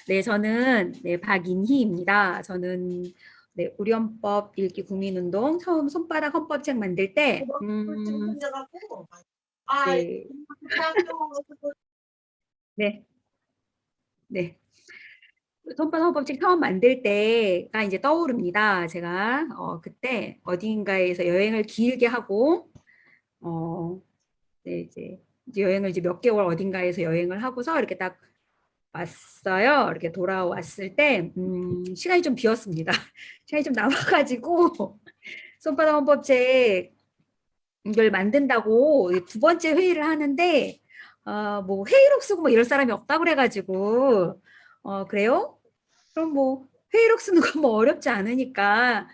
네, 저는 네, 박인희입니다. 저는 네, 우리헌법 읽기 국민운동 처음 손바닥 헌법책 만들 때, 네, 네, 네. 손바닥 헌법책 처음 만들 때가 이제 떠오릅니다. 제가 그때 어딘가에서 여행을 길게 하고, 네, 이제 여행을 이제 몇 개월 어딘가에서 여행을 하고서 이렇게 딱 왔어요. 이렇게 돌아왔을 때 시간이 좀 비었습니다. 시간이 좀 남아가지고 손바닥 헌법책 이걸 만든다고 두 번째 회의를 하는데 뭐 회의록 쓰고 뭐 이럴 사람이 없다고 그래가지고 그래요? 그럼 뭐 회의록 쓰는 건 뭐 어렵지 않으니까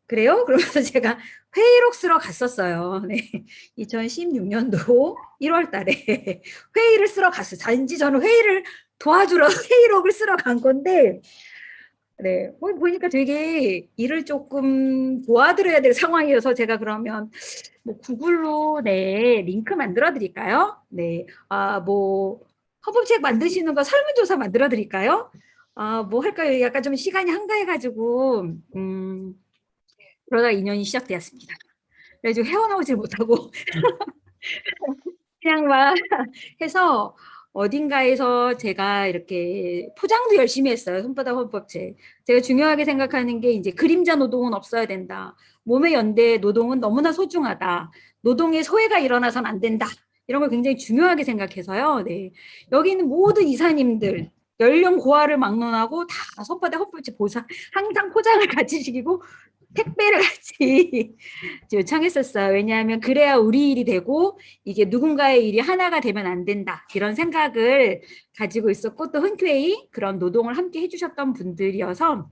그래요? 그러면서 제가 회의록 쓰러 갔었어요. 네. 2016년도 1월 달에 회의를 쓰러 갔어요. 단지 저는 회의를 도와주러 회의록을 쓰러 간 건데 네, 보니까 되게 일을 조금 도와드려야 될 상황이어서 제가 그러면 뭐 구글로 네 링크 만들어 드릴까요? 네, 뭐 허브책 만드시는 거 설문조사 만들어 드릴까요? 뭐 할까요? 약간 좀 시간이 한가해가지고 그러다 인연이 시작되었습니다. 그래가지고 헤어나오질 못하고 그냥 막 해서 어딘가에서 제가 이렇게 포장도 열심히 했어요. 손바닥 헌법책. 제가 중요하게 생각하는 게 이제 그림자 노동은 없어야 된다. 몸의 연대 노동은 너무나 소중하다. 노동의 소외가 일어나서는 안 된다. 이런 걸 굉장히 중요하게 생각해서요. 네. 여기 있는 모든 이사님들 연령 고하를 막론하고 다 손바닥 헌법책 보상 항상 포장을 같이 시키고 택배를 같이 요청했었어요. 왜냐하면 그래야 우리 일이 되고 이게 누군가의 일이 하나가 되면 안 된다. 이런 생각을 가지고 있었고 또 흔쾌히 그런 노동을 함께 해주셨던 분들이어서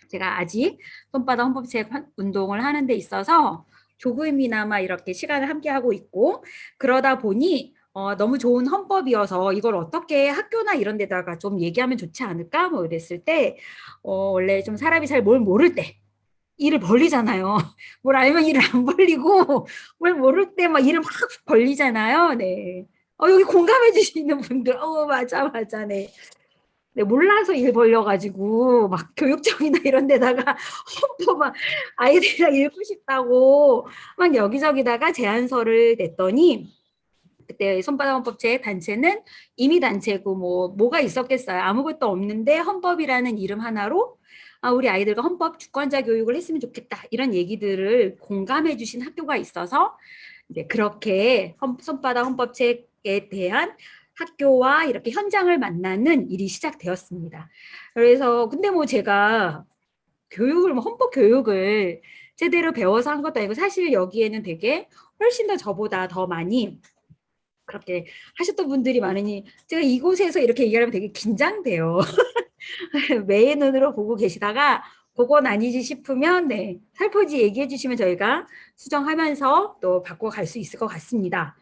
제가 아직 손바닥 헌법책 운동을 하는 데 있어서 조금이나마 이렇게 시간을 함께 하고 있고 그러다 보니 너무 좋은 헌법이어서 이걸 어떻게 학교나 이런 데다가 좀 얘기하면 좋지 않을까 뭐 이랬을 때 원래 좀 사람이 잘 뭘 모를 때 일을 벌리잖아요. 뭘 알면 일을 안 벌리고 뭘 모를 때 막 일을 막 벌리잖아요. 네. 여기 공감해 주시는 분들, 맞아, 맞아, 네. 네, 몰라서 일 벌려가지고 막 교육청이나 이런 데다가 헌법 막 아이들이랑 읽고 싶다고 막 여기저기다가 제안서를 냈더니 그때 손바닥 헌법제 단체는 이미 단체고 뭐가 있었겠어요. 아무것도 없는데 헌법이라는 이름 하나로 우리 아이들과 헌법 주권자 교육을 했으면 좋겠다. 이런 얘기들을 공감해 주신 학교가 있어서 이제 그렇게 손바닥 헌법책에 대한 학교와 이렇게 현장을 만나는 일이 시작되었습니다. 그래서 근데 뭐 제가 교육을 헌법 교육을 제대로 배워서 한 것도 아니고 사실 여기에는 되게 훨씬 더 저보다 더 많이 그렇게 하셨던 분들이 많으니 제가 이곳에서 이렇게 얘기하면 되게 긴장돼요. 매의 눈으로 보고 계시다가 그건 아니지 싶으면 네, 살포시 얘기해 주시면 저희가 수정하면서 또 바꿔갈 수 있을 것 같습니다.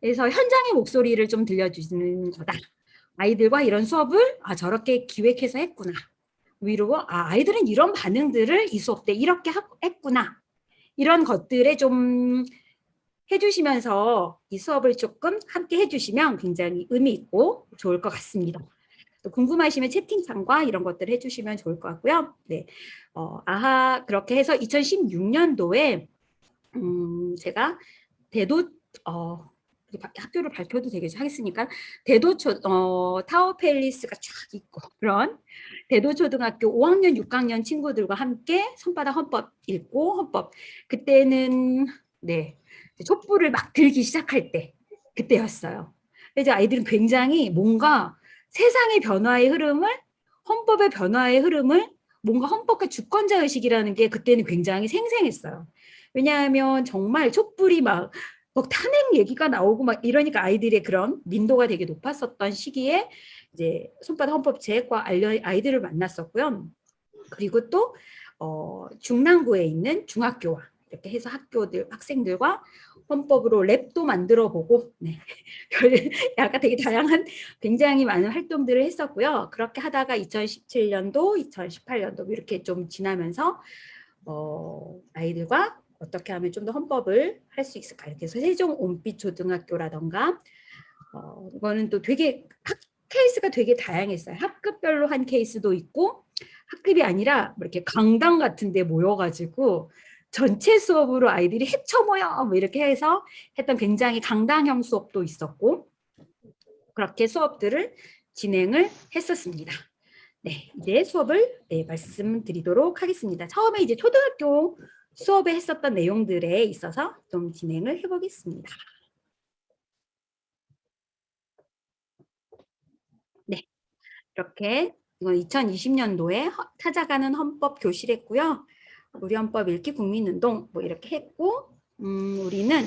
그래서 현장의 목소리를 좀 들려주는 거다. 아이들과 이런 수업을 저렇게 기획해서 했구나. 위로 아이들은 이런 반응들을 이 수업 때 이렇게 했구나. 이런 것들에 좀 해주시면서 이 수업을 조금 함께 해주시면 굉장히 의미 있고 좋을 것 같습니다. 또 궁금하시면 채팅창과 이런 것들 해주시면 좋을 것 같고요. 네, 그렇게 해서 2016년도에 제가 대도 학교를 발표도 되게 하겠으니까 타워 팰리스가 쫙 있고 그런 대도초등학교 5학년 6학년 친구들과 함께 손바닥 헌법 읽고 헌법 그때는 네 촛불을 막 들기 시작할 때 그때였어요. 그래서 아이들은 굉장히 뭔가 세상의 변화의 흐름을 헌법의 변화의 흐름을 뭔가 헌법과 주권자 의식이라는 게 그때는 굉장히 생생했어요. 왜냐하면 정말 촛불이 막 탄핵 얘기가 나오고 막 이러니까 아이들의 그런 민도가 되게 높았었던 시기에 이제 손바닥 헌법책과 아이들을 만났었고요. 그리고 또 중랑구에 있는 중학교와 이렇게 해서 학생들과 헌법으로 랩도 만들어 보고 네. 약간 되게 다양한 굉장히 많은 활동들을 했었고요. 그렇게 하다가 2017년도, 2018년도 이렇게 좀 지나면서 아이들과 어떻게 하면 좀 더 헌법을 할 수 있을까? 그래서 세종 온빛 초등학교라던가 이거는 또 되게 케이스가 되게 다양했어요. 학급별로 한 케이스도 있고 학급이 아니라 뭐 이렇게 강당 같은 데 모여가지고 전체 수업으로 아이들이 헤쳐 모여 뭐 이렇게 해서 했던 굉장히 강당형 수업도 있었고 그렇게 수업들을 진행을 했었습니다. 네, 이제 수업을 말씀드리도록 하겠습니다. 처음에 이제 초등학교 수업에 했었던 내용들에 있어서 좀 진행을 해보겠습니다. 네, 이렇게 이건 2020년도에 찾아가는 헌법 교실했고요. 우리 헌법 읽기 국민운동 뭐 이렇게 했고 우리는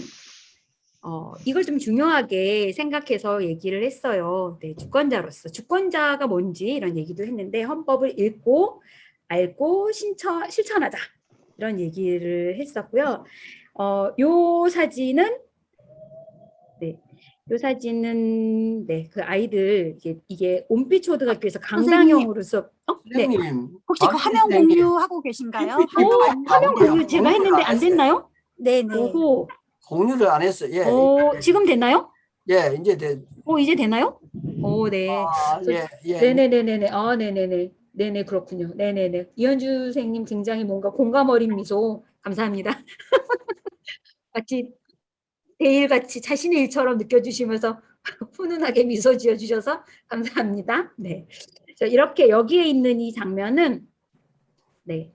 이걸 좀 중요하게 생각해서 얘기를 했어요. 네, 주권자로서 주권자가 뭔지 이런 얘기도 했는데 헌법을 읽고 알고 실천하자 이런 얘기를 했었고요. 요 사진은 요 사진은 그 아이들 이게 온빛초등학교에서 강당형으로 수업. 네. 혹시 그 화면 공유하고 계신가요? 화면 공유 제가 했는데 안 됐나요? 네네. 오호. 공유를 안 했어요. 예. 지금 됐나요? 예, 이제 이제 되나요? 네. 예. 네네네네. 네네네. 네네, 그렇군요. 네네네. 이현주 선생님 굉장히 뭔가 공감 어린 미소 감사합니다. 마치 내일같이 자신의 일처럼 느껴주시면서 훈훈하게 미소 지어주셔서 감사합니다. 네. 이렇게 여기에 있는 이 장면은 네.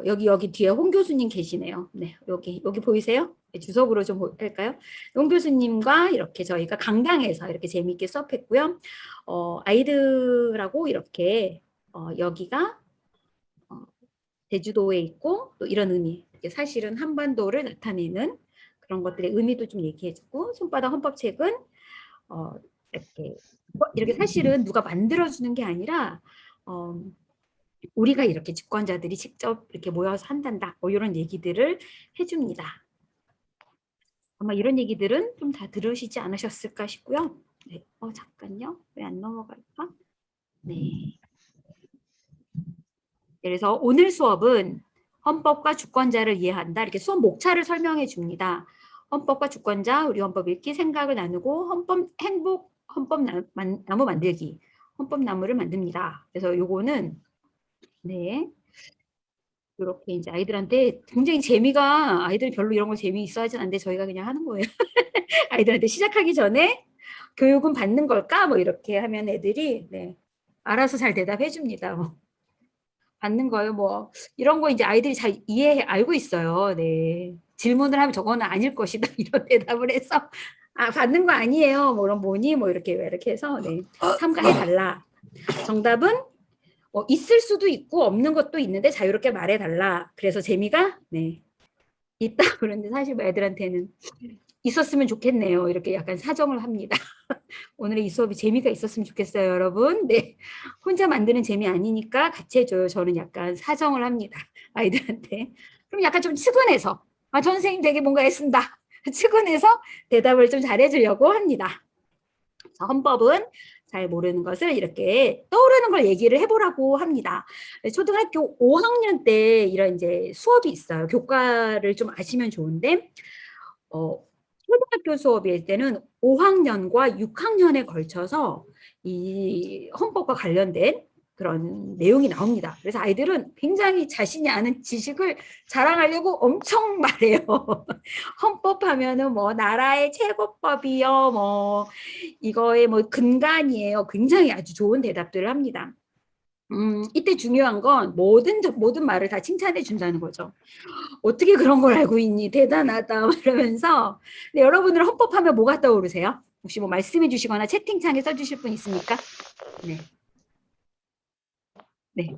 여기 뒤에 홍 교수님 계시네요. 네, 여기 보이세요? 네, 주석으로 좀 할까요? 홍 교수님과 이렇게 저희가 강당에서 이렇게 재미있게 수업했고요. 아이들하고 이렇게 여기가 제주도에 있고 또 이런 의미, 사실은 한반도를 나타내는 그런 것들의 의미도 좀 얘기해주고 손바닥 헌법책은 이렇게 사실은 누가 만들어주는 게 아니라 우리가 이렇게 집권자들이 직접 이렇게 모여서 한단다. 뭐 이런 얘기들을 해줍니다. 아마 이런 얘기들은 좀 다 들으시지 않으셨을까 싶고요. 네. 잠깐요. 왜 안 넘어갈까? 네. 그래서 오늘 수업은 헌법과 주권자를 이해한다. 이렇게 수업 목차를 설명해 줍니다. 헌법과 주권자, 우리 헌법 읽기, 생각을 나누고 헌법 나무 만들기, 헌법 나무를 만듭니다. 그래서 요거는 네. 이렇게 이제 아이들한테 굉장히 아이들이 별로 이런 거 재미있어 하진 않는데 저희가 그냥 하는 거예요. 아이들한테 시작하기 전에 교육은 받는 걸까? 뭐 이렇게 하면 애들이 네, 알아서 잘 대답해 줍니다. 받는 거예요. 뭐 이런 거 이제 아이들이 잘 알고 있어요. 네. 질문을 하면 저거는 아닐 것이다. 이런 대답을 해서 받는 거 아니에요. 뭐 뭐니? 뭐 이렇게 해서 네. 참가해 달라. 정답은 있을 수도 있고 없는 것도 있는데 자유롭게 말해달라. 그래서 재미가 있다. 그런데 사실 애들한테는 있었으면 좋겠네요. 이렇게 약간 사정을 합니다. 오늘의 이 수업이 재미가 있었으면 좋겠어요, 여러분. 네, 혼자 만드는 재미 아니니까 같이 해줘요. 저는 약간 사정을 합니다. 아이들한테. 그럼 약간 좀 측은해서 전 선생님 되게 뭔가 애쓴다. 측은해서 대답을 좀 잘해주려고 합니다. 헌법은 잘 모르는 것을 이렇게 떠오르는 걸 얘기를 해보라고 합니다. 초등학교 5학년 때 이런 이제 수업이 있어요. 교과를 좀 아시면 좋은데, 초등학교 수업일 때는 5학년과 6학년에 걸쳐서 이 헌법과 관련된 그런 내용이 나옵니다. 그래서 아이들은 굉장히 자신이 아는 지식을 자랑하려고 엄청 말해요. 헌법 하면은 뭐 나라의 최고법이요, 뭐 이거의 뭐 근간이에요. 굉장히 아주 좋은 대답들을 합니다. 이때 중요한 건 모든 말을 다 칭찬해 준다는 거죠. 어떻게 그런 걸 알고 있니? 대단하다. 이러면서. 근데 여러분들은 헌법하면 뭐가 떠오르세요? 혹시 뭐 말씀해 주시거나 채팅창에 써주실 분 있습니까? 네. 네.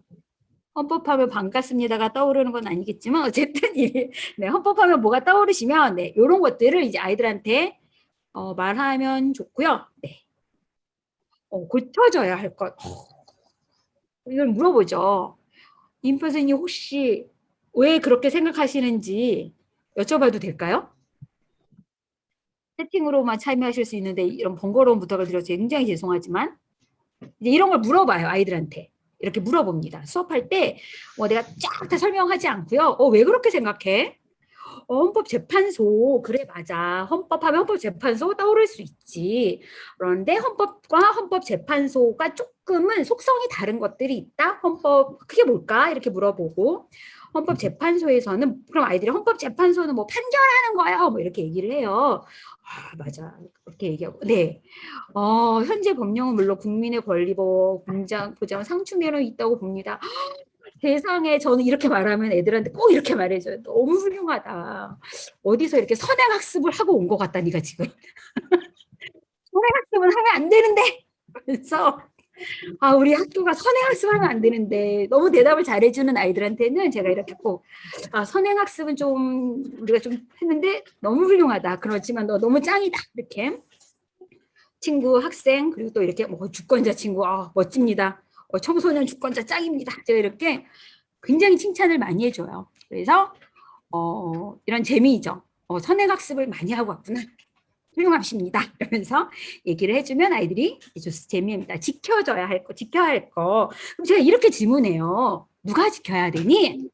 헌법하면 반갑습니다가 떠오르는 건 아니겠지만 어쨌든 네, 헌법하면 뭐가 떠오르시면 네, 이런 것들을 이제 아이들한테 말하면 좋고요. 네. 고쳐져야 할 것. 이걸 물어보죠. 임 선생님 혹시 왜 그렇게 생각하시는지 여쭤봐도 될까요? 채팅으로만 참여하실 수 있는데 이런 번거로운 부탁을 드려서 굉장히 죄송하지만 이제 이런 걸 물어봐요. 아이들한테. 이렇게 물어봅니다. 수업할 때 내가 쫙 다 설명하지 않고요. 왜 그렇게 생각해? 헌법재판소, 그래, 맞아. 헌법하면 헌법재판소 떠오를 수 있지. 그런데 헌법과 헌법재판소가 조금은 속성이 다른 것들이 있다. 그게 뭘까? 이렇게 물어보고. 헌법재판소에서는, 그럼 아이들이 헌법재판소는 뭐 판결하는 거야. 뭐 이렇게 얘기를 해요. 아, 맞아. 그렇게 얘기하고. 네. 현재 법령은 물론 국민의 권리보, 보장, 상충되어 있다고 봅니다. 세상에 저는 이렇게 말하면 애들한테 꼭 이렇게 말해줘요. 너무 훌륭하다. 어디서 이렇게 선행학습을 하고 온 것 같다, 네가 지금. 선행학습은 하면 안 되는데. 그래서 우리 학교가 선행학습하면 안 되는데 너무 대답을 잘해주는 아이들한테는 제가 이렇게 꼭 선행학습은 좀 우리가 좀 했는데 너무 훌륭하다. 그렇지만 너 너무 짱이다. 이렇게 친구, 학생 그리고 또 이렇게 뭐 주권자 친구 멋집니다. 청소년 주권자 짱입니다. 제가 이렇게 굉장히 칭찬을 많이 해줘요. 그래서 이런 재미있죠. 선행학습을 많이 하고 왔구나. 훌륭하십니다. 이러면서 얘기를 해주면 아이들이 재미입니다. 지켜줘야 할 거, 지켜야 할 거. 그럼 제가 이렇게 질문해요. 누가 지켜야 되니?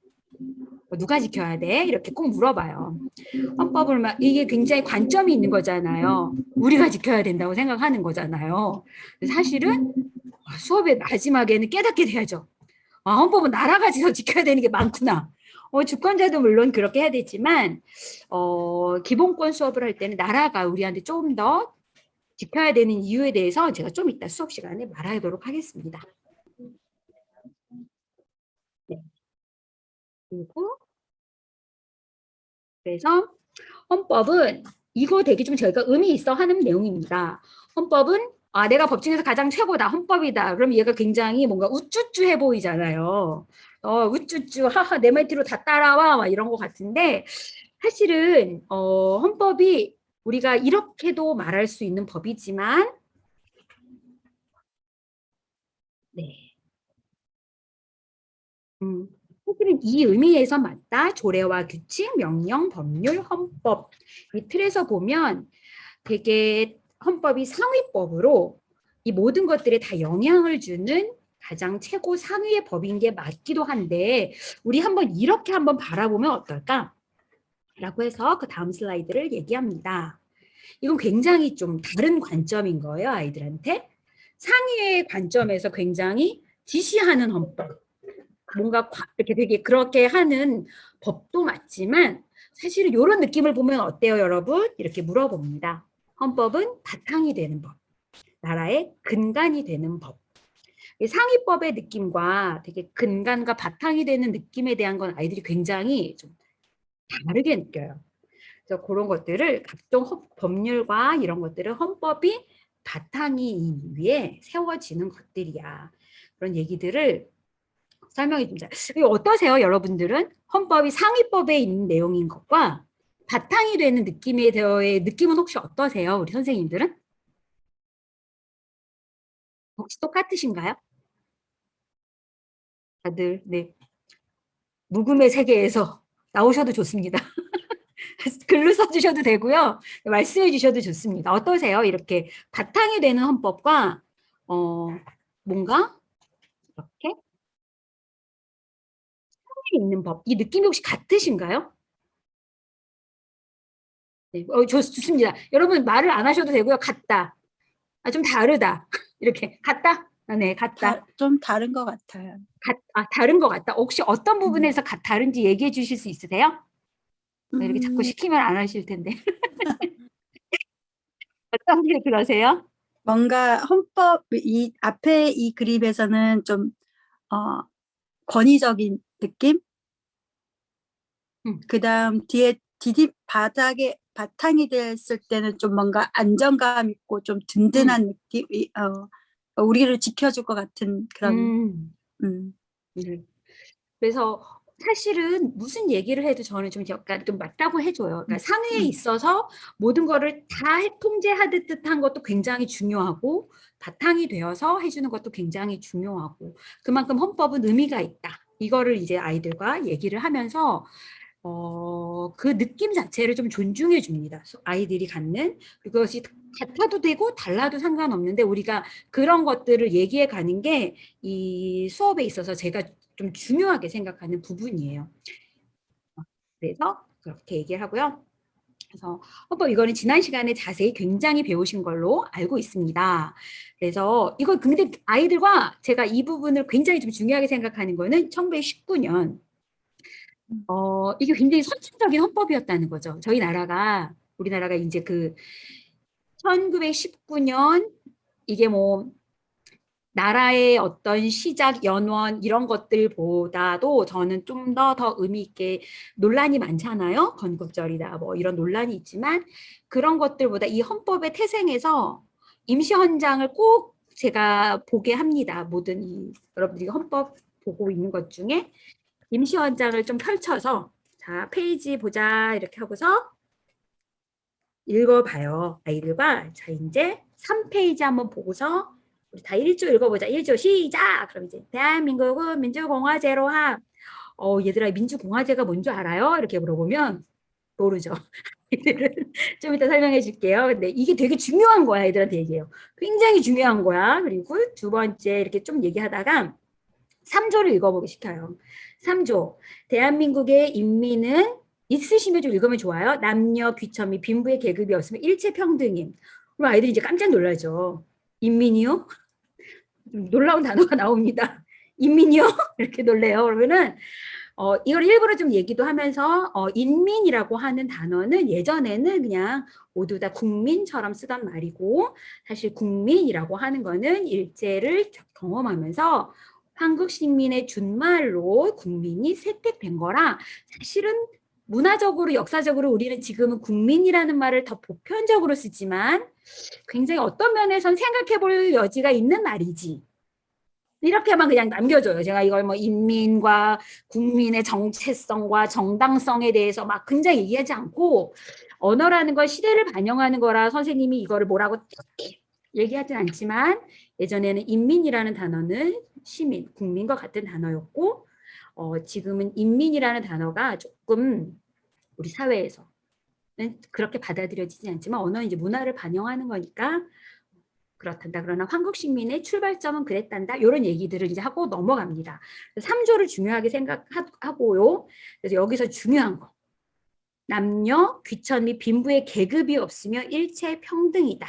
누가 지켜야 돼? 이렇게 꼭 물어봐요. 헌법을 이게 굉장히 관점이 있는 거잖아요. 우리가 지켜야 된다고 생각하는 거잖아요. 사실은 수업의 마지막에는 깨닫게 돼야죠. 헌법은 나라가 지켜야 되는 게 많구나. 주권자도 물론 그렇게 해야 되지만 기본권 수업을 할 때는 나라가 우리한테 조금 더 지켜야 되는 이유에 대해서 제가 좀 이따 수업 시간에 말하도록 하겠습니다. 네. 그리고 그래서 헌법은 이거 되게 좀 저희가 의미 있어 하는 내용입니다. 헌법은 내가 법 중에서 가장 최고다, 헌법이다. 그럼 얘가 굉장히 뭔가 우쭈쭈해 보이잖아요. 우쭈쭈, 하하, 내 말대로 다 따라와, 막 이런 것 같은데, 사실은, 헌법이 우리가 이렇게도 말할 수 있는 법이지만, 네. 사실은 이 의미에서 맞다, 조례와 규칙, 명령, 법률, 헌법. 이 틀에서 보면 되게 헌법이 상위법으로 이 모든 것들에 다 영향을 주는 가장 최고 상위의 법인 게 맞기도 한데 우리 한번 이렇게 한번 바라보면 어떨까? 라고 해서 그 다음 슬라이드를 얘기합니다. 이건 굉장히 좀 다른 관점인 거예요, 아이들한테. 상위의 관점에서 굉장히 지시하는 헌법. 뭔가 이렇게 되게 그렇게 하는 법도 맞지만 사실은 이런 느낌을 보면 어때요, 여러분? 이렇게 물어봅니다. 헌법은 바탕이 되는 법, 나라의 근간이 되는 법. 상위법의 느낌과 되게 근간과 바탕이 되는 느낌에 대한 건 아이들이 굉장히 좀 다르게 느껴요. 그래서 그런 것들을 각종 법률과 이런 것들을 헌법이 바탕이 위에 세워지는 것들이야. 그런 얘기들을 설명해 줍니다. 이거 어떠세요, 여러분들은? 헌법이 상위법에 있는 내용인 것과 바탕이 되는 느낌에 대해의 느낌은 혹시 어떠세요, 우리 선생님들은? 혹시 똑같으신가요? 다들 네. 묵음의 세계에서 나오셔도 좋습니다. 글로 써주셔도 되고요. 말씀해 주셔도 좋습니다. 어떠세요? 이렇게 바탕이 되는 헌법과 뭔가 이렇게 있는 법, 이 느낌이 혹시 같으신가요? 네, 좋습니다. 여러분 말을 안 하셔도 되고요. 같다. 좀 다르다. 이렇게 같다. 네, 같다. 좀 다른 것 같아요. 다른 것 같다. 혹시 어떤 부분에서 다른지 얘기해 주실 수 있으세요? 이렇게 자꾸 시키면 안 하실 텐데. 어떤 게 그러세요? 뭔가 헌법 이 앞에 이 그림에서는 좀 권위적인 느낌? 그다음 뒤에 바닥에 바탕이 됐을 때는 좀 뭔가 안정감 있고 좀 든든한 느낌, 우리를 지켜줄 것 같은 그런. 네. 그래서 사실은 무슨 얘기를 해도 저는 좀 약간 좀 맞다고 해줘요. 그러니까 상위에 있어서 모든 거를 다 통제하듯 듯한 것도 굉장히 중요하고 바탕이 되어서 해주는 것도 굉장히 중요하고 그만큼 헌법은 의미가 있다. 이거를 이제 아이들과 얘기를 하면서 그 느낌 자체를 좀 존중해 줍니다. 아이들이 갖는 그것이 같아도 되고 달라도 상관없는데 우리가 그런 것들을 얘기해 가는 게 이 수업에 있어서 제가 좀 중요하게 생각하는 부분이에요. 그래서 그렇게 얘기를 하고요. 그래서 헌법 이거는 지난 시간에 자세히 굉장히 배우신 걸로 알고 있습니다. 그래서 이거 근데 아이들과 제가 이 부분을 굉장히 좀 중요하게 생각하는 거는 1919년 이게 굉장히 선천적인 헌법이었다는 거죠. 저희 나라가 우리나라가 이제 그 1919년 이게 뭐 나라의 어떤 시작 연원 이런 것들보다도 저는 좀 더 의미 있게 논란이 많잖아요. 건국절이다 뭐 이런 논란이 있지만 그런 것들보다 이 헌법의 태생에서 임시헌장을 꼭 제가 보게 합니다. 모든 여러분들이 헌법 보고 있는 것 중에 임시헌장을 좀 펼쳐서 자 페이지 보자 이렇게 하고서 읽어봐요. 아이들과 자 이제 3페이지 한번 보고서 우리 다 1조 읽어보자. 1조 시작. 그럼 이제 대한민국은 민주공화제로 함. 얘들아 민주공화제가 뭔 줄 알아요? 이렇게 물어보면 모르죠. 애들은 좀 이따 설명해 줄게요. 근데 이게 되게 중요한 거야. 애들한테 얘기해요. 굉장히 중요한 거야. 그리고 두 번째 이렇게 좀 얘기하다가 3조를 읽어보기 시켜요. 3조 대한민국의 인민은 있으시면 좀 읽으면 좋아요. 남녀 귀천미 빈부의 계급이 없으면 일체평등임. 그럼 아이들이 이제 깜짝 놀라죠. 인민이요? 놀라운 단어가 나옵니다. 인민이요? 이렇게 놀래요. 그러면은 이걸 일부러 좀 얘기도 하면서 인민이라고 하는 단어는 예전에는 그냥 모두 다 국민처럼 쓰던 말이고 사실 국민이라고 하는 거는 일제를 경험하면서 한국 식민의 준말로 국민이 세택된 거라 사실은 문화적으로 역사적으로 우리는 지금은 국민이라는 말을 더 보편적으로 쓰지만 굉장히 어떤 면에선 생각해 볼 여지가 있는 말이지. 이렇게만 그냥 남겨줘요. 제가 이걸 뭐 인민과 국민의 정체성과 정당성에 대해서 막 굉장히 얘기하지 않고 언어라는 걸 시대를 반영하는 거라 선생님이 이거를 뭐라고 얘기하진 않지만 예전에는 인민이라는 단어는 시민, 국민과 같은 단어였고 지금은 인민이라는 단어가 조금 우리 사회에서는 그렇게 받아들여지지 않지만 언어는 이제 문화를 반영하는 거니까 그렇단다. 그러나 한국 식민의 출발점은 그랬단다. 이런 얘기들을 이제 하고 넘어갑니다. 3조를 중요하게 생각하고요. 그래서 여기서 중요한 거. 남녀, 귀천 및 빈부의 계급이 없으며 일체 평등이다.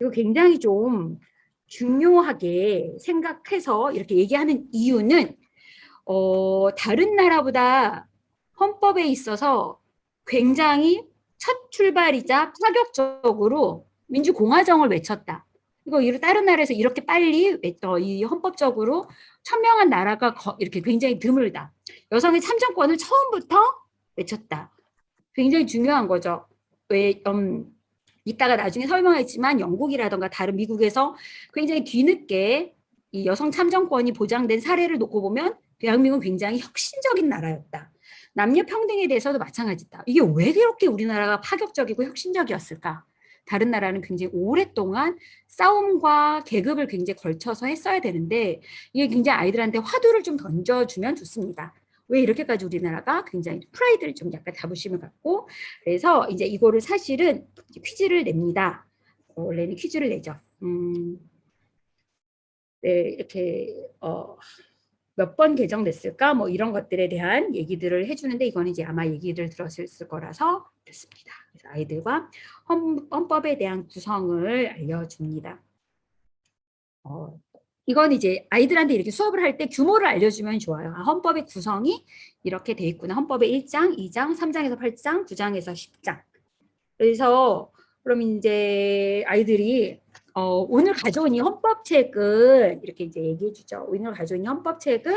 이거 굉장히 좀 중요하게 생각해서 이렇게 얘기하는 이유는 다른 나라보다 헌법에 있어서 굉장히 첫 출발이자 파격적으로 민주공화정을 외쳤다. 이거 다른 나라에서 이렇게 빨리 이 헌법적으로 천명한 나라가 이렇게 굉장히 드물다. 여성의 참정권을 처음부터 외쳤다. 굉장히 중요한 거죠. 왜 이따가 나중에 설명했지만 영국이라던가 다른 미국에서 굉장히 뒤늦게 이 여성 참정권이 보장된 사례를 놓고 보면 대한민국은 굉장히 혁신적인 나라였다. 남녀 평등에 대해서도 마찬가지다. 이게 왜 그렇게 우리나라가 파격적이고 혁신적이었을까? 다른 나라는 굉장히 오랫동안 싸움과 계급을 굉장히 걸쳐서 했어야 되는데 이게 굉장히 아이들한테 화두를 좀 던져주면 좋습니다. 왜 이렇게까지 우리나라가 굉장히 프라이드를 좀 약간 자부심을 갖고 그래서 이제 이거를 사실은 퀴즈를 냅니다. 원래는 퀴즈를 내죠. 네, 이렇게 몇 번 개정됐을까? 뭐 이런 것들에 대한 얘기들을 해주는데 이거는 이제 아마 얘기를 들었을 거라서 됐습니다. 그래서 아이들과 헌법에 대한 구성을 알려줍니다. 이건 이제 아이들한테 이렇게 수업을 할 때 규모를 알려주면 좋아요. 헌법의 구성이 이렇게 돼 있구나. 헌법의 1장, 2장, 3장에서 8장, 9장에서 10장. 그래서 그럼 이제 아이들이 오늘 가져온 이 헌법책은 이렇게 이제 얘기해 주죠. 오늘 가져온 이 헌법책은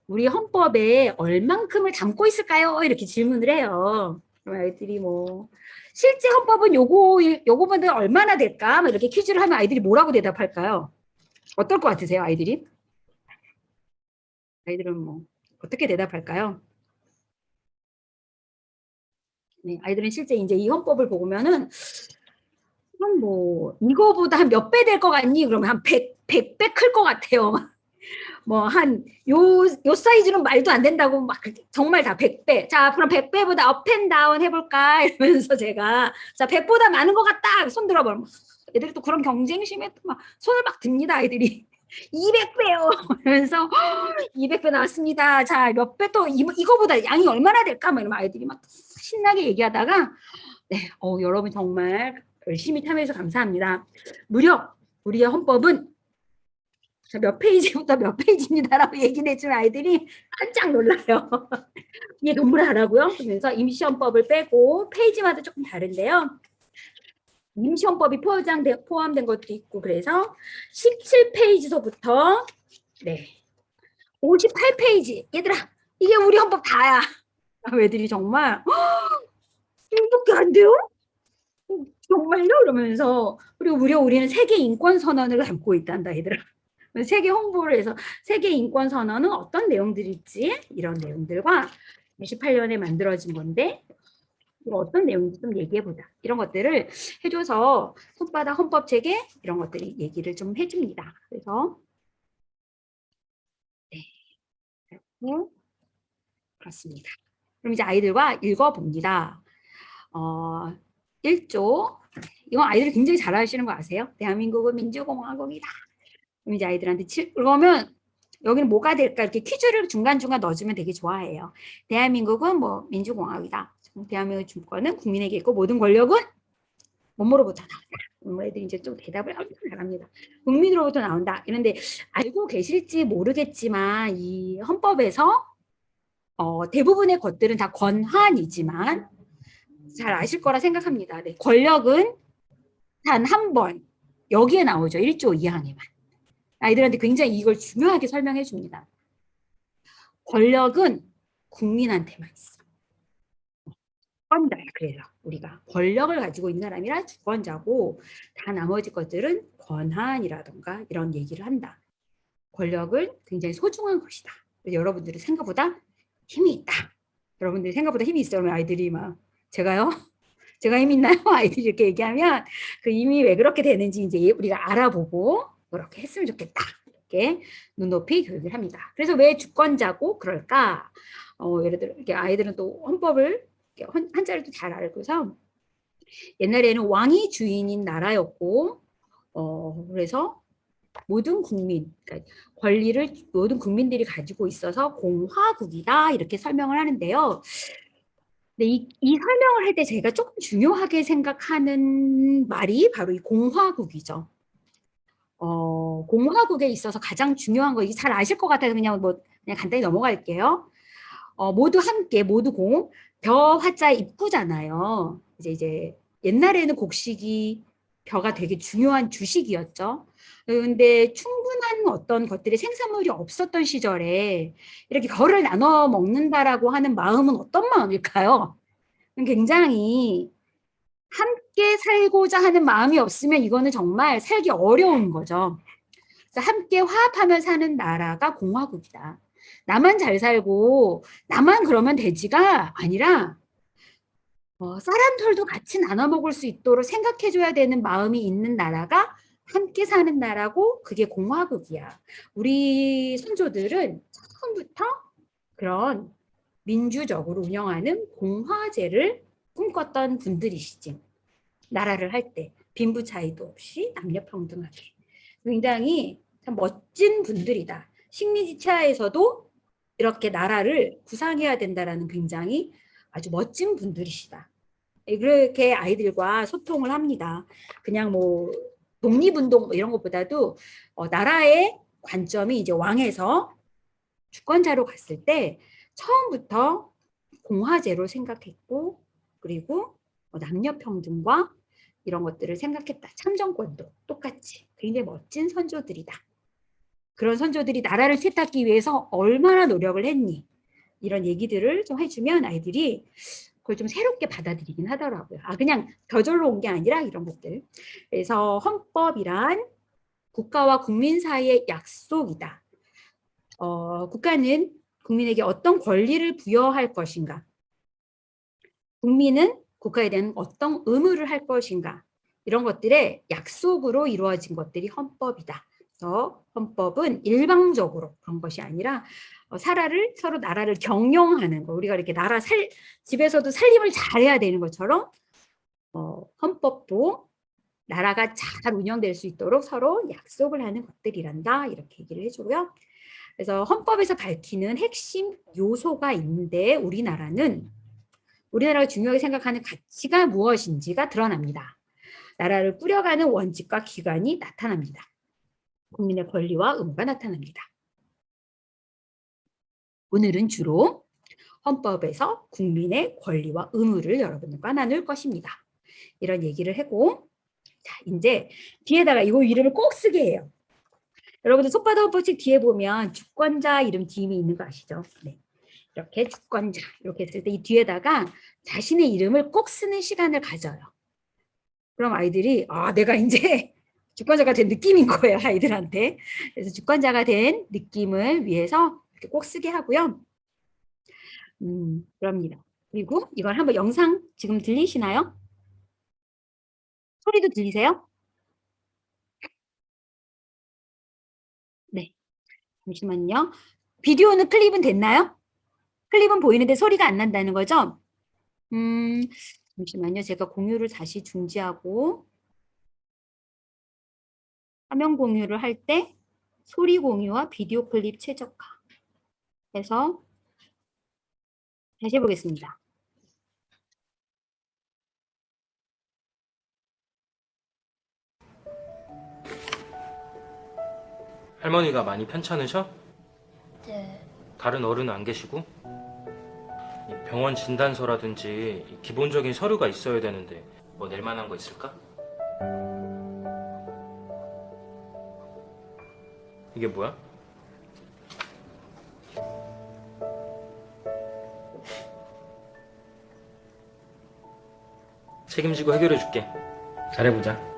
우리 헌법에 얼만큼을 담고 있을까요? 이렇게 질문을 해요. 그럼 아이들이 뭐 실제 헌법은 요거보다 얼마나 될까? 이렇게 퀴즈를 하면 아이들이 뭐라고 대답할까요? 어떨 것 같으세요, 아이들이? 아이들은 뭐 어떻게 대답할까요? 네, 아이들은 실제 이제 이 헌법을 보면은 그럼 뭐 이거보다 한 몇 배 될 것 같니? 그러면 한 100배 클 것 같아요. 뭐 한 요 사이즈는 말도 안 된다고 막 정말 다 100배. 자, 그럼 100배보다 업 앤 다운 해볼까? 이러면서 제가 자 100보다 많은 것 같다. 손 들어봐. 애들이 또 그런 경쟁심에 또 막 손을 막 듭니다. 아이들이. 200배요. 그러면서 200배 나왔습니다. 자, 몇 배 또 이거보다 양이 얼마나 될까? 막 이러면 아이들이 막 신나게 얘기하다가 네, 여러분 정말 열심히 참여해서 감사합니다. 무려 우리의 헌법은 몇 페이지부터 몇 페이지입니다라고 얘기를 해주면 아이들이 깜짝 놀라요. 이게 공부를 하라고요? 그러면서 임시헌법을 빼고 페이지마다 조금 다른데요. 임시헌법이 포함된 것도 있고 그래서 17페이지서부터 네, 58페이지. 얘들아, 이게 우리 헌법 다야. 애들이 정말 이렇게 안 돼요? 정말요? 이러면서 그리고 무려 우리는 세계 인권 선언을 담고 있단다, 얘들아. 세계 홍보를 해서 세계 인권 선언은 어떤 내용들일지 이런 내용들과 28년에 만들어진 건데 어떤 내용인지 좀 얘기해보자. 이런 것들을 해줘서 손바닥 헌법 체계 이런 것들이 얘기를 좀 해줍니다. 그래서 네, 그렇습니다. 그럼 이제 아이들과 읽어봅니다. 1조 이건 아이들이 굉장히 잘 하시는 거 아세요? 대한민국은 민주공화국이다. 그럼 이제 아이들한테 그러면 여기는 뭐가 될까 이렇게 퀴즈를 중간중간 넣어주면 되게 좋아해요. 대한민국은 뭐 민주공화국이다. 대한민국 주권은 국민에게 있고 모든 권력은 뭐뭐로부터 나온다. 애들이 이제 좀 대답을 엄청 잘합니다. 국민으로부터 나온다. 이런데 알고 계실지 모르겠지만 이 헌법에서 대부분의 것들은 다 권한이지만 잘 아실 거라 생각합니다. 네, 권력은 단 한 번 여기에 나오죠. 1조 2항에만. 아이들한테 굉장히 이걸 중요하게 설명해 줍니다. 권력은 국민한테만 있어. 주권자야. 그래서 우리가 권력을 가지고 있는 사람이라 주권자고 다 나머지 것들은 권한이라던가 이런 얘기를 한다. 권력은 굉장히 소중한 것이다. 여러분들이 생각보다 힘이 있다. 여러분들이 생각보다 힘이 있어요. 그러면 아이들이 막 제가요? 제가 힘 있나요? 아이들이 이렇게 얘기하면 그 힘이 왜 그렇게 되는지 이제 우리가 알아보고 그렇게 했으면 좋겠다. 이렇게 눈높이 교육을 합니다. 그래서 왜 주권자고 그럴까? 예를 들어 이렇게 아이들은 또 헌법을 한자를 또 잘 알고서 옛날에는 왕이 주인인 나라였고 그래서 모든 국민, 그러니까 권리를 모든 국민들이 가지고 있어서 공화국이다 이렇게 설명을 하는데요. 근데 이 설명을 할 때 제가 조금 중요하게 생각하는 말이 바로 이 공화국이죠. 공화국에 있어서 가장 중요한 거, 이게 잘 아실 것 같아서 그냥 간단히 넘어갈게요. 모두 함께, 모두 공, 벼 화자 입구잖아요. 이제 옛날에는 곡식이 벼가 되게 중요한 주식이었죠. 근데 충분한 어떤 것들이 생산물이 없었던 시절에 이렇게 벼를 나눠 먹는다라고 하는 마음은 어떤 마음일까요? 굉장히 함께 살고자 하는 마음이 없으면 이거는 정말 살기 어려운 거죠. 그래서 함께 화합하며 사는 나라가 공화국이다. 나만 잘 살고 나만 그러면 되지가 아니라 사람들도 같이 나눠 먹을 수 있도록 생각해줘야 되는 마음이 있는 나라가 함께 사는 나라고 그게 공화국이야. 우리 선조들은 처음부터 그런 민주적으로 운영하는 공화제를 꿈꿨던 분들이시지. 나라를 할 때 빈부 차이도 없이 남녀 평등하게. 굉장히 참 멋진 분들이다. 식민지차에서도 이렇게 나라를 구상해야 된다라는 굉장히 아주 멋진 분들이시다. 그렇게 아이들과 소통을 합니다. 그냥 독립운동 이런 것보다도 나라의 관점이 이제 왕에서 주권자로 갔을 때 처음부터 공화제로 생각했고 그리고 남녀평등과 이런 것들을 생각했다. 참정권도 똑같이 굉장히 멋진 선조들이다. 그런 선조들이 나라를 세탁하기 위해서 얼마나 노력을 했니? 이런 얘기들을 좀 해주면 아이들이 그걸 좀 새롭게 받아들이긴 하더라고요. 그냥 저절로 온 게 아니라 이런 것들. 그래서 헌법이란 국가와 국민 사이의 약속이다. 국가는 국민에게 어떤 권리를 부여할 것인가? 국민은 국가에 대한 어떤 의무를 할 것인가? 이런 것들의 약속으로 이루어진 것들이 헌법이다. 그래서 헌법은 일방적으로 그런 것이 아니라 서로 나라를 경영하는 거. 우리가 이렇게 집에서도 살림을 잘해야 되는 것처럼 헌법도 나라가 잘 운영될 수 있도록 서로 약속을 하는 것들이란다. 이렇게 얘기를 해주고요. 그래서 헌법에서 밝히는 핵심 요소가 있는데 우리나라가 중요하게 생각하는 가치가 무엇인지가 드러납니다. 나라를 꾸려가는 원칙과 기관이 나타납니다. 국민의 권리와 의무가 나타납니다. 오늘은 주로 헌법에서 국민의 권리와 의무를 여러분과 나눌 것입니다. 이런 얘기를 하고, 자, 이제 뒤에다가 이거 이름을 꼭 쓰게 해요. 여러분들 손바닥 헌법책 뒤에 보면 주권자 이름 뒤임이 있는 거 아시죠? 네. 이렇게 주권자 이렇게 했을 때 이 뒤에다가 자신의 이름을 꼭 쓰는 시간을 가져요. 그럼 아이들이 내가 이제 주권자가 된 느낌인 거예요, 아이들한테. 그래서 주권자가 된 느낌을 위해서 이렇게 꼭 쓰게 하고요. 그럽니다. 그리고 이걸 한번 영상 지금 들리시나요? 소리도 들리세요? 네. 잠시만요. 비디오는 클립은 됐나요? 클립은 보이는데 소리가 안 난다는 거죠? 잠시만요. 제가 공유를 다시 중지하고 화면 공유를 할 때 소리 공유와 비디오 클립 최적화 해서 다시 해보겠습니다. 할머니가 많이 편찮으셔? 네. 다른 어른은 안 계시고? 이 병원 진단서라든지 이 기본적인 서류가 있어야 되는데 뭐 낼 만한 거 있을까? 이게 뭐야? 책임지고 해결해 줄게. 잘해보자.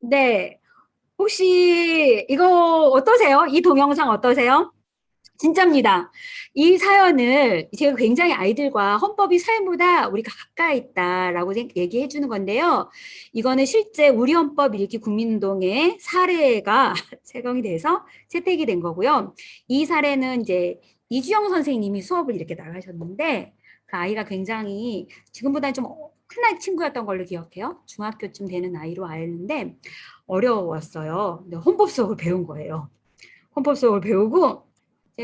네. 혹시 이거 어떠세요? 이 동영상 어떠세요? 진짜입니다. 이 사연을 제가 굉장히 아이들과 헌법이 삶보다 우리가 가까이 있다라고 얘기해 주는 건데요. 이거는 실제 우리 헌법 읽기 국민운동의 사례가 제공이 돼서 채택이 된 거고요. 이 사례는 이제 이주영 선생님이 수업을 이렇게 나가셨는데 그 아이가 굉장히 지금보다는 좀 큰 친구였던 걸로 기억해요. 중학교쯤 되는 나이로 아이였는데 어려웠어요. 근데 헌법 수업을 배운 거예요. 헌법 수업을 배우고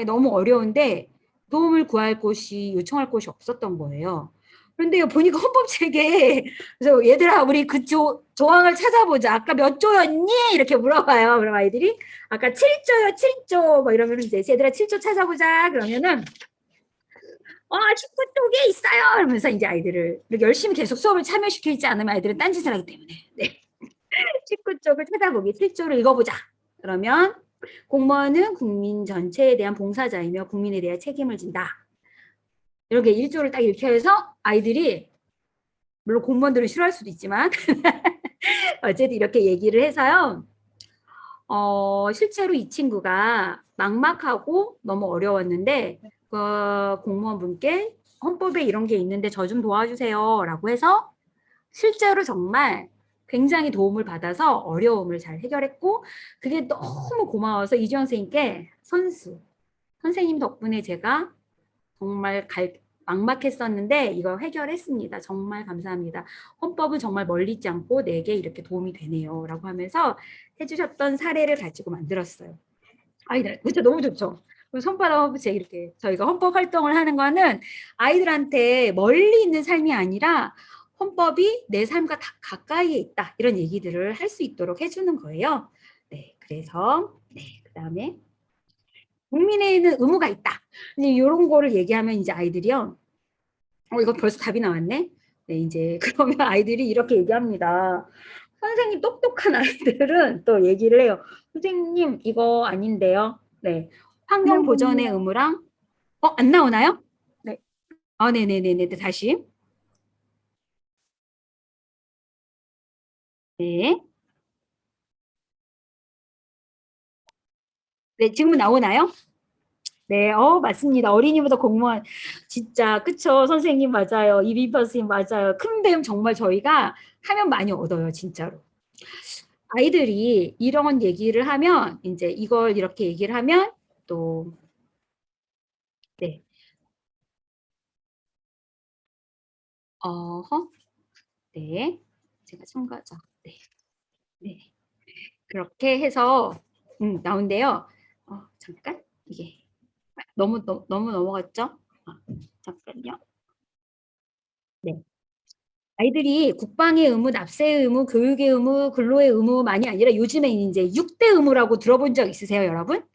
너무 어려운데 도움을 구할 곳이 요청할 곳이 없었던 거예요. 그런데 보니까 헌법책에 그래서 얘들아 우리 그 조항을 찾아보자. 아까 몇 조였니? 이렇게 물어봐요. 그럼 아이들이 아까 7조요 7조 뭐 이러면 이제 얘들아 7조 찾아보자. 그러면은 19쪽에 있어요. 이러면서 이제 아이들을 이렇게 열심히 계속 수업을 참여시키지 않으면 아이들은 딴짓을 하기 때문에 네. 19쪽을 찾아보기 7조를 읽어보자. 그러면 공무원은 국민 전체에 대한 봉사자이며 국민에 대한 책임을 진다. 이렇게 1조를 딱 이렇게 해서 아이들이 물론 공무원들은 싫어할 수도 있지만 어쨌든 이렇게 얘기를 해서요. 실제로 이 친구가 막막하고 너무 어려웠는데 공무원분께 헌법에 이런 게 있는데 저 좀 도와주세요 라고 해서 실제로 정말 굉장히 도움을 받아서 어려움을 잘 해결했고 그게 너무 고마워서 이주영 선생님께 선생님 덕분에 제가 정말 막막했었는데 이거 해결했습니다. 정말 감사합니다. 헌법은 정말 멀리 있지 않고 내게 이렇게 도움이 되네요 라고 하면서 해주셨던 사례를 가지고 만들었어요. 아이들 진짜 너무 좋죠. 손바닥 헌법책 이렇게 저희가 헌법 활동을 하는 거는 아이들한테 멀리 있는 삶이 아니라 헌법이 내 삶과 다 가까이에 있다 이런 얘기들을 할 수 있도록 해주는 거예요. 네, 그래서 그다음에 국민에는 의무가 있다. 이제 이런 거를 얘기하면 이제 아이들이요. 이거 벌써 답이 나왔네. 네, 이제 그러면 아이들이 이렇게 얘기합니다. 선생님 똑똑한 아이들은 또 얘기를 해요. 선생님 이거 아닌데요. 네, 환경 보전의 의무랑 안 나오나요? 네. 네네네네 다시. 네. 네, 지금은 나오나요? 네, 맞습니다. 어린이보다 공무원. 진짜, 그쵸. 선생님 맞아요. 이비퍼 선생님 맞아요. 큰 배움 정말 저희가 하면 많이 얻어요, 진짜로. 아이들이 이런 얘기를 하면 이제 이걸 이렇게 얘기를 하면 또 네. 어허. 네. 제가 첨가죠. 네. 네. 그렇게 해서 나온대요. 잠깐 이게 너무 넘어갔죠? 잠깐요. 네. 아이들이 국방의 의무, 납세의 의무, 교육의 의무, 근로의 의무만이 아니라 요즘에 이제 6대 의무라고 들어본 적 있으세요, 여러분?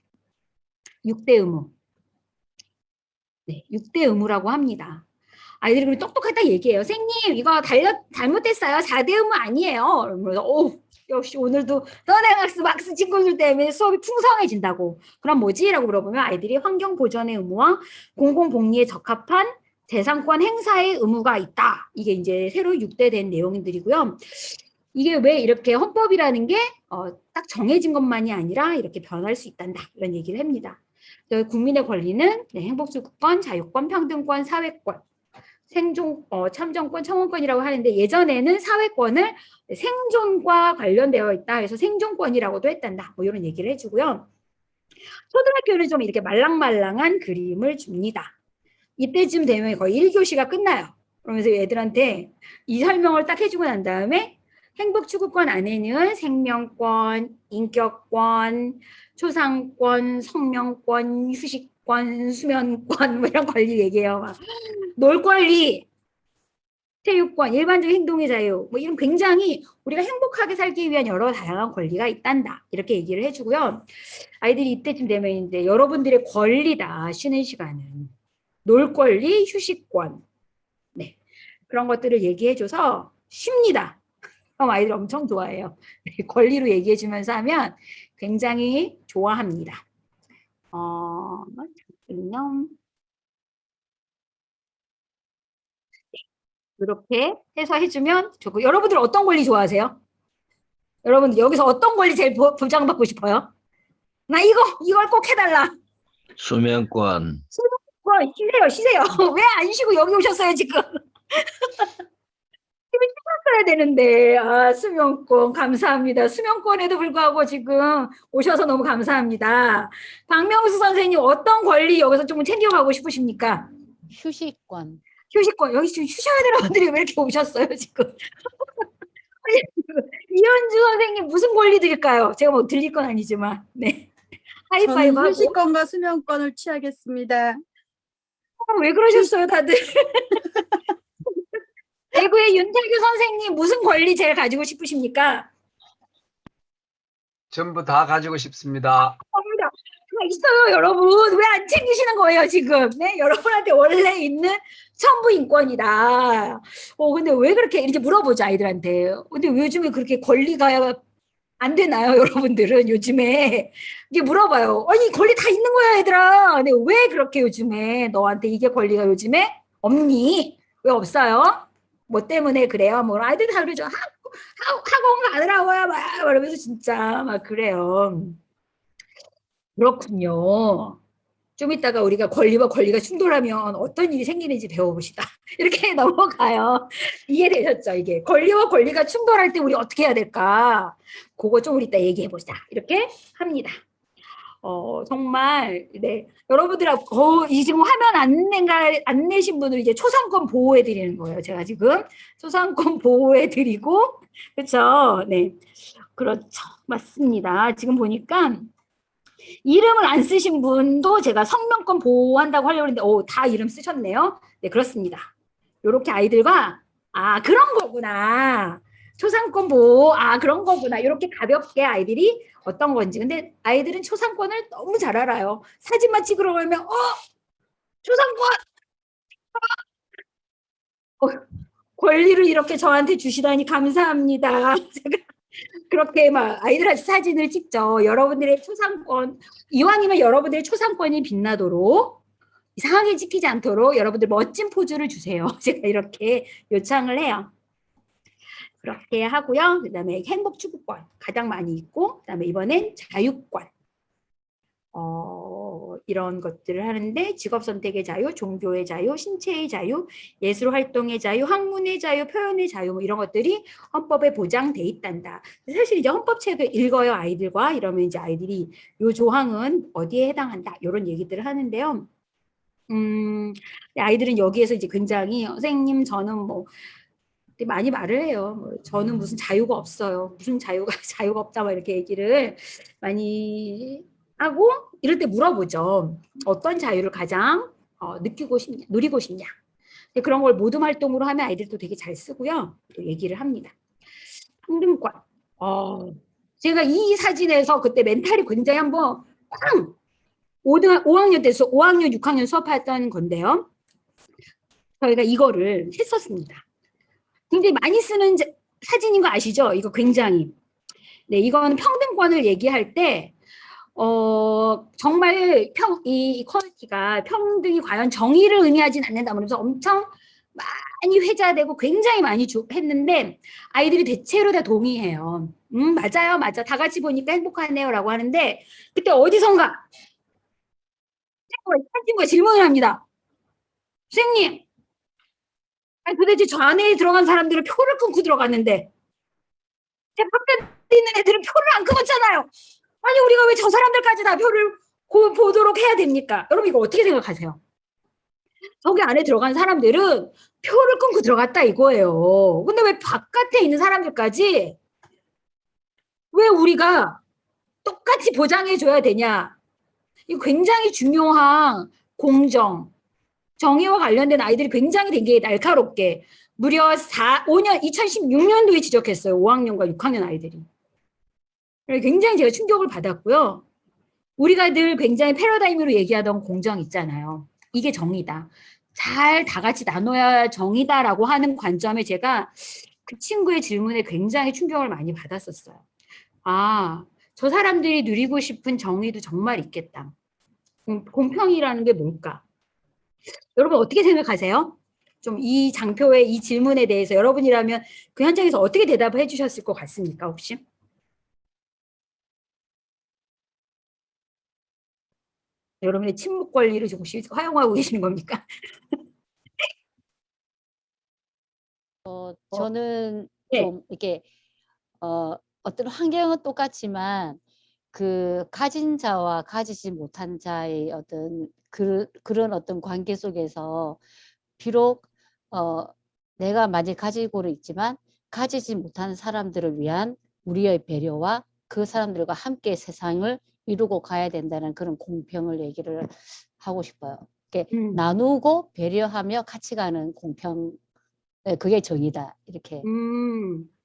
6대 의무. 네, 6대 의무라고 합니다. 아이들이 그리고 똑똑하다 얘기해요. 선생님, 이거 잘못됐어요. 4대 의무 아니에요. 그래서 역시 오늘도 선행학습 막스 친구들 때문에 수업이 풍성해진다고. 그럼 뭐지? 라고 물어보면 아이들이 환경 보전의 의무와 공공복리에 적합한 재산권 행사의 의무가 있다. 이게 이제 새로 6대 된 내용들이고요. 이게 왜 이렇게 헌법이라는 게 딱 정해진 것만이 아니라 이렇게 변할 수 있단다. 이런 얘기를 합니다. 국민의 권리는 행복주권, 자유권, 평등권, 사회권, 참정권, 청원권이라고 하는데 예전에는 사회권을 생존과 관련되어 있다 해서 생존권이라고도 했단다. 뭐 이런 얘기를 해주고요. 초등학교는 좀 이렇게 말랑말랑한 그림을 줍니다. 이때쯤 되면 거의 1교시가 끝나요. 그러면서 애들한테 이 설명을 딱 해주고 난 다음에 행복추구권 안에는 생명권, 인격권, 초상권, 성명권, 휴식권, 수면권 뭐 이런 권리 얘기해요. 놀 권리, 체육권, 일반적 행동의 자유 뭐 이런 굉장히 우리가 행복하게 살기 위한 여러 다양한 권리가 있단다. 이렇게 얘기를 해주고요. 아이들이 이때쯤 되면 이제 여러분들의 권리다. 쉬는 시간은. 놀 권리, 휴식권. 네. 그런 것들을 얘기해줘서 쉽니다. 그럼 아이들 엄청 좋아해요. 권리로 얘기해주면서 하면 굉장히 좋아합니다. 잠깐만요. 이렇게 해서 해주면 좋고 여러분들 어떤 권리 좋아하세요? 여러분 여기서 어떤 권리 제일 보장받고 싶어요? 나 이걸 꼭 해달라. 수면권. 쉬세요. 왜 안 쉬고 여기 오셨어요 지금? 써야 되는데 수면권 감사합니다. 수면권에도 불구하고 지금 오셔서 너무 감사합니다. 박명수 선생님 어떤 권리 여기서 좀 챙겨가고 싶으십니까? 휴식권. 휴식권 여기 지금 쉬셔야 되는 분들이 왜 이렇게 오셨어요 지금? 이현주 선생님 무슨 권리 드릴까요? 제가 뭐 드릴 건 아니지만 네 하이파이브 저는 하고 휴식권과 수면권을 취하겠습니다. 왜 그러셨어요 다들? 대구의 윤태규 선생님 무슨 권리 제일 가지고 싶으십니까? 전부 다 가지고 싶습니다. 다 있어요 여러분 왜 안 챙기시는 거예요 지금? 네 여러분한테 원래 있는 천부 인권이다. 근데 왜 그렇게 이렇게 물어보죠 아이들한테. 근데 요즘에 그렇게 권리가 안 되나요 여러분들은 요즘에 이게 물어봐요. 아니 권리 다 있는 거야 얘들아. 근데 왜 그렇게 요즘에 너한테 이게 권리가 요즘에 없니? 왜 없어요? 뭐 때문에 그래요? 뭐 아이들 다 그러죠. 학원 가느라고요 막 이러면서 진짜 막 그래요. 그렇군요. 좀 이따가 우리가 권리와 권리가 충돌하면 어떤 일이 생기는지 배워봅시다. 이렇게 넘어가요. 이해되셨죠? 이게 권리와 권리가 충돌할 때 우리 어떻게 해야 될까? 그거 좀 우리 이따 얘기해보자. 이렇게 합니다. 정말 네 여러분들 이 지금 화면 안 내신 분을 이제 초상권 보호해 드리는 거예요. 제가 지금 초상권 보호해 드리고 그렇죠? 네 그렇죠 맞습니다. 지금 보니까 이름을 안 쓰신 분도 제가 성명권 보호한다고 하려고 했는데 다 이름 쓰셨네요. 네 그렇습니다. 이렇게 아이들과 그런 거구나. 초상권 보호 그런 거구나. 이렇게 가볍게 아이들이 어떤 건지. 근데 아이들은 초상권을 너무 잘 알아요. 사진만 찍으러 가면 초상권 권리를 이렇게 저한테 주시다니 감사합니다. 제가 그렇게 막 아이들한테 사진을 찍죠. 여러분들의 초상권 이왕이면 여러분들의 초상권이 빛나도록 이상하게 찍히지 않도록 여러분들 멋진 포즈를 주세요. 제가 이렇게 요청을 해요. 그렇게 하고요. 그 다음에 행복추구권 가장 많이 있고 그 다음에 이번엔 자유권. 이런 것들을 하는데 직업 선택의 자유, 종교의 자유, 신체의 자유, 예술 활동의 자유, 학문의 자유, 표현의 자유 뭐 이런 것들이 헌법에 보장돼 있단다. 사실 이제 헌법책을 읽어요 아이들과 이러면 이제 아이들이 요 조항은 어디에 해당한다 이런 얘기들을 하는데요. 아이들은 여기에서 이제 굉장히 선생님 저는 뭐 많이 말을 해요. 뭐 저는 무슨 자유가 없어요. 무슨 자유가 자유가 없다 막 이렇게 얘기를 많이 하고 이럴 때 물어보죠. 어떤 자유를 가장 느끼고 싶냐, 누리고 싶냐. 근데 그런 걸 모둠 활동으로 하면 아이들도 되게 잘 쓰고요. 또 얘기를 합니다. 평등권. 제가 이 사진에서 그때 멘탈이 굉장히 한번 꽝! 5학년 때서 5학년, 6학년 수업했던 건데요. 저희가 이거를 했었습니다. 굉장히 많이 쓰는 사진인 거 아시죠? 이거 굉장히. 네, 이건 평등권을 얘기할 때, 정말 이 이퀄리티가 평등이 과연 정의를 의미하진 않는다. 그러면서 엄청 많이 회자되고 굉장히 많이 했는데, 아이들이 대체로 다 동의해요. 맞아요, 맞아. 다 같이 보니까 행복하네요. 라고 하는데, 그때 어디선가, 친구가 질문을 합니다. 선생님, 아니 도대체 저 안에 들어간 사람들은 표를 끊고 들어갔는데 제 밖에 있는 애들은 표를 안 끊었잖아요. 아니 우리가 왜 저 사람들까지 다 표를 보도록 해야 됩니까? 여러분 이거 어떻게 생각하세요? 저기 안에 들어간 사람들은 표를 끊고 들어갔다 이거예요. 근데 왜 바깥에 있는 사람들까지 왜 우리가 똑같이 보장해줘야 되냐? 이거 굉장히 중요한 공정, 정의와 관련된 아이들이 굉장히 되게 날카롭게 무려 5년 2016년도에 지적했어요. 5학년과 6학년 아이들이. 굉장히 제가 충격을 받았고요. 우리가 늘 굉장히 패러다임으로 얘기하던 공정 있잖아요. 이게 정의다. 잘 다 같이 나눠야 정의다라고 하는 관점에 제가 그 친구의 질문에 굉장히 충격을 많이 받았었어요. 아, 저 사람들이 누리고 싶은 정의도 정말 있겠다. 공평이라는 게 뭘까? 여러분 어떻게 생각하세요? 좀 이 장표의 이 질문에 대해서 여러분이라면 그 현장에서 어떻게 대답을 해주셨을 것 같습니까 혹시? 여러분의 침묵 권리를 조금씩 활용하고 계시는 겁니까? 저는 네. 좀 이렇게 어떤 환경은 똑같지만 그 가진 자와 가지지 못한 자의 어떤 그런 어떤 관계 속에서 비록 내가 많이 가지고는 있지만 가지지 못한 사람들을 위한 우리의 배려와 그 사람들과 함께 세상을 이루고 가야 된다는 그런 공평을 얘기를 하고 싶어요. 이렇게 나누고 배려하며 같이 가는 공평, 그게 정의다. 이렇게.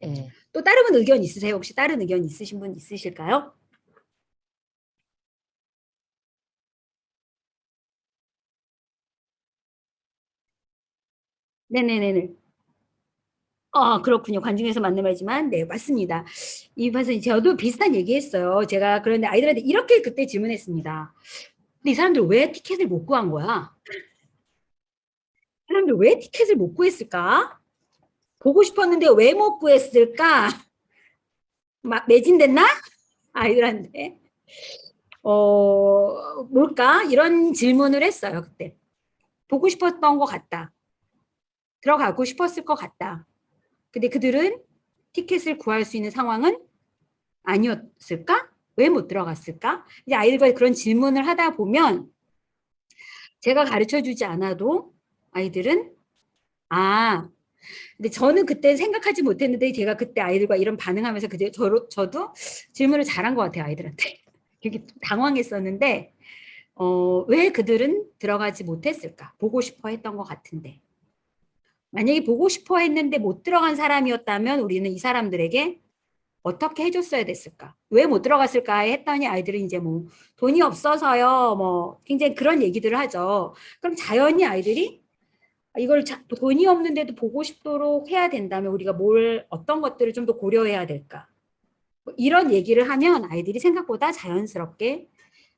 예. 또 다른 의견 있으세요? 혹시 다른 의견 있으신 분 있으실까요? 네네네네. 그렇군요. 관중에서 맞는 말이지만, 네, 맞습니다. 이 말씀, 저도 비슷한 얘기 했어요. 제가 그런데 아이들한테 이렇게 그때 질문했습니다. 근데 이 사람들 왜 티켓을 못 구한 거야? 이 사람들 왜 티켓을 못 구했을까? 보고 싶었는데 왜 못 구했을까? 매진됐나? 아이들한테. 뭘까? 이런 질문을 했어요, 그때. 보고 싶었던 것 같다. 들어가고 싶었을 것 같다. 근데 그들은 티켓을 구할 수 있는 상황은 아니었을까? 왜 못 들어갔을까? 이제 아이들과 그런 질문을 하다 보면 제가 가르쳐 주지 않아도 아이들은 근데 저는 그때 생각하지 못했는데 제가 그때 아이들과 이런 반응하면서 그때 저도 질문을 잘한 것 같아요, 아이들한테. 되게 당황했었는데 왜 그들은 들어가지 못했을까? 보고 싶어 했던 것 같은데. 만약에 보고 싶어 했는데 못 들어간 사람이었다면 우리는 이 사람들에게 어떻게 해줬어야 됐을까? 왜 못 들어갔을까 했더니 아이들은 이제 뭐 돈이 없어서요. 뭐 굉장히 그런 얘기들을 하죠. 그럼 자연히 아이들이 이걸 돈이 없는데도 보고 싶도록 해야 된다면 우리가 어떤 것들을 좀 더 고려해야 될까? 뭐 이런 얘기를 하면 아이들이 생각보다 자연스럽게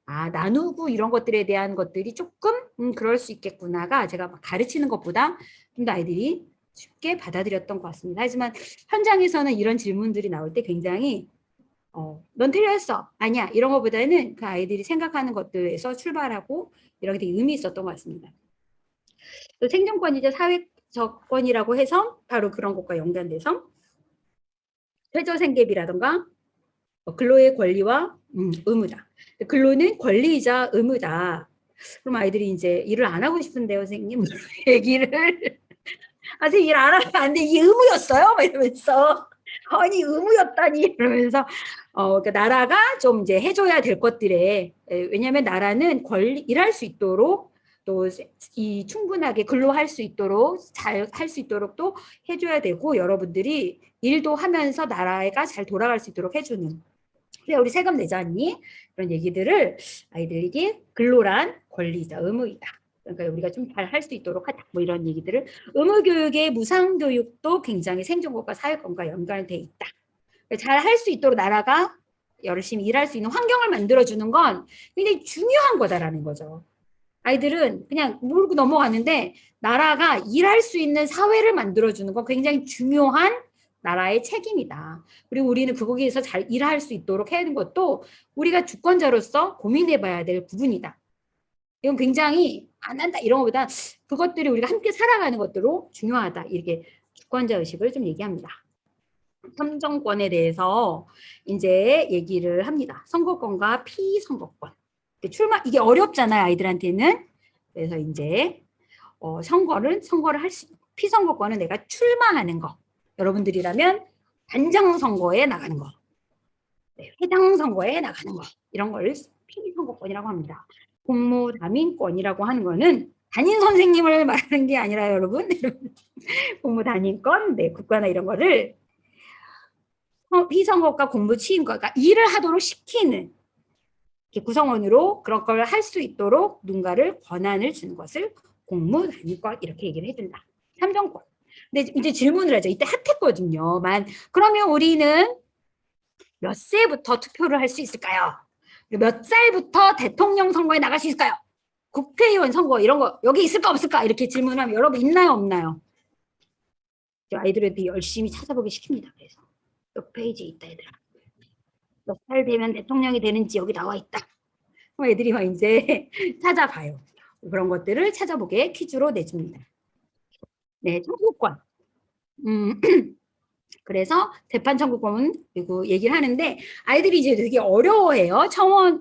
나누고 이런 것들에 대한 것들이 조금 그럴 수 있겠구나가 제가 막 가르치는 것보다 좀 더 아이들이 쉽게 받아들였던 것 같습니다. 하지만 현장에서는 이런 질문들이 나올 때 굉장히 넌 틀렸어. 아니야. 이런 것보다는 그 아이들이 생각하는 것들에서 출발하고 이런 게 되게 의미 있었던 것 같습니다. 또 생존권이자 사회적권이라고 해서 바로 그런 것과 연관돼서 최저생계비라던가 근로의 권리와 의무다. 근로는 권리이자 의무다. 그럼 아이들이 이제 일을 안 하고 싶은데요, 선생님. 얘기를. 아, 선생님 일 안 하면 안 돼. 이게 의무였어요? 막 이러면서. 아니, 의무였다니. 이러면서. 그러니까 나라가 좀 이제 해줘야 될 것들에, 왜냐하면 나라는 일할 수 있도록 또 이 충분하게 근로할 수 있도록 잘 할 수 있도록 또 해줘야 되고 여러분들이 일도 하면서 나라가 잘 돌아갈 수 있도록 해주는. 그래 우리 세금 내지 않니? 그런 얘기들을 아이들에게 근로란 권리이자 의무이다. 그러니까 우리가 좀 잘 할 수 있도록 하다. 뭐 이런 얘기들을 의무교육의 무상교육도 굉장히 생존권과 사회권과 연관돼 있다. 잘 할 수 있도록 나라가 열심히 일할 수 있는 환경을 만들어주는 건 굉장히 중요한 거다라는 거죠. 아이들은 그냥 모르고 넘어가는데 나라가 일할 수 있는 사회를 만들어주는 건 굉장히 중요한 나라의 책임이다. 그리고 우리는 거기에서 잘 일할 수 있도록 해야 하는 것도 우리가 주권자로서 고민해봐야 될 부분이다. 이건 굉장히 안 한다 이런 것보다 그것들이 우리가 함께 살아가는 것들로 중요하다. 이렇게 주권자 의식을 좀 얘기합니다. 참정권에 대해서 이제 얘기를 합니다. 선거권과 피선거권. 이게 어렵잖아요, 아이들한테는. 그래서 이제 선거를 할 수 있고 피선거권은 내가 출마하는 거. 여러분들이라면 단장 선거에 나가는 거, 회장 선거에 나가는 거 이런 걸 피선거권이라고 합니다. 공무담임권이라고 하는 거는 담임 선생님을 말하는 게 아니라 여러분 공무담임권, 국가나 이런 거를 피선거과 공부 취임과 그러니까 일을 하도록 시키는 구성원으로 그런 걸 할 수 있도록 누군가를 권한을 주는 것을 공무담임권 이렇게 얘기를 해준다. 참정권. 근데 이제 질문을 하죠. 이때 핫했거든요. 그러면 우리는 몇 세부터 투표를 할 수 있을까요? 몇 살부터 대통령 선거에 나갈 수 있을까요? 국회의원 선거 이런 거 여기 있을까 없을까? 이렇게 질문하면 여러분 있나요 없나요? 아이들한테 열심히 찾아보기 시킵니다. 그래서 몇 페이지에 있다 얘들아. 몇 살 되면 대통령이 되는지 여기 나와 있다. 그럼 애들이 이제 찾아봐요. 그런 것들을 찾아보게 퀴즈로 내줍니다. 네, 청구권. 그래서 재판 청구권 그리고 얘기를 하는데 아이들이 이제 되게 어려워해요.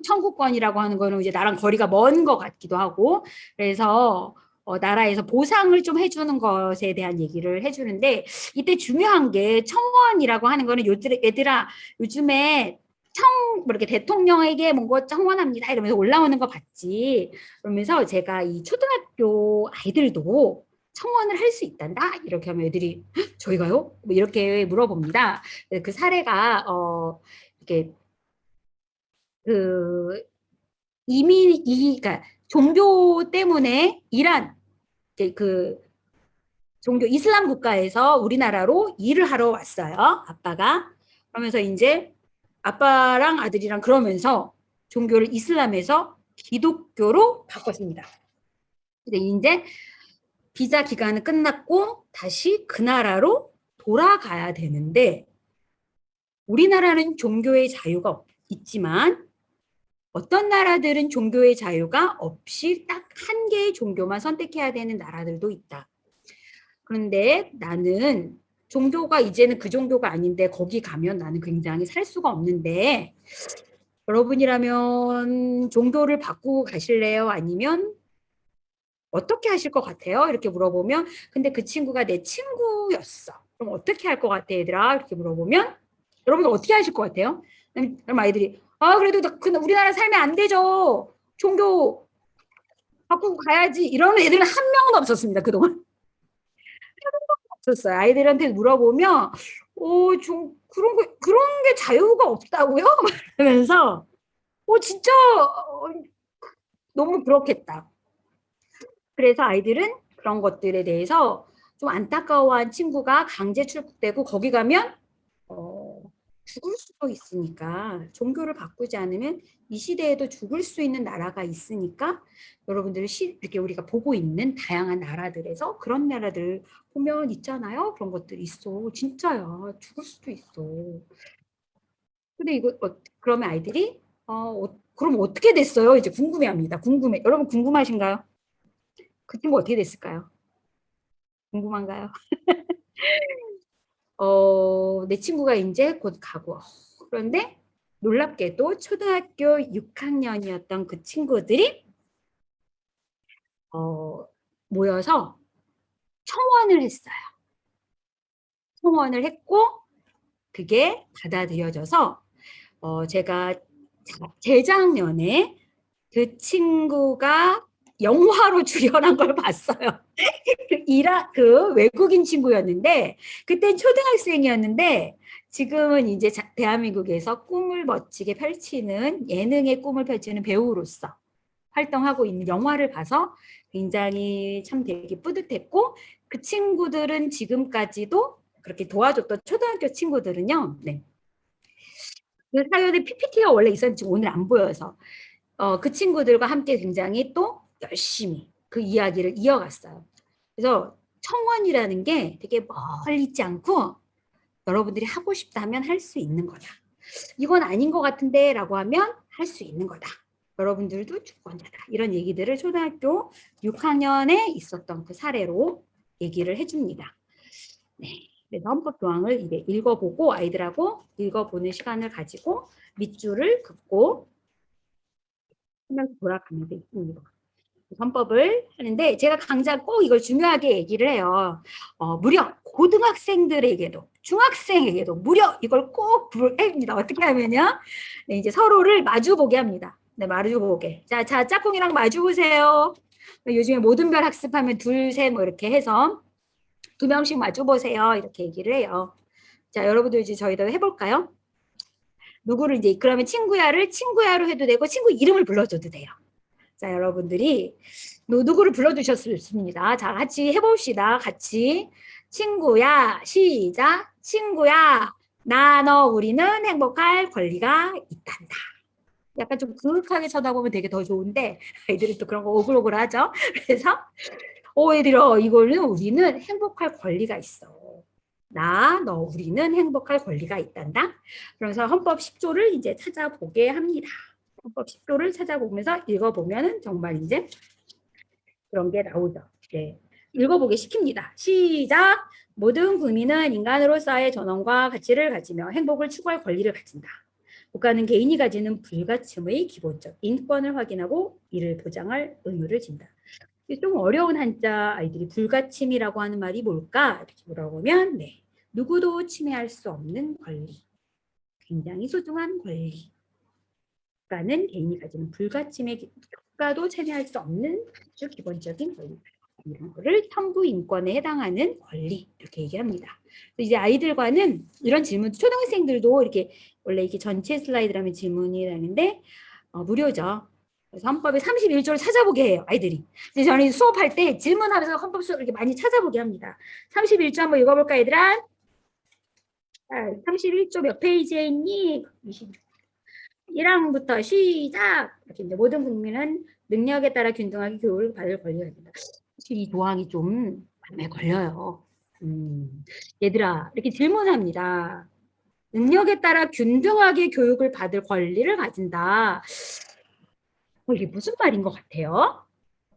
청구권이라고 하는 거는 이제 나랑 거리가 먼 것 같기도 하고 그래서 나라에서 보상을 좀 해주는 것에 대한 얘기를 해주는데 이때 중요한 게 청원이라고 하는 거는 얘들아 요즘에 뭐 이렇게 대통령에게 뭔가 청원합니다 이러면서 올라오는 거 봤지. 그러면서 제가 이 초등학교 아이들도 청원을 할 수 있단다 이렇게 하면 애들이 저희가요? 뭐 이렇게 물어봅니다. 그 사례가 이렇게 그 그러니까 종교 때문에 이란 그 종교 이슬람 국가에서 우리나라로 일을 하러 왔어요. 아빠가 그러면서 이제 아빠랑 아들이랑 그러면서 종교를 이슬람에서 기독교로 바꿨습니다. 근데 이제 비자 기간은 끝났고 다시 그 나라로 돌아가야 되는데 우리나라는 종교의 자유가 있지만 어떤 나라들은 종교의 자유가 없이 딱 한 개의 종교만 선택해야 되는 나라들도 있다. 그런데 나는 종교가 이제는 그 종교가 아닌데 거기 가면 나는 굉장히 살 수가 없는데 여러분이라면 종교를 바꾸고 가실래요? 아니면 어떻게 하실 것 같아요? 이렇게 물어보면 근데 그 친구가 내 친구였어. 그럼 어떻게 할 것 같아 얘들아? 이렇게 물어보면 여러분 어떻게 하실 것 같아요? 그럼 아이들이 그래도 우리나라 살면 안 되죠. 종교 바꾸고 가야지. 이러는 애들은 한 명도 없었습니다. 그동안. 한 명도 없었어요. 아이들한테 물어보면 좀 그런 게 자유가 없다고요? 그러면서 진짜 너무 그렇겠다. 그래서 아이들은 그런 것들에 대해서 좀 안타까워한 친구가 강제 출국되고 거기 가면 죽을 수도 있으니까 종교를 바꾸지 않으면 이 시대에도 죽을 수 있는 나라가 있으니까 여러분들 이렇게 우리가 보고 있는 다양한 나라들에서 그런 나라들 보면 있잖아요. 그런 것들이 있어. 진짜야. 죽을 수도 있어. 근데 이거 그러면 아이들이 그럼 어떻게 됐어요? 이제 궁금해합니다. 궁금해. 여러분 궁금하신가요? 그 친구 어떻게 됐을까요? 궁금한가요? 내 친구가 이제 곧 가고. 그런데 놀랍게도 초등학교 6학년이었던 그 친구들이 모여서 청원을 했어요. 청원을 했고 그게 받아들여져서 제가 재작년에 그 친구가 영화로 출연한 걸 봤어요. 그 외국인 친구였는데 그땐 초등학생이었는데 지금은 이제 대한민국에서 꿈을 멋지게 펼치는 예능의 꿈을 펼치는 배우로서 활동하고 있는 영화를 봐서 굉장히 참 되게 뿌듯했고 그 친구들은 지금까지도 그렇게 도와줬던 초등학교 친구들은요. 네. 그 사연에 PPT가 원래 있었는지 오늘 안 보여서 그 친구들과 함께 굉장히 또 열심히 그 이야기를 이어갔어요. 그래서 청원이라는 게 되게 멀리 있지 않고 여러분들이 하고 싶다면 할 수 있는 거다. 이건 아닌 것 같은데 라고 하면 할 수 있는 거다. 여러분들도 주권자다. 이런 얘기들을 초등학교 6학년에 있었던 그 사례로 얘기를 해줍니다. 네. 그래서 헌법 조항을 이제 읽어보고 아이들하고 읽어보는 시간을 가지고 밑줄을 긋고 하면서 돌아가면 되겠습니다. 헌법을 하는데 제가 강좌 꼭 이걸 중요하게 얘기를 해요. 무려 고등학생들에게도 중학생에게도 무려 이걸 꼭 합니다. 어떻게 하면요? 네, 이제 서로를 마주보게 합니다. 네, 마주보게. 자, 짝꿍이랑 마주보세요. 요즘에 모든 별 학습하면 둘, 셋 뭐 이렇게 해서 2명씩 마주보세요. 이렇게 얘기를 해요. 자, 여러분들 이제 저희도 해볼까요? 누구를 이제 그러면 친구야를 친구야로 해도 되고 친구 이름을 불러줘도 돼요. 자, 여러분들이 누구를 불러주셨습니다. 자, 같이 해봅시다. 같이 친구야 시작. 친구야 나 너 우리는 행복할 권리가 있단다. 약간 좀 그윽하게 쳐다보면 되게 더 좋은데 아이들이 또 그런 거 오글오글하죠. 그래서 얘들아 이거는 우리는 행복할 권리가 있어. 나, 너, 우리는 행복할 권리가 있단다. 그래서 헌법 10조를 이제 찾아보게 합니다. 헌법 10조를 찾아보면서 읽어보면은 정말 이제 그런 게 나오죠. 네. 읽어보게 시킵니다. 시작! 모든 국민은 인간으로서의 존엄과 가치를 가지며 행복을 추구할 권리를 가진다. 국가는 개인이 가지는 불가침의 기본적 인권을 확인하고 이를 보장할 의무를 진다. 좀 어려운 한자 아이들이 불가침이라고 하는 말이 뭘까? 이렇게 물어보면 네. 누구도 침해할 수 없는 권리. 굉장히 소중한 권리. 국가는 개인이 가지는 불가침의 국가도 침해할 수 없는 아주 기본적인 권리. 이런 거를 천부 인권에 해당하는 권리 이렇게 얘기합니다. 이제 아이들과는 이런 질문, 초등학생들도 이렇게 원래 이렇게 전체 슬라이드라면 질문이 나는데 무료죠. 그래서 헌법의 31조를 찾아보게 해요, 아이들이. 그래서 저는 수업할 때 질문하면서 헌법 수업 이렇게 많이 찾아보게 합니다. 31조 한번 읽어볼까, 얘들아? 31조 몇 페이지에 있니? 1항부터 시작! 이렇게 이제 모든 국민은 능력에 따라 균등하게 교육을 받을 권리가 있다. 사실 이 조항이 좀 마음에 걸려요. 얘들아, 이렇게 질문합니다. 능력에 따라 균등하게 교육을 받을 권리를 가진다. 이게 무슨 말인 것 같아요?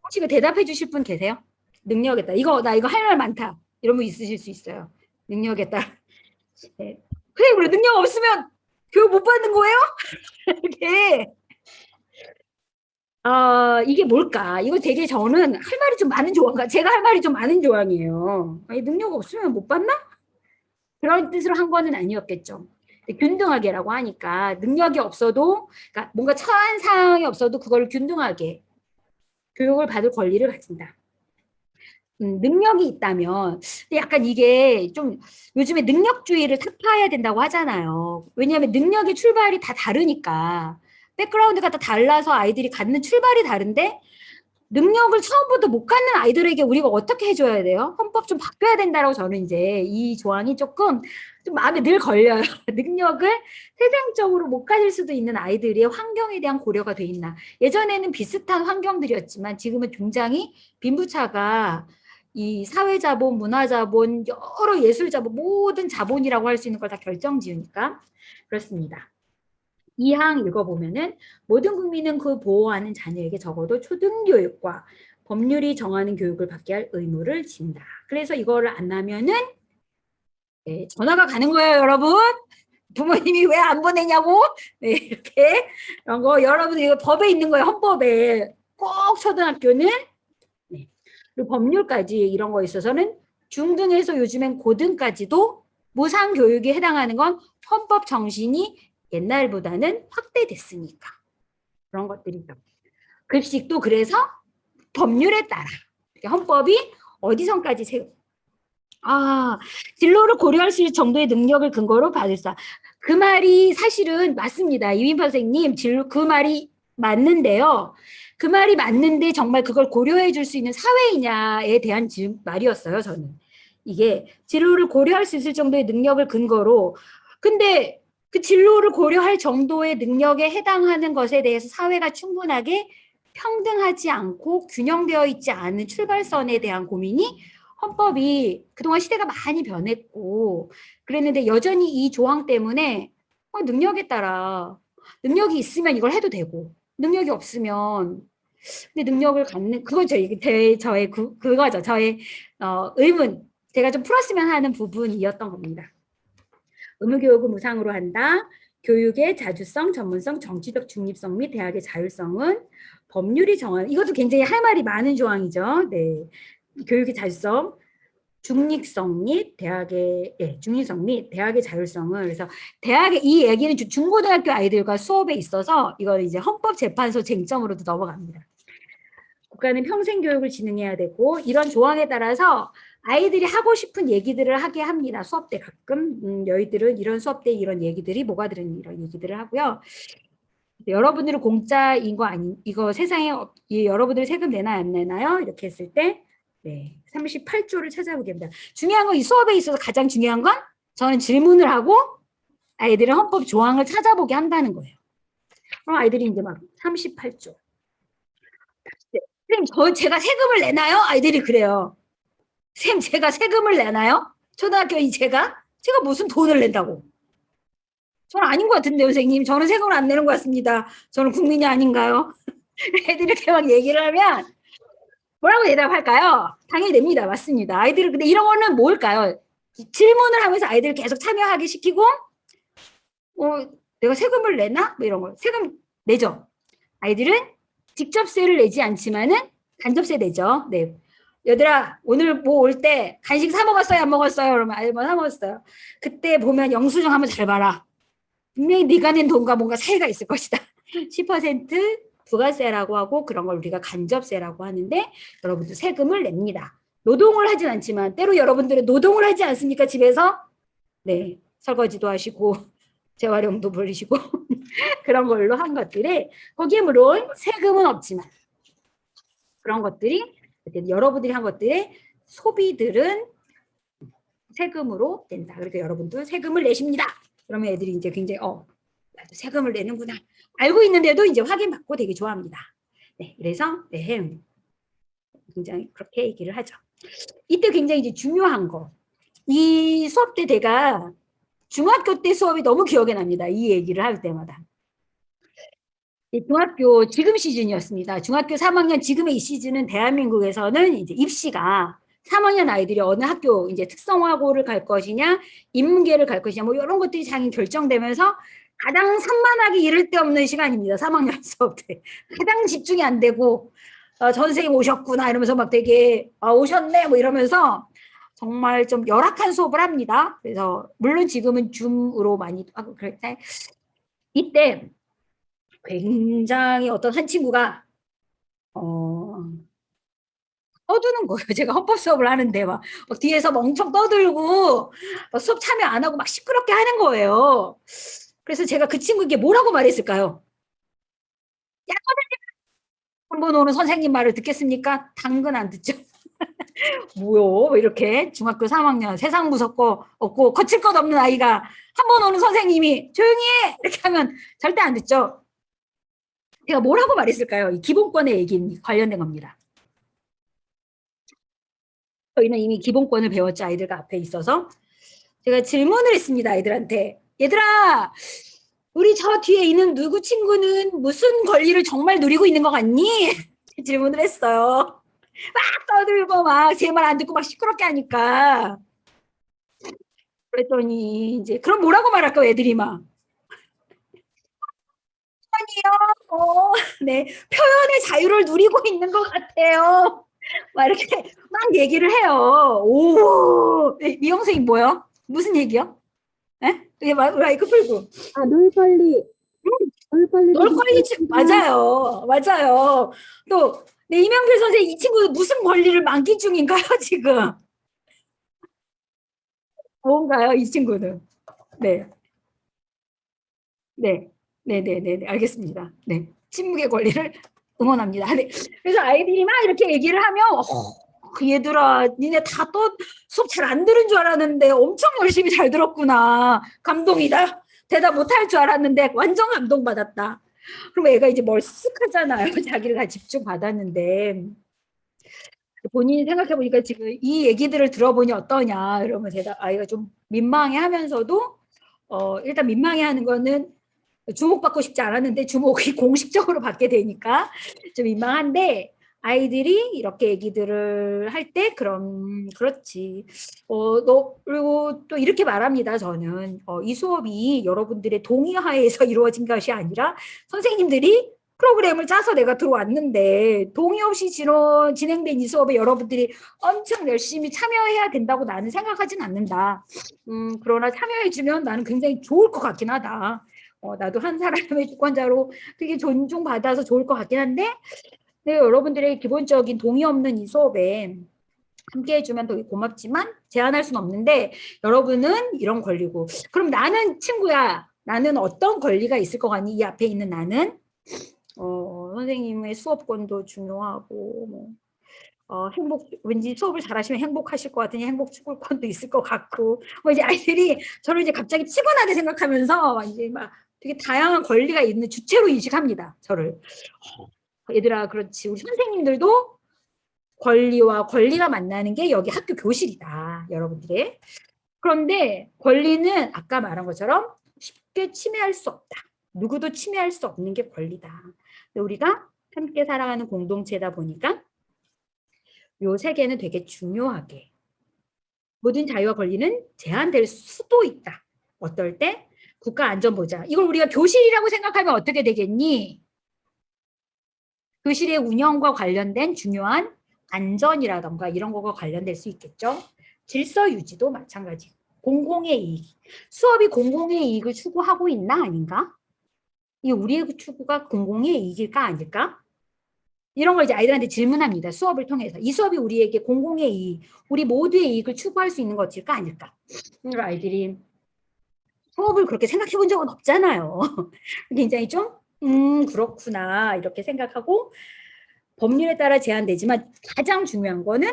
혹시 이거 대답해 주실 분 계세요? 능력에 따라. 나 이거 할 말 많다. 이런 분 있으실 수 있어요. 능력에 따라. 네. 그래, 우리 능력 없으면 교육 못 받는 거예요? 이렇게. 이게 뭘까? 이거 되게 저는 할 말이 좀 많은 조항가. 제가 할 말이 좀 많은 조항이에요. 아니, 능력 없으면 못 받나? 그런 뜻으로 한 거는 아니었겠죠. 균등하게라고 하니까 능력이 없어도, 그러니까 뭔가 처한 상황이 없어도 그걸 균등하게 교육을 받을 권리를 가진다. 능력이 있다면 약간 이게 좀 요즘에 능력주의를 타파해야 된다고 하잖아요. 왜냐하면 능력의 출발이 다 다르니까 백그라운드가 다 달라서 아이들이 갖는 출발이 다른데 능력을 처음부터 못 갖는 아이들에게 우리가 어떻게 해줘야 돼요? 헌법 좀 바뀌어야 된다라고 저는 이제 이 조항이 조금 좀 마음에 늘 걸려요. 능력을 세상적으로 못 가질 수도 있는 아이들의 환경에 대한 고려가 돼 있나. 예전에는 비슷한 환경들이었지만 지금은 굉장히 빈부차가 이 사회자본, 문화자본, 여러 예술자본, 모든 자본이라고 할 수 있는 걸 다 결정지으니까 그렇습니다. 2항 읽어보면은 모든 국민은 그 보호하는 자녀에게 적어도 초등교육과 법률이 정하는 교육을 받게 할 의무를 진다. 그래서 이거를 안 하면은 네, 전화가 가는 거예요, 여러분. 부모님이 왜 안 보내냐고. 네, 이렇게 이런 거 여러분 이거 법에 있는 거예요, 헌법에. 꼭 초등학교는 네. 그리고 법률까지 이런 거 있어서는 중등에서 요즘엔 고등까지도 무상 교육에 해당하는 건 헌법 정신이 옛날보다는 확대됐으니까 그런 것들이죠. 급식도 그래서 법률에 따라 헌법이 어디선까지 진로를 고려할 수 있을 정도의 능력을 근거로 받을 수. 그 말이 사실은 맞습니다. 이민파 선생님, 그 말이 맞는데요. 그 말이 맞는데 정말 그걸 고려해 줄 수 있는 사회이냐에 대한 말이었어요, 저는. 이게 진로를 고려할 수 있을 정도의 능력을 근거로. 근데 그 진로를 고려할 정도의 능력에 해당하는 것에 대해서 사회가 충분하게 평등하지 않고 균형되어 있지 않은 출발선에 대한 고민이 헌법이 그동안 시대가 많이 변했고 그랬는데 여전히 이 조항 때문에 능력에 따라 능력이 있으면 이걸 해도 되고 능력이 없으면 근데 능력을 갖는 그거죠. 저의 그거죠. 저의 의문 제가 좀 풀었으면 하는 부분이었던 겁니다. 의무교육은 무상으로 한다. 교육의 자주성, 전문성, 정치적 중립성 및 대학의 자율성은 법률이 정한 이것도 굉장히 할 말이 많은 조항이죠. 네. 교육의 자주성, 중립성 및 대학의 중립성 및 대학의 자율성을 그래서 대학의 이 얘기는 중고등학교 아이들과 수업에 있어서 이걸 이제 헌법재판소 쟁점으로도 넘어갑니다. 국가는 평생 교육을 진행해야 되고 이런 조항에 따라서 아이들이 하고 싶은 얘기들을 하게 합니다. 수업 때 가끔 너희들은 이런 수업 때 이런 얘기들이 뭐가 들은 이런 얘기들을 하고요. 여러분들은 공짜인 거 아니 이거 세상에 여러분들 세금 내나요 안 내나요? 이렇게 했을 때 네, 38조를 찾아보게 됩니다. 중요한 건 이 수업에 있어서 가장 중요한 건 저는 질문을 하고 아이들은 헌법 조항을 찾아보게 한다는 거예요. 그럼 아이들이 이제 막 38조. 선생님, 제가 세금을 내나요? 아이들이 그래요. 선생님, 제가 세금을 내나요? 초등학교인 제가 무슨 돈을 낸다고. 저는 아닌 것 같은데요, 선생님. 저는 세금을 안 내는 것 같습니다. 저는 국민이 아닌가요? 애들이 이렇게 막 얘기를 하면 뭐라고 대답할까요? 당연히 냅니다. 맞습니다. 아이들은 근데 이런 거는 뭘까요? 질문을 하면서 아이들을 계속 참여하게 시키고 내가 세금을 내나? 뭐 이런 거. 세금 내죠. 아이들은 직접세를 내지 않지만은 간접세 내죠. 네. 얘들아 오늘 뭐 올 때 간식 사 먹었어요? 안 먹었어요? 그러면 뭐 사 먹었어요. 그때 보면 영수증 한번 잘 봐라. 분명히 네가 낸 돈과 뭔가 차이가 있을 것이다. 10% 부가세라고 하고 그런 걸 우리가 간접세라고 하는데 여러분들 세금을 냅니다. 노동을 하진 않지만 때로 여러분들은 노동을 하지 않습니까? 집에서 네 설거지도 하시고 재활용도 벌리시고 그런 걸로 한 것들에 거기에 물론 세금은 없지만 그런 것들이 여러분들이 한 것들의 소비들은 세금으로 낸다. 그러니까 여러분도 세금을 내십니다. 그러면 애들이 이제 굉장히 나도 세금을 내는구나 알고 있는데도 이제 확인받고 되게 좋아합니다. 네, 그래서 네, 굉장히 그렇게 얘기를 하죠. 이때 굉장히 이제 중요한 거. 이 수업 때 제가 중학교 때 수업이 너무 기억에 납니다. 이 얘기를 할 때마다. 중학교 지금 시즌이었습니다. 중학교 3학년 지금의 이 시즌은 대한민국에서는 이제 입시가 3학년 아이들이 어느 학교 이제 특성화고를 갈 것이냐, 인문계를 갈 것이냐, 뭐 이런 것들이 잘 결정되면서 가장 산만하기 이를 데 없는 시간입니다. 3학년 수업 때 가장 집중이 안 되고 전 선생님 오셨구나 이러면서 막 되게 오셨네 뭐 이러면서 정말 좀 열악한 수업을 합니다. 그래서 물론 지금은 줌으로 많이 하고 그럴 때 이때 굉장히 어떤 한 친구가 떠드는 거예요. 제가 헌법 수업을 하는데 막 뒤에서 막 엄청 떠들고 막 수업 참여 안 하고 막 시끄럽게 하는 거예요. 그래서 제가 그 친구에게 뭐라고 말했을까요? 야, 한번 오는 선생님 말을 듣겠습니까? 당근 안 듣죠. 뭐요? 이렇게 중학교 3학년 세상 무섭고 없고 거칠 것 없는 아이가 한 번 오는 선생님이 조용히 해! 이렇게 하면 절대 안 듣죠. 제가 뭐라고 말했을까요? 이 기본권의 얘기 관련된 겁니다. 저희는 이미 기본권을 배웠죠. 아이들과 앞에 있어서. 제가 질문을 했습니다. 아이들한테. 얘들아 우리 저 뒤에 있는 누구 친구는 무슨 권리를 정말 누리고 있는 것 같니? 질문을 했어요. 막 떠들고 막 제 말 안 듣고 막 시끄럽게 하니까. 그랬더니 이제 그럼 뭐라고 말할까 애들이 막. 아니요. 네. 표현의 자유를 누리고 있는 것 같아요. 막 이렇게 막 얘기를 해요. 오. 네, 미영 선생님 뭐요? 무슨 얘기요? 예? 이게 마이크 풀고. 아, 놀 권리. 놀 권리도 놀 권리 있습니다. 맞아요. 맞아요. 또 네, 이명필 선생님 이 친구 무슨 권리를 만기 중인가요, 지금? 뭔가요, 이 친구는? 네. 네. 네, 알겠습니다. 네. 침묵의 권리를 응원합니다. 네. 그래서 아이들이 막 이렇게 얘기를 하면, 그 얘들아, 니네 다 또 수업 잘 안 들은 줄 알았는데 엄청 열심히 잘 들었구나. 감동이다. 대답 못 할 줄 알았는데 완전 감동받았다. 그럼 애가 이제 멀쓱하잖아요. 자기를 다 집중받았는데. 본인이 생각해보니까 지금 이 얘기들을 들어보니 어떠냐. 이러면 아이가 좀 민망해하면서도 일단 민망해하는 거는 주목받고 싶지 않았는데 주목이 공식적으로 받게 되니까 좀 민망한데 아이들이 이렇게 얘기들을 할 때 그럼 그렇지. 너 그리고 또 이렇게 말합니다. 저는 이 수업이 여러분들의 동의하에서 이루어진 것이 아니라 선생님들이 프로그램을 짜서 내가 들어왔는데 동의 없이 진행된 이 수업에 여러분들이 엄청 열심히 참여해야 된다고 나는 생각하진 않는다. 그러나 참여해주면 나는 굉장히 좋을 것 같긴 하다. 나도 한 사람의 주권자로 되게 존중받아서 좋을 것 같긴 한데 네, 여러분들의 기본적인 동의 없는 이 수업에 함께 해주면 되게 고맙지만 제한할 수는 없는데 여러분은 이런 권리고 그럼 나는 친구야 나는 어떤 권리가 있을 것 같니? 이 앞에 있는 나는 선생님의 수업권도 중요하고 왠지 수업을 잘하시면 행복하실 것 같으니 행복 추구권도 있을 것 같고 이제 아이들이 저를 이제 갑자기 치고나게 생각하면서 이제 막 되게 다양한 권리가 있는 주체로 인식합니다. 저를. 얘들아 그렇지 우리 선생님들도 권리와 권리가 만나는 게 여기 학교 교실이다. 여러분들의. 그런데 권리는 아까 말한 것처럼 쉽게 침해할 수 없다. 누구도 침해할 수 없는 게 권리다. 우리가 함께 살아가는 공동체다 보니까 요 세 개는 되게 중요하게 모든 자유와 권리는 제한될 수도 있다. 어떨 때? 국가안전보장. 이걸 우리가 교실이라고 생각하면 어떻게 되겠니? 교실의 운영과 관련된 중요한 안전이라던가 이런 거가 관련될 수 있겠죠. 질서 유지도 마찬가지. 공공의 이익. 수업이 공공의 이익을 추구하고 있나 아닌가? 이 우리의 추구가 공공의 이익일까 아닐까? 이런 걸 이제 아이들한테 질문합니다. 수업을 통해서. 이 수업이 우리에게 공공의 이익, 우리 모두의 이익을 추구할 수 있는 것일까 아닐까? 그러니까 아이들이 수업을 그렇게 생각해 본 적은 없잖아요. 굉장히 좀 그렇구나 이렇게 생각하고 법률에 따라 제한되지만 가장 중요한 거는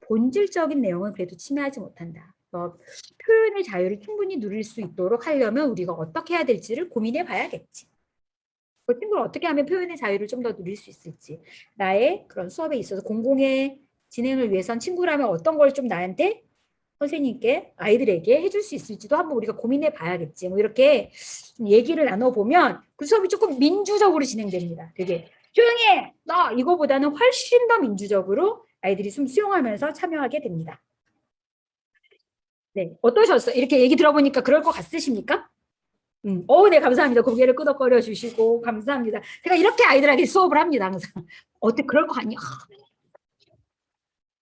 본질적인 내용은 그래도 침해하지 못한다. 표현의 자유를 충분히 누릴 수 있도록 하려면 우리가 어떻게 해야 될지를 고민해 봐야겠지. 그 친구를 어떻게 하면 표현의 자유를 좀 더 누릴 수 있을지. 나의 그런 수업에 있어서 공공의 진행을 위해선 친구라면 어떤 걸 좀 나한테 선생님께 아이들에게 해줄 수 있을지도 한번 우리가 고민해 봐야겠지. 뭐 이렇게 얘기를 나눠보면 그 수업이 조금 민주적으로 진행됩니다. 되게 조용히 해! 너! 이거보다는 훨씬 더 민주적으로 아이들이 좀 수용하면서 참여하게 됩니다. 네, 어떠셨어요? 이렇게 얘기 들어보니까 그럴 것 같으십니까? 네, 감사합니다. 고개를 끄덕거려 주시고 감사합니다. 제가 이렇게 아이들에게 수업을 합니다. 항상. 어떻게 그럴 것 같냐?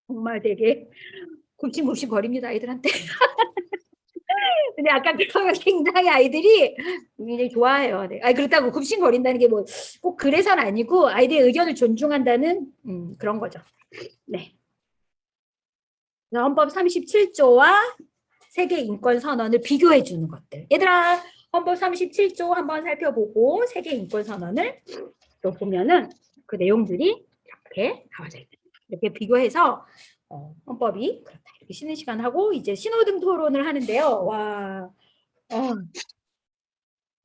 정말 되게 굽신굽신 거립니다. 아이들한테. 근데 아까 그러면 굉장히 아이들이 굉장히 좋아해요. 네. 그렇다고 굽신거린다는 게 뭐 꼭 그래서는 아니고 아이들의 의견을 존중한다는 그런 거죠. 네. 헌법 37조와 세계 인권 선언을 비교해 주는 것들. 얘들아, 헌법 37조 한번 살펴보고 세계 인권 선언을 또 보면은 그 내용들이 이렇게 나와져 있다. 이렇게 비교해서 헌법이 그렇다. 이렇게 쉬는 시간 하고 이제 신호등 토론을 하는데요. 와,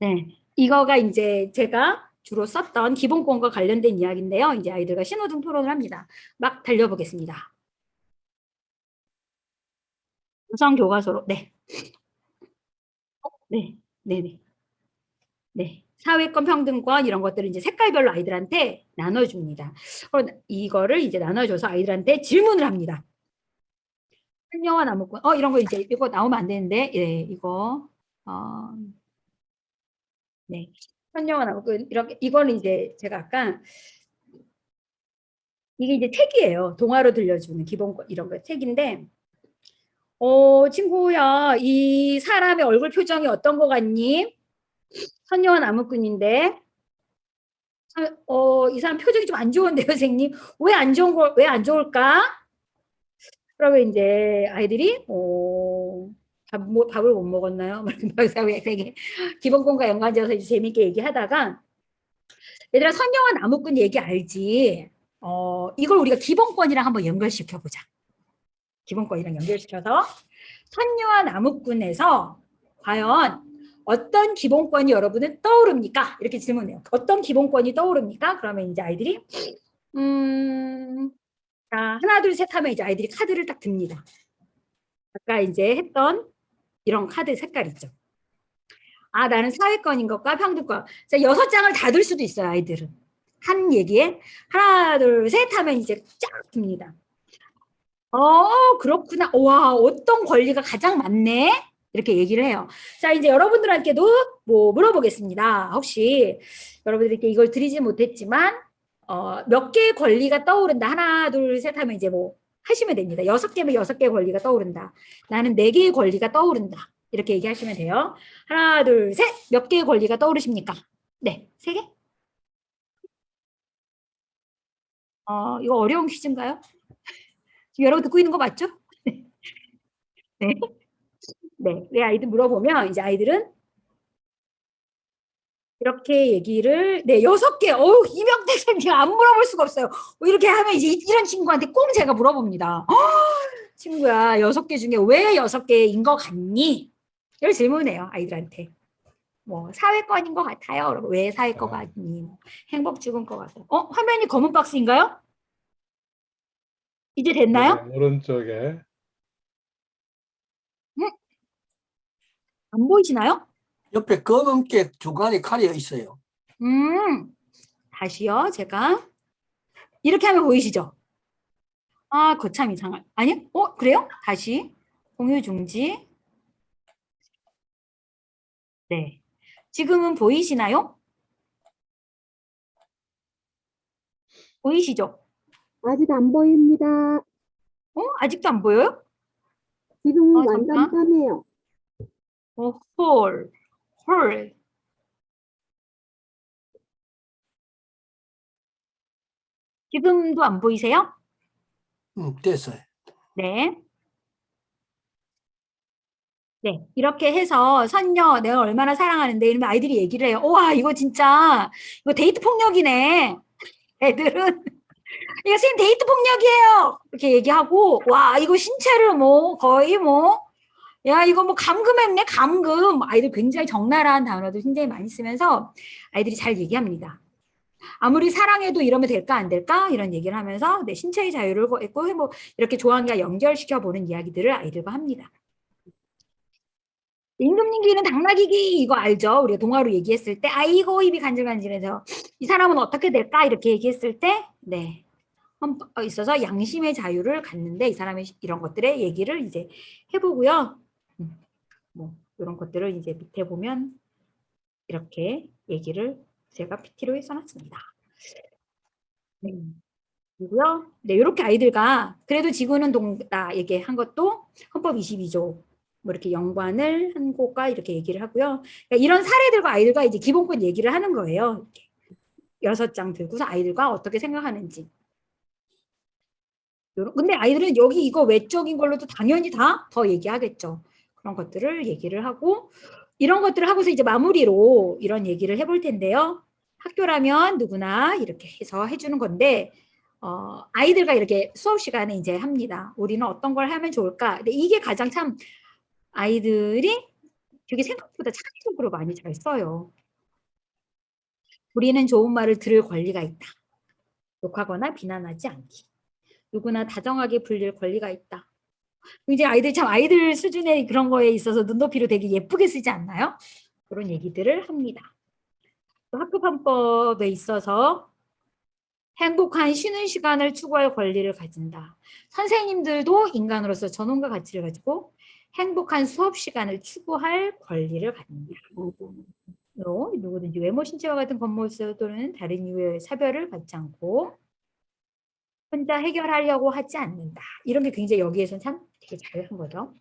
네, 이거가 이제 제가 주로 썼던 기본권과 관련된 이야기인데요. 이제 아이들과 신호등 토론을 합니다. 막 달려보겠습니다. 우선 교과서로 네, 네. 네, 사회권, 평등권 이런 것들을 이제 색깔별로 아이들한테 나눠줍니다. 그럼 이거를 이제 나눠줘서 아이들한테 질문을 합니다. 선녀와 나무꾼, 이런 거 이제 이거 나오면 안 되는데, 예, 이거, 네, 선녀와 나무꾼 이렇게 이거는 이제 제가 아까 이게 이제 책이에요. 동화로 들려주는 기본권 이런 거 책인데, 친구야, 이 사람의 얼굴 표정이 어떤 거 같니? 선녀와 나무꾼인데, 이 사람 표정이 좀 안 좋은데요, 선생님? 왜 안 좋을까? 그러면 이제 아이들이, 밥을 못 먹었나요? 되게 기본권과 연관지어서 이제 재밌게 얘기하다가, 얘들아, 선녀와 나무꾼 얘기 알지? 이걸 우리가 기본권이랑 한번 연결시켜보자. 기본권이랑 연결시켜서 선녀와 나무꾼에서 과연 어떤 기본권이 여러분은 떠오릅니까? 이렇게 질문해요. 어떤 기본권이 떠오릅니까? 그러면 이제 아이들이 자, 하나 둘 셋 하면 이제 아이들이 카드를 딱 듭니다. 아까 이제 했던 이런 카드 색깔 있죠. 아, 나는 사회권인 것과 평등권. 자, 6장을 다 들 수도 있어요, 아이들은. 한 얘기에 하나 둘 셋 하면 이제 쫙 듭니다. 그렇구나. 와, 어떤 권리가 가장 많네? 이렇게 얘기를 해요. 자, 이제 여러분들한테도 뭐 물어보겠습니다. 혹시 여러분들께 이걸 드리지 못했지만, 몇 개의 권리가 떠오른다. 하나, 둘, 셋 하면 이제 뭐 하시면 됩니다. 6개면 6개의 권리가 떠오른다. 나는 4개의 권리가 떠오른다. 이렇게 얘기하시면 돼요. 하나, 둘, 셋. 몇 개의 권리가 떠오르십니까? 네, 3개? 이거 어려운 퀴즈인가요? 지금 여러분 듣고 있는 거 맞죠? 네. 네. 내 아이들 물어보면 이제 아이들은 이렇게 얘기를 6개. 이명택 선생님 안 물어볼 수가 없어요. 이렇게 하면 이제 이런 친구한테 꼭 제가 물어봅니다. 친구야, 6개 중에 왜 6개인 것 같니? 이걸 질문해요, 아이들한테. 뭐 사회권인 것 같아요. 그러고 왜 사회권 같니? 행복 죽은 것 같고. 화면이 검은 박스인가요? 이제 됐나요? 네, 오른쪽에. 안 보이시나요? 옆에 검은게 중간에 가려 있어요. 다시요. 제가 이렇게 하면 보이시죠? 거참 이상한. 아니요? 그래요? 다시 공유 중지. 네. 지금은 보이시나요? 보이시죠? 아직 안 보입니다. 아직도 안 보여요? 지금은 잠깐. 완전 까매요. 헐. 지금도 안 보이세요? 됐어요. 네. 네, 이렇게 해서 선녀 내가 얼마나 사랑하는데 이러면 아이들이 얘기를 해요. 와, 이거 진짜 이거 데이트 폭력이네. 애들은 이거 선생님 데이트 폭력이에요. 이렇게 얘기하고 와, 이거 신체를 뭐 거의 뭐 야, 이거 뭐 감금했네, 감금. 아이들 굉장히 적나라한 단어들 굉장히 많이 쓰면서 아이들이 잘 얘기합니다. 아무리 사랑해도 이러면 될까 안 될까 이런 얘기를 하면서 내 신체의 자유를 있고 뭐 이렇게 조항과 연결시켜 보는 이야기들을 아이들과 합니다. 임금님기는 당나귀기 이거 알죠? 우리가 동화로 얘기했을 때 아이고 입이 간질간질해서 이 사람은 어떻게 될까 이렇게 얘기했을 때 네. 있어서 양심의 자유를 갖는데 이 사람이 이런 것들의 얘기를 이제 해보고요. 뭐 이런 것들을 이제 밑에 보면 이렇게 얘기를 제가 PT로 써놨습니다. 네. 그리고요. 네, 이렇게 아이들과 그래도 지구는 동다 얘기한 것도 헌법 22조 뭐 이렇게 연관을 한 곳과 이렇게 얘기를 하고요. 그러니까 이런 사례들과 아이들과 이제 기본권 얘기를 하는 거예요. 6장 들고서 아이들과 어떻게 생각하는지. 근데 아이들은 여기 이거 외적인 걸로도 당연히 다 더 얘기하겠죠. 그런 것들을 얘기를 하고 이런 것들을 하고서 이제 마무리로 이런 얘기를 해볼 텐데요. 학교라면 누구나 이렇게 해서 해주는 건데 아이들과 이렇게 수업 시간에 이제 합니다. 우리는 어떤 걸 하면 좋을까? 근데 이게 가장 참 아이들이 되게 생각보다 창의적으로 많이 잘 써요. 우리는 좋은 말을 들을 권리가 있다. 욕하거나 비난하지 않기. 누구나 다정하게 불릴 권리가 있다. 이제 아이들 참 아이들 수준의 그런 거에 있어서 눈높이로 되게 예쁘게 쓰지 않나요? 그런 얘기들을 합니다. 또 학급헌법에 있어서 행복한 쉬는 시간을 추구할 권리를 가진다. 선생님들도 인간으로서 전원과 가치를 가지고 행복한 수업 시간을 추구할 권리를 갖는다. 누구든지 외모, 신체와 같은 겉모습 또는 다른 이유의 사별을 받지 않고 혼자 해결하려고 하지 않는다. 이런 게 굉장히 여기에서는 참 되게 잘한 거죠.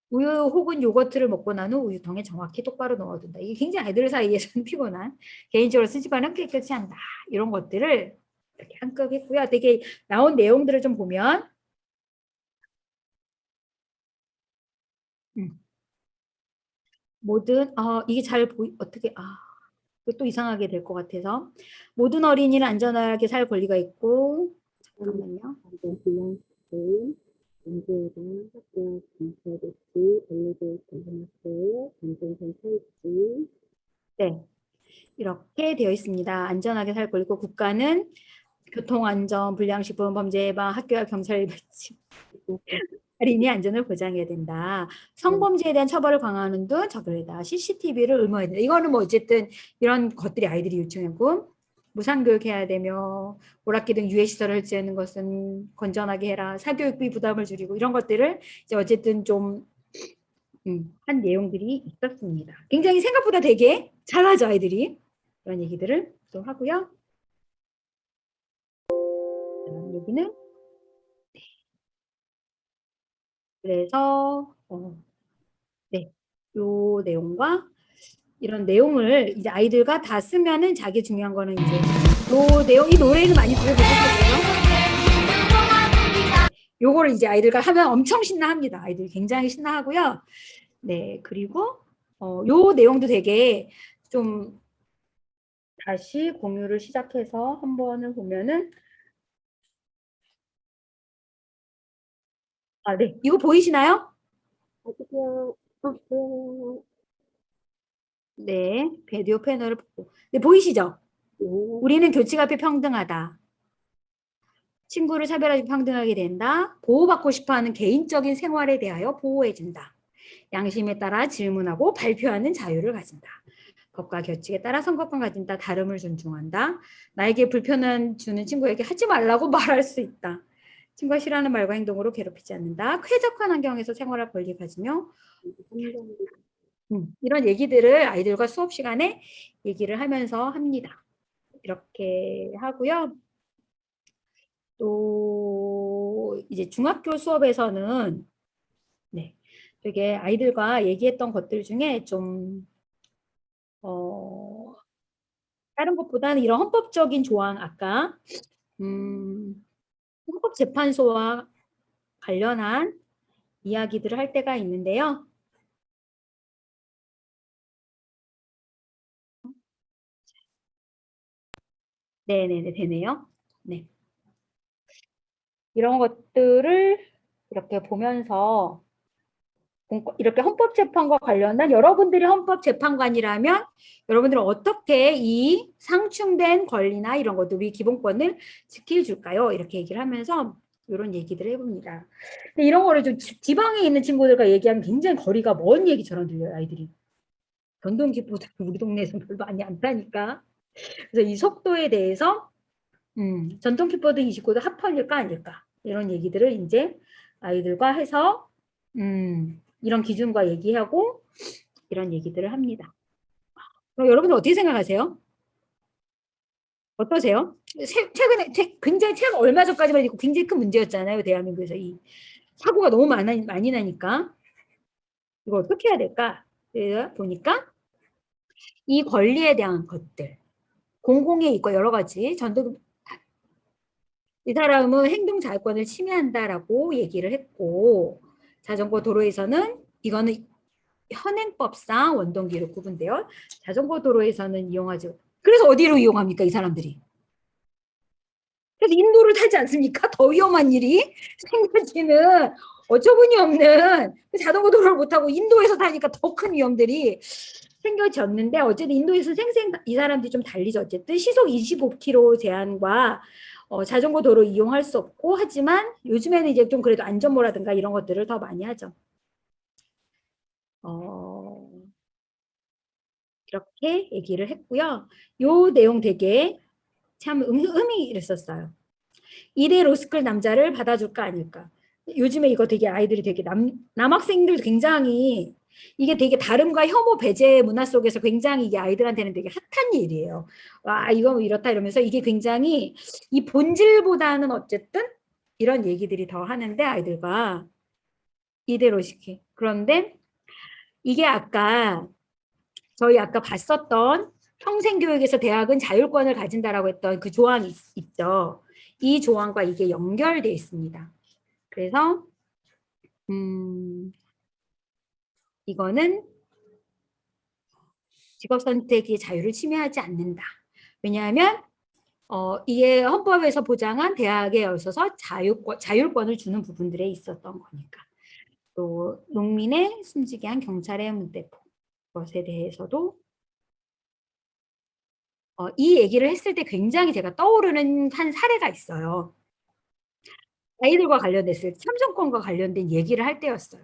우유 혹은 요거트를 먹고 난 후 우유통에 정확히 똑바로 넣어둔다. 이게 굉장히 아이들 사이에서는 피곤한, 개인적으로 쓰지만은 깨끗이 한다. 이런 것들을 이렇게 한껏 했고요. 되게 나온 내용들을 좀 보면 모든 이게 잘 어떻게 또 이상하게 될 것 같아서 모든 어린이는 안전하게 살 권리가 있고 잠깐만요. 불량식품, 문제가 학교 경찰대치, 엘리베이터 공학교, 전동선 설치, 네, 이렇게 되어 있습니다. 안전하게 살 권리고 국가는 교통안전, 불량식품, 범죄 예방, 학교와 경찰 배치, 어린이 안전을 보장해야 된다. 성범죄에 대한 처벌을 강화하는 등 적용이다. CCTV를 의무화해야 된다. 이거는 뭐 어쨌든 이런 것들이 아이들이 요청하고 무상교육해야 되며 오락기 등 유해시설을 설치하는 것은 건전하게 해라. 사교육비 부담을 줄이고 이런 것들을 이제 어쨌든 좀 한 내용들이 있었습니다. 굉장히 생각보다 되게 잘하죠 아이들이. 이런 얘기들을 또 하고요. 이런 얘기는 그래서 네, 요 내용과 이런 내용을 이제 아이들과 다 쓰면은 자기 중요한 거는 이제 요 내용 이 노래를 많이 들어보셨어요? 요거를 이제 아이들과 하면 엄청 신나합니다. 아이들이 굉장히 신나하고요. 네, 그리고 요 내용도 되게 좀 다시 공유를 시작해서 한 번을 보면은 네, 이거 보이시나요? 어떻게요? 네, 비디오 패널을 보고. 네, 보이시죠? 네. 우리는 교칙 앞에 평등하다. 친구를 차별하지 평등하게 된다. 보호받고 싶어하는 개인적인 생활에 대하여 보호해준다. 양심에 따라 질문하고 발표하는 자유를 가진다. 법과 규칙에 따라 선거권 가진다. 다름을 존중한다. 나에게 불편한 주는 친구에게 하지 말라고 말할 수 있다. 친구가 싫어하는 말과 행동으로 괴롭히지 않는다. 쾌적한 환경에서 생활할 권리 가지며 이런 얘기들을 아이들과 수업 시간에 얘기를 하면서 합니다. 이렇게 하고요. 또 이제 중학교 수업에서는 네, 되게 아이들과 얘기했던 것들 중에 좀 다른 것보다는 이런 헌법적인 조항 아까 헌법재판소와 관련한 이야기들을 할 때가 있는데요. 네네네 되네요. 네. 이런 것들을 이렇게 보면서 이렇게 헌법재판과 관련한 여러분들이 헌법재판관이라면 여러분들은 어떻게 이 상충된 권리나 이런 것들 우리 기본권을 지켜줄까요? 이렇게 얘기를 하면서 이런 얘기들을 해봅니다. 근데 이런 거를 좀 지방에 있는 친구들과 얘기하면 굉장히 거리가 먼 얘기처럼 들려요, 아이들이. 전동기보다 우리 동네에서 별로 많이 안 타니까. 그래서 이 속도에 대해서 전동킥보드 29도 합헌일까 아닐까 이런 얘기들을 이제 아이들과 해서 이런 기준과 얘기하고 이런 얘기들을 합니다. 그럼 여러분들 어떻게 생각하세요? 어떠세요? 최근에 굉장히 얼마 전까지만 해도 굉장히 큰 문제였잖아요. 대한민국에서 이 사고가 너무 많이 나니까 이거 어떻게 해야 될까? 그래서 보니까 이 권리에 대한 것들 공공의 이권 여러 가지 이 사람은 행동 자유권을 침해한다라고 얘기를 했고 자전거 도로에서는 이거는 현행법상 원동기로 구분돼요. 자전거 도로에서는 이용하죠. 그래서 어디로 이용합니까 이 사람들이? 그래서 인도를 타지 않습니까? 더 위험한 일이 생겨지는 어처구니 없는 자전거 도로를 못 타고 인도에서 타니까 더 큰 위험들이 생겨졌는데 어쨌든 인도에서 이 사람들이 좀 달리죠. 어쨌든 시속 25km 제한과 자전거 도로 이용할 수 없고 하지만 요즘에는 이제 좀 그래도 안전모라든가 이런 것들을 더 많이 하죠. 이렇게 얘기를 했고요. 요 내용 되게 참 의미 있었어요. 이대 로스쿨 남자를 받아줄까 아닐까. 요즘에 이거 되게 아이들이 되게 남학생들도 굉장히 이게 되게 다름과 혐오 배제 문화 속에서 굉장히 이게 아이들한테는 되게 핫한 일이에요. 와 이거 뭐 이렇다 이러면서 이게 굉장히 이 본질보다는 어쨌든 이런 얘기들이 더 하는데 아이들과 이대로 시키. 그런데 이게 저희 아까 봤었던 평생교육에서 대학은 자율권을 가진다라고 했던 그 조항이 있죠. 이 조항과 이게 연결되어 있습니다. 그래서 이거는 직업 선택의 자유를 침해하지 않는다. 왜냐하면 이게 헌법에서 보장한 대학에 있어서 자율권을 주는 부분들에 있었던 거니까. 또 농민의 숨지게 한 경찰의 문대포 것에 대해서도 이 얘기를 했을 때 굉장히 제가 떠오르는 한 사례가 있어요. 아이들과 관련됐을 때 참정권과 관련된 얘기를 할 때였어요.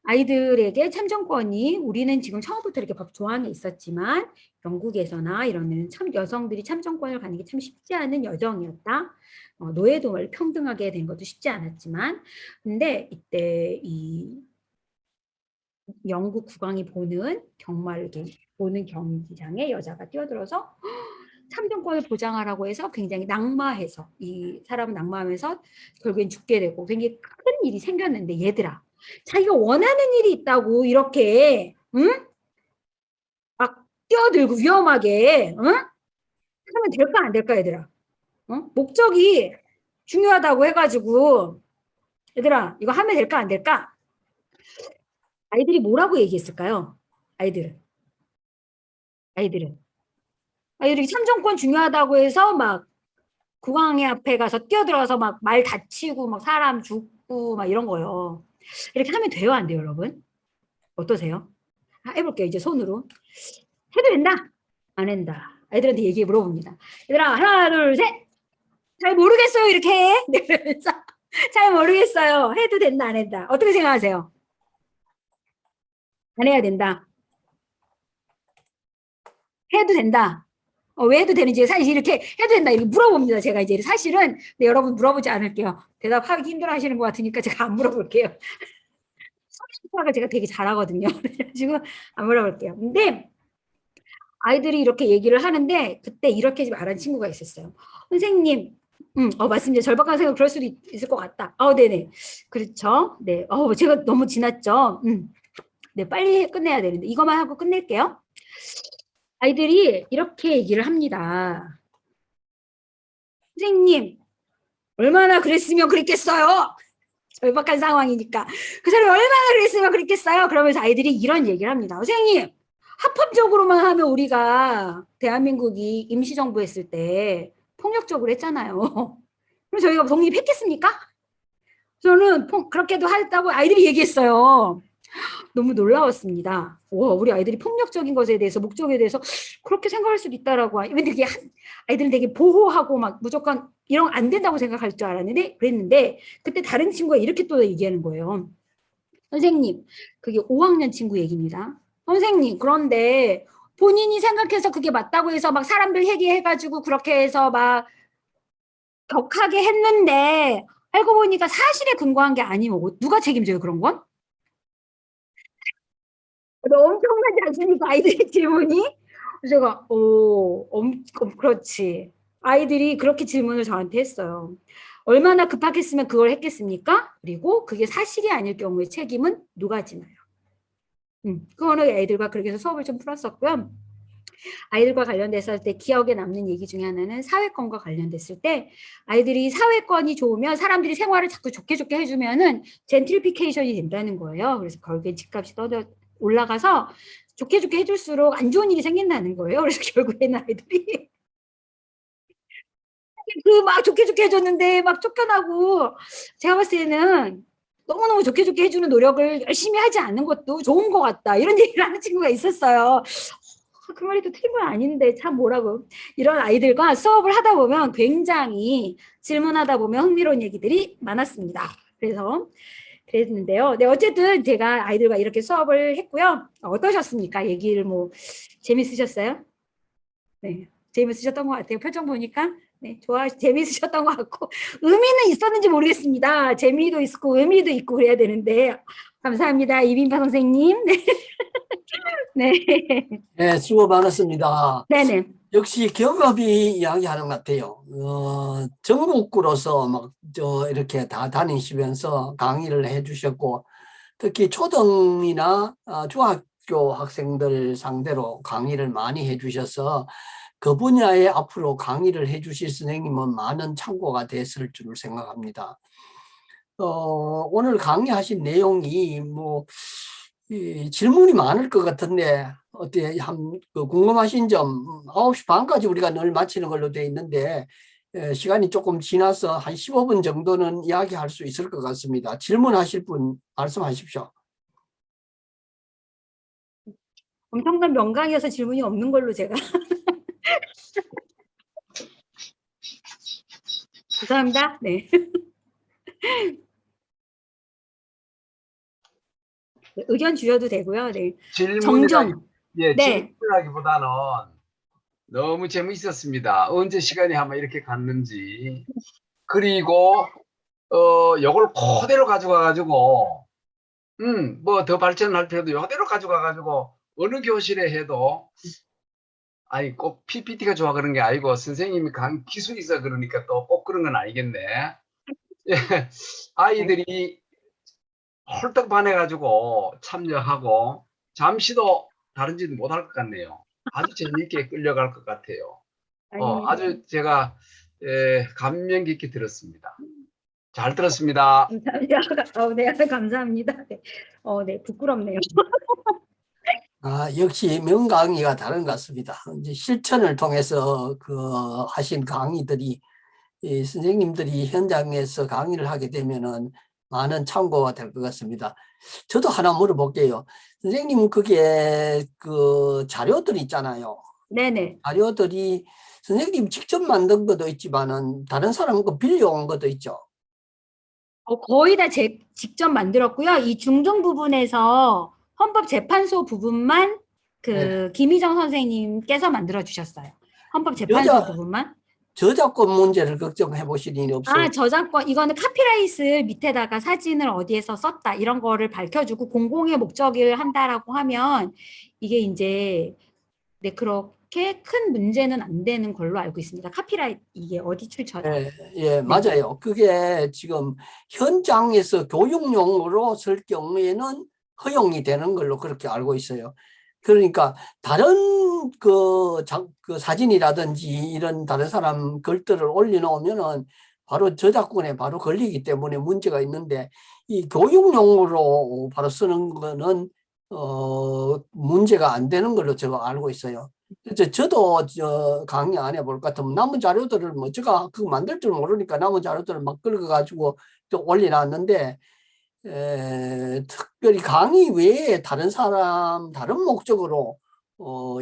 아이들에게 참정권이 우리는 지금 처음부터 이렇게 법 조항에 있었지만 영국에서나 이런 데는 참 여성들이 참정권을 갖는 게 참 쉽지 않은 여정이었다. 노예도 평등하게 된 것도 쉽지 않았지만 근데 이때 이 영국 국왕이 보는 경기장에 여자가 뛰어들어서 참정권을 보장하라고 해서 굉장히 낙마해서 이 사람은 낙마하면서 결국엔 죽게 되고 굉장히 큰 일이 생겼는데 얘들아 자기가 원하는 일이 있다고 이렇게 응? 막 뛰어들고 위험하게 응? 하면 될까 안 될까 얘들아 목적이 중요하다고 해가지고 얘들아 이거 하면 될까 안 될까? 아이들이 뭐라고 얘기했을까요? 아이들이 참정권 중요하다고 해서 막 국왕의 앞에 가서 뛰어들어서 막 말 다치고 막 사람 죽고 막 이런 거요. 이렇게 하면 돼요, 안 돼요, 여러분? 어떠세요? 해볼게요, 이제 손으로. 해도 된다? 안 한다. 아이들한테 얘기해 물어봅니다. 얘들아, 하나, 둘, 셋! 잘 모르겠어요, 이렇게 해. 잘 모르겠어요. 해도 된다, 안 한다. 어떻게 생각하세요? 안 해야 된다. 해도 된다. 왜 해도 되는지 사실 이렇게 해도 된다 이렇게 물어봅니다. 제가 이제 사실은 네, 여러분 물어보지 않을게요. 대답하기 힘들어 하시는 것 같으니까 제가 안 물어볼게요. 소리를 제가 되게 잘하거든요. 그래가지고 안 물어볼게요. 근데 아이들이 이렇게 얘기를 하는데 그때 이렇게 말한 친구가 있었어요. 선생님, 맞습니다. 절박한 생각 그럴 수도 있을 것 같다. 네네. 그렇죠. 네. 제가 너무 지났죠. 네, 빨리 끝내야 되는데 이것만 하고 끝낼게요. 아이들이 이렇게 얘기를 합니다. 선생님, 얼마나 그랬으면 그랬겠어요? 절박한 상황이니까. 그 사람이 얼마나 그랬으면 그랬겠어요? 그러면서 아이들이 이런 얘기를 합니다. 선생님, 합법적으로만 하면 우리가 대한민국이 임시정부 했을 때 폭력적으로 했잖아요. 그럼 저희가 독립했겠습니까? 저는 그렇게도 했다고 아이들이 얘기했어요. 너무 놀라웠습니다. 우리 아이들이 폭력적인 것에 대해서 목적에 대해서 그렇게 생각할 수도 있다라고. 근데 그게 아이들은 되게 보호하고 막 무조건 이런 거 안 된다고 생각할 줄 알았는데 그랬는데 그때 다른 친구가 이렇게 또 얘기하는 거예요. 선생님, 그게 5학년 친구 얘기입니다. 선생님, 그런데 본인이 생각해서 그게 맞다고 해서 막 사람들 얘기해가지고 그렇게 해서 막 격하게 했는데 알고 보니까 사실에 근거한 게 아니면 누가 책임져요 그런 건? 엄청나지 않습니까? 아이들의 질문이? 그래서 제가 그렇지. 아이들이 그렇게 질문을 저한테 했어요. 얼마나 급하겠으면 그걸 했겠습니까? 그리고 그게 사실이 아닐 경우에 책임은 누가 지나요? 그거는 애들과 그렇게 해서 수업을 좀 풀었었고요. 아이들과 관련돼서 때 기억에 남는 얘기 중에 하나는 사회권과 관련됐을 때 아이들이 사회권이 좋으면 사람들이 생활을 자꾸 좋게 해주면은 젠트리피케이션이 된다는 거예요. 그래서 결국엔 집값이 올라가서 좋게 해줄수록 안 좋은 일이 생긴다는 거예요. 그래서 결국에는 아이들이 막 좋게 해줬는데 막 쫓겨나고 제가 봤을 때는 너무너무 좋게 해주는 노력을 열심히 하지 않는 것도 좋은 것 같다. 이런 얘기를 하는 친구가 있었어요. 그 말이 또 틀린 건 아닌데 참 뭐라고. 이런 아이들과 수업을 하다 보면 굉장히 질문하다 보면 흥미로운 얘기들이 많았습니다. 그래서 그랬는데요. 네, 어쨌든 제가 아이들과 이렇게 수업을 했고요. 어떠셨습니까? 얘기를 뭐 재밌으셨어요? 네, 재밌으셨던 것 같아요. 표정 보니까 네, 재밌으셨던 것 같고 의미는 있었는지 모르겠습니다. 재미도 있고 의미도 있고 그래야 되는데 감사합니다, 이빈파 선생님. 네, 네, 수고 많았습니다. 네, 네. 역시 경업이 이야기하는 것 같아요. 전국구로서 이렇게 다 다니시면서 강의를 해주셨고, 특히 초등이나 중학교 학생들 상대로 강의를 많이 해주셔서 그 분야에 앞으로 강의를 해주실 선생님은 많은 참고가 됐을 줄 생각합니다. 오늘 강의하신 내용이 질문이 많을 것 같은데 어떻게 궁금하신 점 9시 반까지 우리가 늘 마치는 걸로 되어 있는데 시간이 조금 지나서 한 15분 정도는 이야기할 수 있을 것 같습니다. 질문하실 분 말씀하십시오. 엄청난 명강이어서 질문이 없는 걸로 제가 죄송합니다. 네. 의견 주셔도 되고요. 네. 정정. 예, 네. 질문이라기보다는 너무 재미있었습니다. 언제 시간이 아마 이렇게 갔는지. 그리고 요걸 그대로 가져가가지고 뭐 더 발전할 필요도 이대로 가져가가지고 어느 교실에 해도 아니 꼭 PPT가 좋아 그런 게 아니고 선생님이 기술이 있어 그러니까 또 꼭 그런 건 아니겠네. 예, 아이들이 홀딱 반해가지고 참여하고 잠시도 다른 짓 못할 것 같네요. 아주 재미있게 끌려갈 것 같아요. 아주 제가 감명 깊게 들었습니다. 잘 들었습니다. 감사합니다. 네, 감사합니다. 네. 네, 부끄럽네요. 역시 명강의가 다른 것 같습니다. 이제 실천을 통해서 하신 강의들이 선생님들이 현장에서 강의를 하게 되면은 많은 참고가 될 것 같습니다. 저도 하나 물어볼게요. 선생님 그게 자료들 있잖아요. 네네. 자료들이 선생님 직접 만든 것도 있지만은 다른 사람 거 빌려온 것도 있죠. 거의 다 직접 만들었고요. 이 중종 부분에서 헌법재판소 부분만 김희정 선생님께서 만들어 주셨어요. 헌법재판소 부분만. 저작권 문제를 걱정해 보실 일이 없어요. 저작권, 이거는 카피라이트 밑에다가 사진을 어디에서 썼다 이런 거를 밝혀주고 공공의 목적을 한다라고 하면 이게 이제 그렇게 큰 문제는 안 되는 걸로 알고 있습니다. 카피라이트 이게 어디 출처다. 예, 맞아요. 그게 지금 현장에서 교육용으로 쓸 경우에는 허용이 되는 걸로 그렇게 알고 있어요. 그러니까 다른 그 사진이라든지 이런 다른 사람 글들을 올려놓으면은 바로 저작권에 바로 걸리기 때문에 문제가 있는데 이 교육용으로 바로 쓰는 거는 문제가 안 되는 걸로 제가 알고 있어요. 저도 강의 안 해볼 것 같으면 남은 자료들을 제가 그거 만들 줄 모르니까 남은 자료들을 막 긁어가지고 또 올려놨는데 특별히 강의 외에 다른 목적으로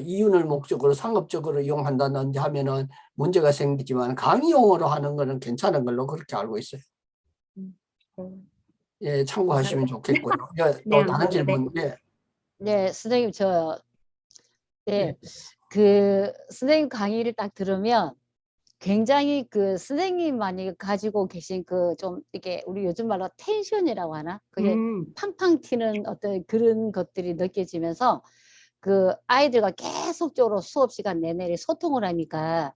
이윤을 목적으로 상업적으로 이용한다든지 하면은 문제가 생기지만 강의용으로 하는 거는 괜찮은 걸로 그렇게 알고 있어요. 예, 참고하시면 좋겠고요. 또 다른 질문. 예. 네, 선생님 네. 선생님 강의를 딱 들으면 굉장히 선생님만이 가지고 계신 좀 이게 우리 요즘 말로 텐션이라고 하나? 그게 팡팡 튀는 어떤 그런 것들이 느껴지면서 아이들과 계속적으로 수업 시간 내내 소통을 하니까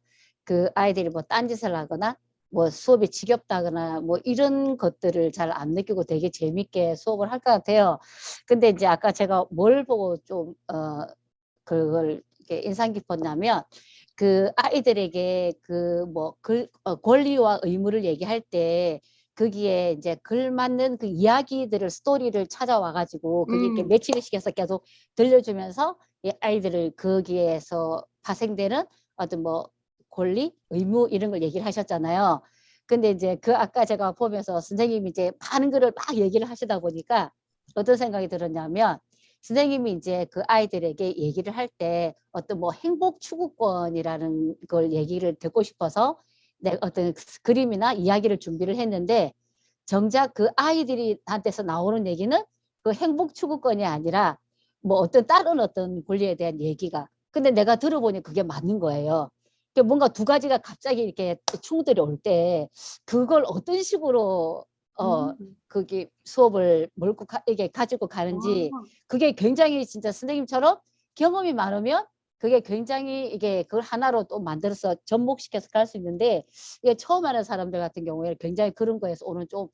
아이들이 뭐 딴짓을 하거나 뭐 수업이 지겹다거나 뭐 이런 것들을 잘 안 느끼고 되게 재밌게 수업을 할 것 같아요. 근데 이제 아까 제가 뭘 보고 좀 그걸 이렇게 인상 깊었냐면 아이들에게 권리와 의무를 얘기할 때 거기에 이제 걸맞는 이야기들을 스토리를 찾아와 가지고 그게 이렇게 매치를 시켜서 계속 들려주면서 이 아이들을 거기에서 파생되는 어떤 권리, 의무 이런 걸 얘기를 하셨잖아요. 근데 이제 아까 제가 보면서 선생님이 이제 많은 거를 막 얘기를 하시다 보니까 어떤 생각이 들었냐면 선생님이 이제 아이들에게 얘기를 할 때 어떤 행복 추구권이라는 걸 얘기를 듣고 싶어서 어떤 그림이나 이야기를 준비를 했는데 정작 그 아이들한테서 나오는 얘기는 그 행복 추구권이 아니라 뭐 어떤 다른 어떤 권리에 대한 얘기가. 근데 내가 들어보니 그게 맞는 거예요. 그러니까 뭔가 두 가지가 갑자기 이렇게 충돌이 올 때 그걸 어떤 식으로 그게 수업을 몰고 이게 가지고 가는지 그게 굉장히 진짜 선생님처럼 경험이 많으면 그게 굉장히 이게 그걸 하나로 또 만들어서 접목시켜서 갈 수 있는데 이게 처음 하는 사람들 같은 경우에 굉장히 그런 거에서 오는 좀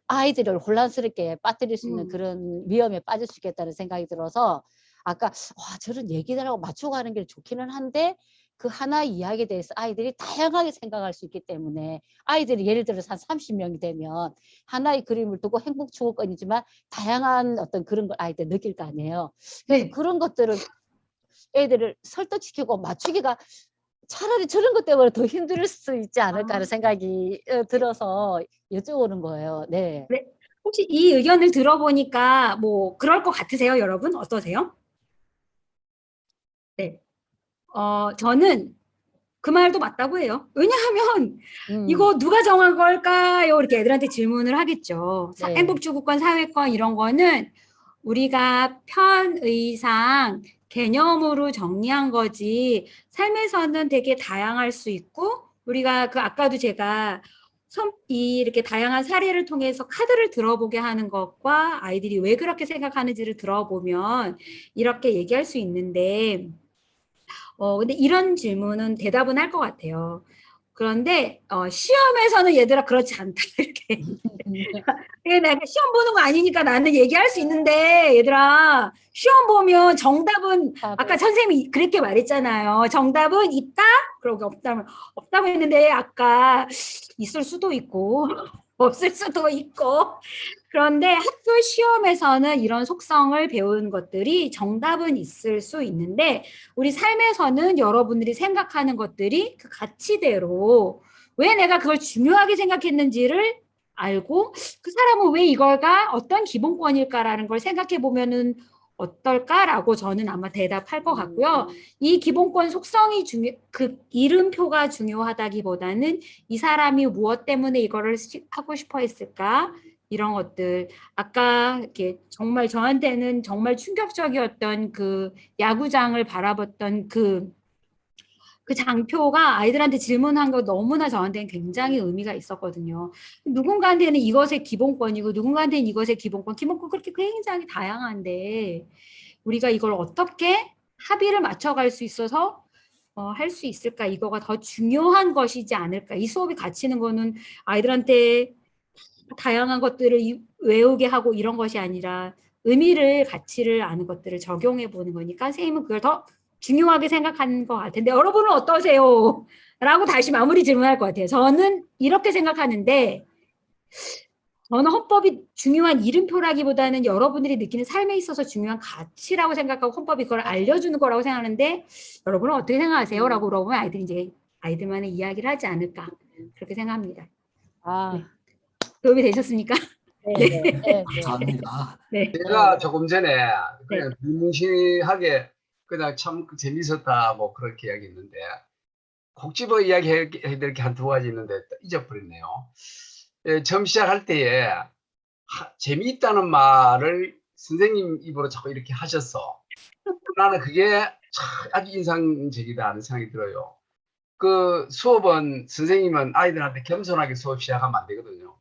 아이들을 혼란스럽게 빠뜨릴 수 있는 그런 위험에 빠질 수 있겠다는 생각이 들어서 아까 와 저런 얘기들하고 맞추고 가는 게 좋기는 한데 그 하나 이야기에 대해서 아이들이 다양하게 생각할 수 있기 때문에 아이들이 예를 들어서 한 30명이 되면 하나의 그림을 두고 행복 추구권이지만 다양한 어떤 그런 걸 아이들 느낄 거 아니에요. 그래서 네. 그런 것들을 애들을 설득시키고 맞추기가 차라리 저런 것 때문에 더 힘들 수 있지 않을까 하는 생각이 들어서 여쭤보는 거예요. 네. 네. 혹시 이 의견을 들어보니까 뭐 그럴 것 같으세요, 여러분? 어떠세요? 네. 저는 그 말도 맞다고 해요. 왜냐하면 이거 누가 정한 걸까요? 이렇게 애들한테 질문을 하겠죠. 네. 행복추구권, 사회권 이런 거는 우리가 편의상 개념으로 정리한 거지 삶에서는 되게 다양할 수 있고 우리가 그 아까도 제가 이렇게 다양한 사례를 통해서 카드를 들어보게 하는 것과 아이들이 왜 그렇게 생각하는지를 들어보면 이렇게 얘기할 수 있는데 근데 이런 질문은 대답은 할 것 같아요. 그런데 시험에서는 얘들아 그렇지 않다 이렇게. 이게 내가 시험 보는 거 아니니까 나는 얘기할 수 있는데 얘들아 시험 보면 정답은 아까 선생님이 그렇게 말했잖아요. 정답은 있다? 그러고 없다고 했는데 아까 있을 수도 있고 없을 수도 있고 그런데 학교 시험에서는 이런 속성을 배운 것들이 정답은 있을 수 있는데 우리 삶에서는 여러분들이 생각하는 것들이 그 가치대로 왜 내가 그걸 중요하게 생각했는지를 알고 그 사람은 왜 이걸가 어떤 기본권일까라는 걸 생각해 보면은 어떨까라고 저는 아마 대답할 것 같고요. 이 기본권 속성이 그 이름표가 중요하다기보다는 이 사람이 무엇 때문에 이거를 하고 싶어 했을까? 이런 것들 아까 이렇게 정말 저한테는 정말 충격적이었던 그 야구장을 바라봤던 그 장표가 아이들한테 질문한 거 너무나 저한테는 굉장히 의미가 있었거든요. 누군가한테는 이것의 기본권이고 누군가한테는 이것의 기본권 그렇게 굉장히 다양한데 우리가 이걸 어떻게 합의를 맞춰갈 수 있어서 할 수 있을까? 이거가 더 중요한 것이지 않을까? 이 수업이 가치는 거는 아이들한테 다양한 것들을 외우게 하고 이런 것이 아니라 의미를 가치를 아는 것들을 적용해 보는 거니까 선생님은 그걸 더 중요하게 생각하는 것 같은데 여러분은 어떠세요? 라고 다시 마무리 질문할 것 같아요. 저는 이렇게 생각하는데 저는 헌법이 중요한 이름표라기보다는 여러분들이 느끼는 삶에 있어서 중요한 가치라고 생각하고 헌법이 그걸 알려주는 거라고 생각하는데 여러분은 어떻게 생각하세요? 라고 물어보면 아이들이 이제 아이들만의 이야기를 하지 않을까 그렇게 생각합니다. 네. 도움이 되셨습니까? 네. 감사합니다. 네. 제가 조금 전에 그냥 무시하게 그냥 참 재밌었다 뭐 그렇게 이야기했는데 콕 집어 이야기해야 될 게 한두 가지 있는데 잊어버렸네요. 처음 시작할 때에 재미있다는 말을 선생님 입으로 자꾸 이렇게 하셨어. 나는 그게 참 아주 인상적이다는 생각이 들어요. 그 수업은 선생님은 아이들한테 겸손하게 수업 시작하면 안 되거든요.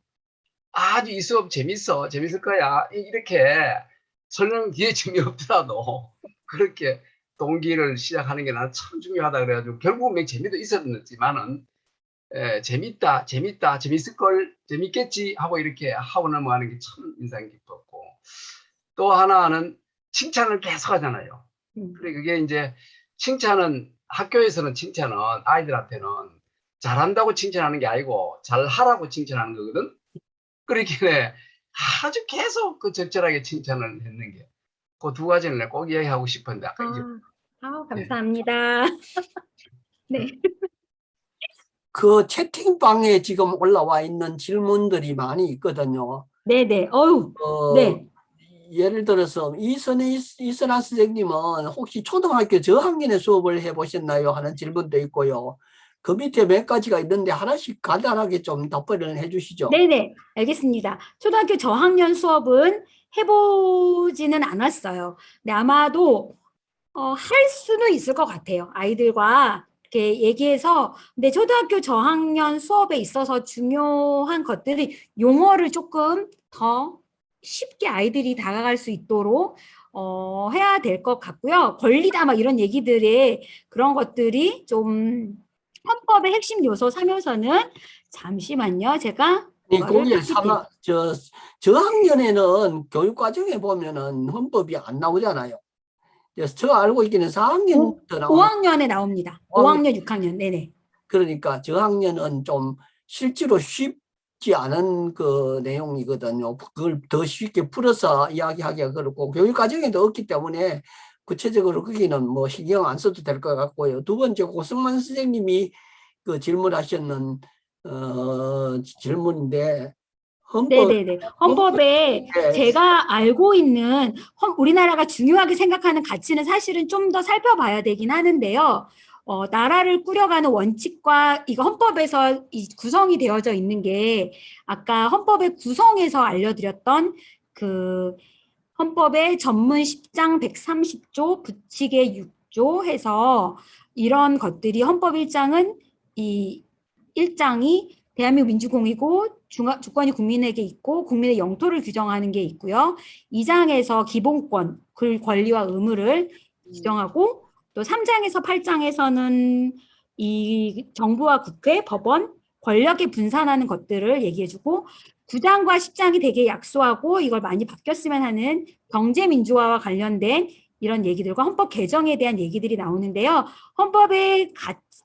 아주 이 수업 재밌을 거야. 이렇게 설명 뒤에 재미없더라도 그렇게 동기를 시작하는 게 나는 참 중요하다 그래가지고 결국 몇 재미도 있었지만은 재밌다, 재밌겠지 하고 이렇게 하고 넘어가는 게 참 인상 깊었고 또 하나는 칭찬을 계속 하잖아요. 그래 그게 이제 칭찬은 학교에서는 칭찬은 아이들한테는 잘한다고 칭찬하는 게 아니고 잘하라고 칭찬하는 거거든. 그렇길래 아주 계속 그 적절하게 칭찬을 했는 게 그 두 가지를 내가 꼭 이야기하고 싶은데 아까 이제 감사합니다. 네. 그 채팅방에 지금 올라와 있는 질문들이 많이 있거든요. 네네. 네. 예를 들어서 이선아 선생님은 혹시 초등학교 저학년에 수업을 해보셨나요? 하는 질문도 있고요. 그 밑에 몇 가지가 있는데 하나씩 간단하게 좀 답변을 해주시죠. 네네, 알겠습니다. 초등학교 저학년 수업은 해보지는 않았어요. 근데 아마도 할 수는 있을 것 같아요. 아이들과 이렇게 얘기해서. 근데 초등학교 저학년 수업에 있어서 중요한 것들이 용어를 조금 더 쉽게 아이들이 다가갈 수 있도록 해야 될 것 같고요. 권리다 막 이런 얘기들의 그런 것들이 좀 헌법의 핵심 요소 3요소는 잠시만요. 제가 이 이거를 거기에 PPT. 저학년에는 교육과정에 보면은 헌법이 안 나오잖아요. 그래서 저 알고 있기는 4학년부터 나오는 5학년에 나옵니다. 5학년, 6학년. 네네. 그러니까 저학년은 좀 실제로 쉽지 않은 그 내용이거든요. 그걸 더 쉽게 풀어서 이야기하기가 그렇고 교육과정에도 없기 때문에 구체적으로 거기는 뭐 신경 안 써도 될 것 같고요. 두 번째 고승만 선생님이 그 질문하셨는 질문인데 헌법 네네네. 헌법에 제가 알고 있는 우리나라가 중요하게 생각하는 가치는 사실은 좀 더 살펴봐야 되긴 하는데요. 나라를 꾸려가는 원칙과 이거 헌법에서 구성이 되어져 있는 게 아까 헌법의 구성에서 알려드렸던 그 헌법의 전문 10장 130조 부칙의 6조 해서 이런 것들이 헌법 1장은 이 1장이 대한민국 민주공화국이고 주권이 국민에게 있고 국민의 영토를 규정하는 게 있고요. 2장에서 기본권, 권리와 의무를 규정하고 또 3장에서 8장에서는 이 정부와 국회, 법원, 권력의 분산하는 것들을 얘기해주고 9장과 10장이 되게 약소하고 이걸 많이 바뀌었으면 하는 경제민주화와 관련된 이런 얘기들과 헌법 개정에 대한 얘기들이 나오는데요. 헌법의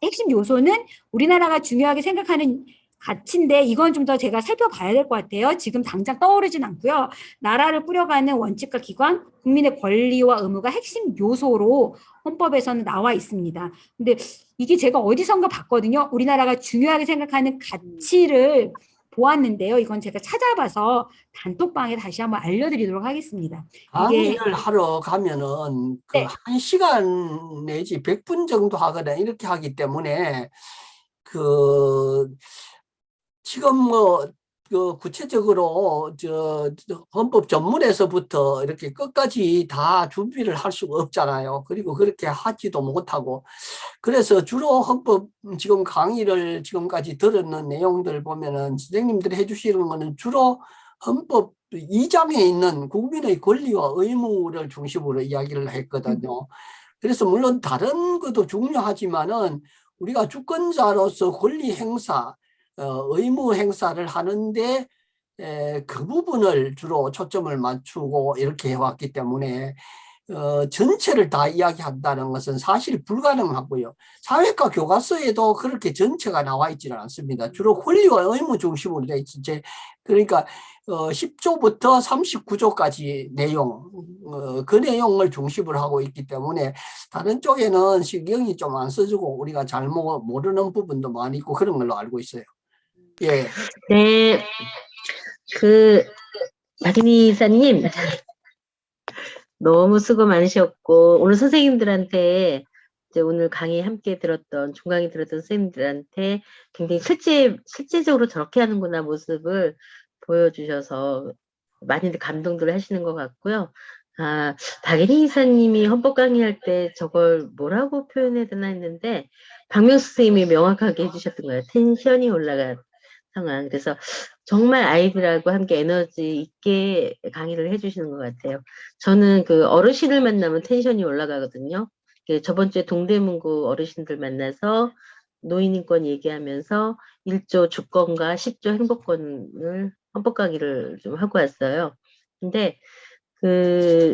핵심 요소는 우리나라가 중요하게 생각하는 가치인데 이건 좀 더 제가 살펴봐야 될 것 같아요. 지금 당장 떠오르진 않고요. 나라를 꾸려가는 원칙과 기관, 국민의 권리와 의무가 핵심 요소로 헌법에서는 나와 있습니다. 근데 이게 제가 어디선가 봤거든요. 우리나라가 중요하게 생각하는 가치를 보았는데요. 이건 제가 찾아봐서 단톡방에 다시 한번 알려드리도록 하겠습니다. 이게 강의를 하러 가면은 그 네. 1시간 내지 100분 정도 하거나 이렇게 하기 때문에 그 지금 뭐 그 구체적으로 헌법 전문에서부터 이렇게 끝까지 다 준비를 할 수가 없잖아요. 그리고 그렇게 하지도 못하고 그래서 주로 헌법 지금 강의를 지금까지 들었는 내용들 보면은 선생님들이 해주시는 거는 주로 헌법 2장에 있는 국민의 권리와 의무를 중심으로 이야기를 했거든요. 그래서 물론 다른 것도 중요하지만은 우리가 주권자로서 권리 행사, 의무 행사를 하는데 그 부분을 주로 초점을 맞추고 이렇게 해왔기 때문에 전체를 다 이야기한다는 것은 사실 불가능하고요. 사회과 교과서에도 그렇게 전체가 나와 있지는 않습니다. 주로 권리와 의무 중심으로 되어 있지. 그러니까 10조부터 39조까지 내용, 그 내용을 중심으로 하고 있기 때문에 다른 쪽에는 신경이 좀 안 써주고 우리가 잘 모르는 부분도 많이 있고 그런 걸로 알고 있어요. 예. 네, 박인희 이사님 너무 수고 많으셨고 오늘 선생님들한테 이제 오늘 강의 함께 들었던 중강의 들었던 선생님들한테 굉장히 실제적으로 저렇게 하는구나 모습을 보여주셔서 많이들 감동들 하시는 것 같고요. 박인희 이사님이 헌법 강의할 때 저걸 뭐라고 표현해야 되나 했는데 박명수 선생님이 명확하게 해주셨던 거예요. 텐션이 올라간 상황. 그래서 정말 아이들하고 함께 에너지 있게 강의를 해주시는 것 같아요. 저는 그 어르신을 만나면 텐션이 올라가거든요. 저번 주에 동대문구 어르신들 만나서 노인인권 얘기하면서 1조 주권과 10조 행복권을 헌법 강의를 좀 하고 왔어요. 근데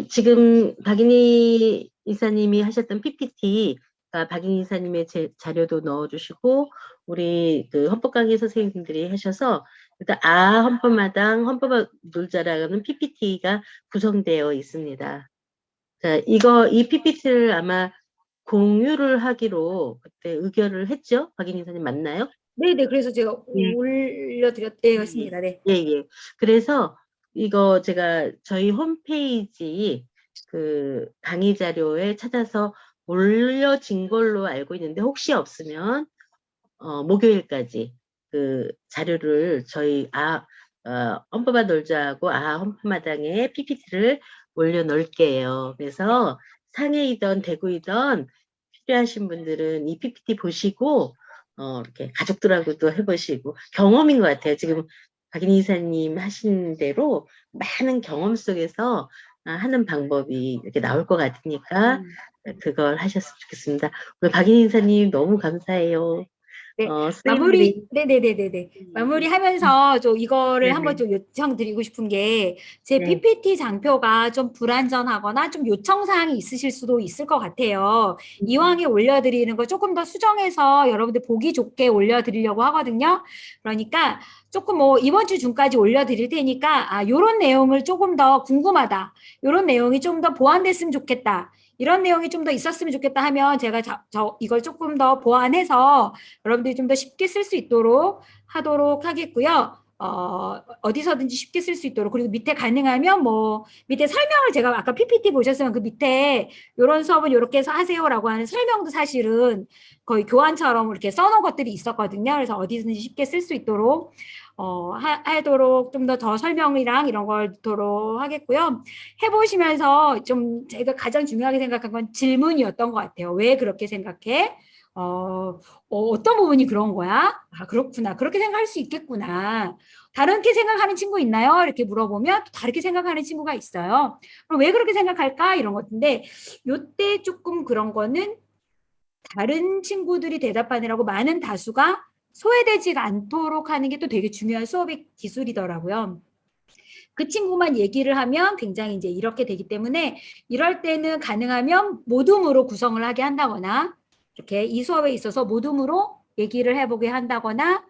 지금 박인희 이사님이 하셨던 PPT, 박인희 이사님의 자료도 넣어주시고 우리 헌법 강의 선생님들이 하셔서 일단 헌법마당 헌법 놀자라는 PPT가 구성되어 있습니다. 자, 이 PPT를 아마 공유를 하기로 그때 의결을 했죠? 박인희 이사님 맞나요? 네네. 그래서 제가 예. 올려드렸습니다. 네. 예. 그래서 이거 제가 저희 홈페이지 강의 자료에 찾아서 올려진 걸로 알고 있는데 혹시 없으면 목요일까지 그 자료를 저희 헌법과 놀자하고 헌법마당에 PPT를 올려놓을게요. 그래서 상해이던 대구이던 필요하신 분들은 이 PPT 보시고 이렇게 가족들하고도 해보시고 경험인 것 같아요. 지금 박인희 이사님 하신 대로 많은 경험 속에서 하는 방법이 이렇게 나올 것 같으니까 그걸 하셨으면 좋겠습니다. 오늘 박인희 이사님 너무 감사해요. 네, 선생님들이 네네네네네. 마무리하면서 좀 이거를 네네. 한번 좀 요청드리고 싶은 게, 제 네. PPT 장표가 좀 불완전하거나 좀 요청사항이 있으실 수도 있을 것 같아요. 이왕에 올려드리는 거 조금 더 수정해서 여러분들 보기 좋게 올려드리려고 하거든요. 그러니까 조금 뭐 이번 주 중까지 올려드릴 테니까, 요런 내용을 조금 더 궁금하다, 요런 내용이 좀 더 보완됐으면 좋겠다, 이런 내용이 좀 더 있었으면 좋겠다 하면 제가 이걸 조금 더 보완해서 여러분들이 좀 더 쉽게 쓸 수 있도록 하도록 하겠고요. 어디서든지 쉽게 쓸 수 있도록, 그리고 밑에 가능하면 뭐 밑에 설명을, 제가 아까 PPT 보셨으면 그 밑에 이런 수업은 이렇게 해서 하세요라고 하는 설명도 사실은 거의 교환처럼 이렇게 써놓은 것들이 있었거든요. 그래서 어디든지 쉽게 쓸 수 있도록 하도록 좀 더 설명이랑 이런 걸 도록 하겠고요. 해보시면서 좀 제가 가장 중요하게 생각한 건 질문이었던 것 같아요. 왜 그렇게 생각해? 어떤 부분이 그런 거야? 그렇구나. 그렇게 생각할 수 있겠구나. 다르게 생각하는 친구 있나요? 이렇게 물어보면 또 다르게 생각하는 친구가 있어요. 그럼 왜 그렇게 생각할까? 이런 것인데, 요때 조금 그런 거는 다른 친구들이 대답하느라고 많은 다수가 소외되지가 않도록 하는 게 또 되게 중요한 수업의 기술이더라고요. 그 친구만 얘기를 하면 굉장히 이제 이렇게 되기 때문에, 이럴 때는 가능하면 모둠으로 구성을 하게 한다거나, 이렇게 이 수업에 있어서 모둠으로 얘기를 해보게 한다거나,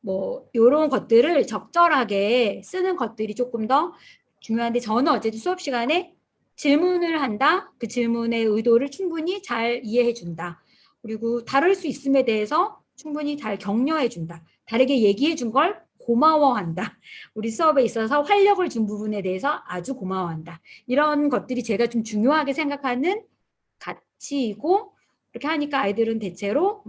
뭐 이런 것들을 적절하게 쓰는 것들이 조금 더 중요한데, 저는 어쨌든 수업 시간에 질문을 한다, 그 질문의 의도를 충분히 잘 이해해 준다, 그리고 다를 수 있음에 대해서 충분히 잘 격려해 준다, 다르게 얘기해 준 걸 고마워한다, 우리 수업에 있어서 활력을 준 부분에 대해서 아주 고마워한다, 이런 것들이 제가 좀 중요하게 생각하는 가치이고, 이렇게 하니까 아이들은 대체로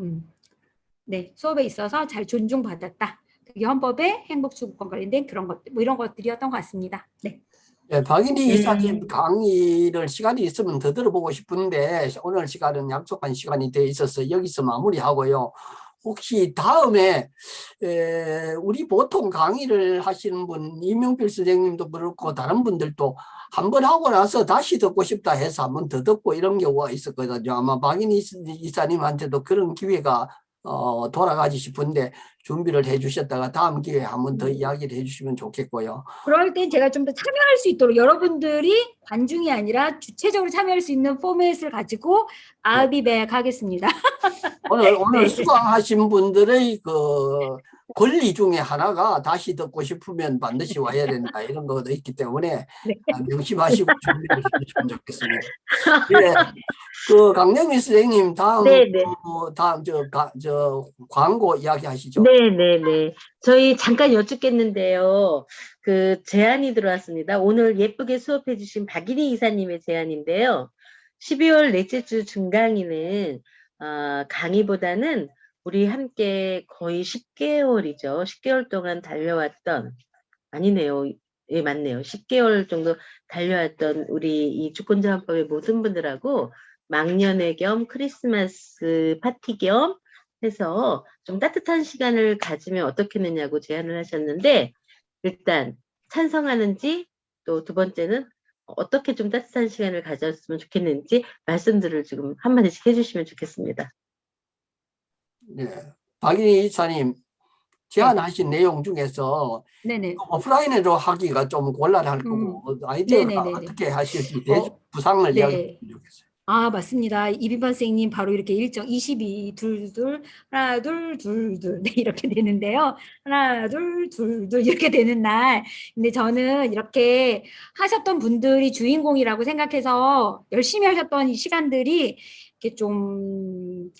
네, 수업에 있어서 잘 존중받았다. 그게 헌법의 행복추구권 관련된 그런 것들, 뭐 이런 것들이었던 것 같습니다. 네. 네, 박인희 이사님 강의를 시간이 있으면 더 들어보고 싶은데 오늘 시간은 약속한 시간이 돼 있어서 여기서 마무리하고요. 혹시 다음에 우리 보통 강의를 하시는 분, 이명필 선생님도 그렇고 다른 분들도 한번 하고 나서 다시 듣고 싶다 해서 한번 더 듣고 이런 경우가 있었거든요. 아마 박인희 이사님한테도 그런 기회가 돌아가지 싶은데 준비를 해주셨다가 다음 기회에 한번 더 이야기를 해주시면 좋겠고요. 그럴 땐 제가 좀 더 참여할 수 있도록, 여러분들이 관중이 아니라 주체적으로 참여할 수 있는 포맷을 가지고 I'll be back 하겠습니다. 오늘 네. 수강하신 분들의 그 권리 중에 하나가 다시 듣고 싶으면 반드시 와야 된다, 이런 것도 있기 때문에 네. 명심하시고 준비를 해주시면 좋겠습니다. 네, 그 강영민 선생님 다음 네네. 다음 저 광고 이야기하시죠. 네네네. 저희 잠깐 여쭙겠는데요. 그 제안이 들어왔습니다. 오늘 예쁘게 수업해 주신 박인희 이사님의 제안인데요. 12월 넷째 주 중강의는 강의보다는 우리 함께 거의 10개월이죠. 10개월 동안 달려왔던, 아니네요. 예, 맞네요. 10개월 정도 달려왔던 우리 이 주권자헌법의 모든 분들하고 망년회 겸 크리스마스 파티 겸 해서 좀 따뜻한 시간을 가지면 어떻겠느냐고 제안을 하셨는데, 일단 찬성하는지, 또 두 번째는 어떻게 좀 따뜻한 시간을 가졌으면 좋겠는지 말씀들을 지금 한마디씩 해주시면 좋겠습니다. 네, 박인희 이사님 제안하신 내용 중에서 네네. 오프라인으로 하기가 좀 곤란할 거고 아이디어가 네네네네. 어떻게 하실지 부상을 네. 이야기해 주겠어요. 맞습니다. 이빈판 선생님 바로 이렇게 일정 22, 둘, 하나, 둘, 네, 이렇게 되는데요. 하나, 둘, 이렇게 되는 날. 근데 저는 이렇게 하셨던 분들이 주인공이라고 생각해서 열심히 하셨던 이 시간들이 이렇게 좀,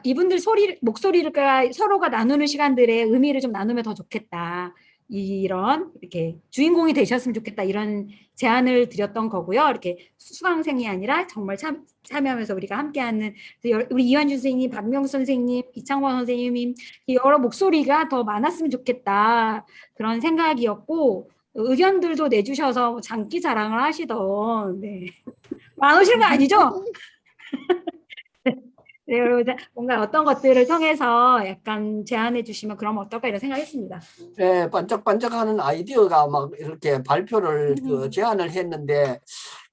이분들 목소리를 서로가 나누는 시간들의 의미를 좀 나누면 더 좋겠다. 이런 이렇게 주인공이 되셨으면 좋겠다 이런 제안을 드렸던 거고요. 이렇게 수강생이 아니라 정말 참여하면서 우리가 함께하는 우리 이완주 선생님, 박명수 선생님, 이창권 선생님 여러 목소리가 더 많았으면 좋겠다 그런 생각이었고 의견들도 내주셔서 장기 자랑을 하시던 네. 안 오시는 거 아니죠? 네, 여러분 뭔가 어떤 것들을 통해서 약간 제안해 주시면 그럼 어떨까 이런 생각했습니다. 네, 반짝반짝하는 아이디어가 막 이렇게 발표를 제안을 했는데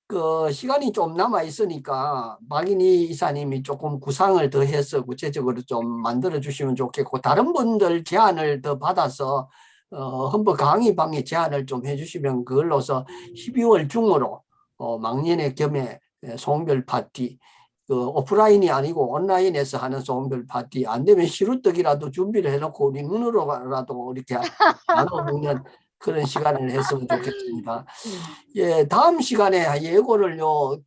그 시간이 좀 남아 있으니까 박인희 이사님이 조금 구상을 더 해서 구체적으로 좀 만들어 주시면 좋겠고 다른 분들 제안을 더 받아서 헌법 강의방에 제안을 좀 해주시면 그걸로서 12월 중으로 망년의 겸해 송별 파티 오프라인이 아니고 온라인에서 하는 송별 파티 안 되면 시루떡이라도 준비를 해놓고 우리 눈으로라도 이렇게 나눠 먹는 그런 시간을 했으면 좋겠습니다. 예, 다음 시간에 예고를요.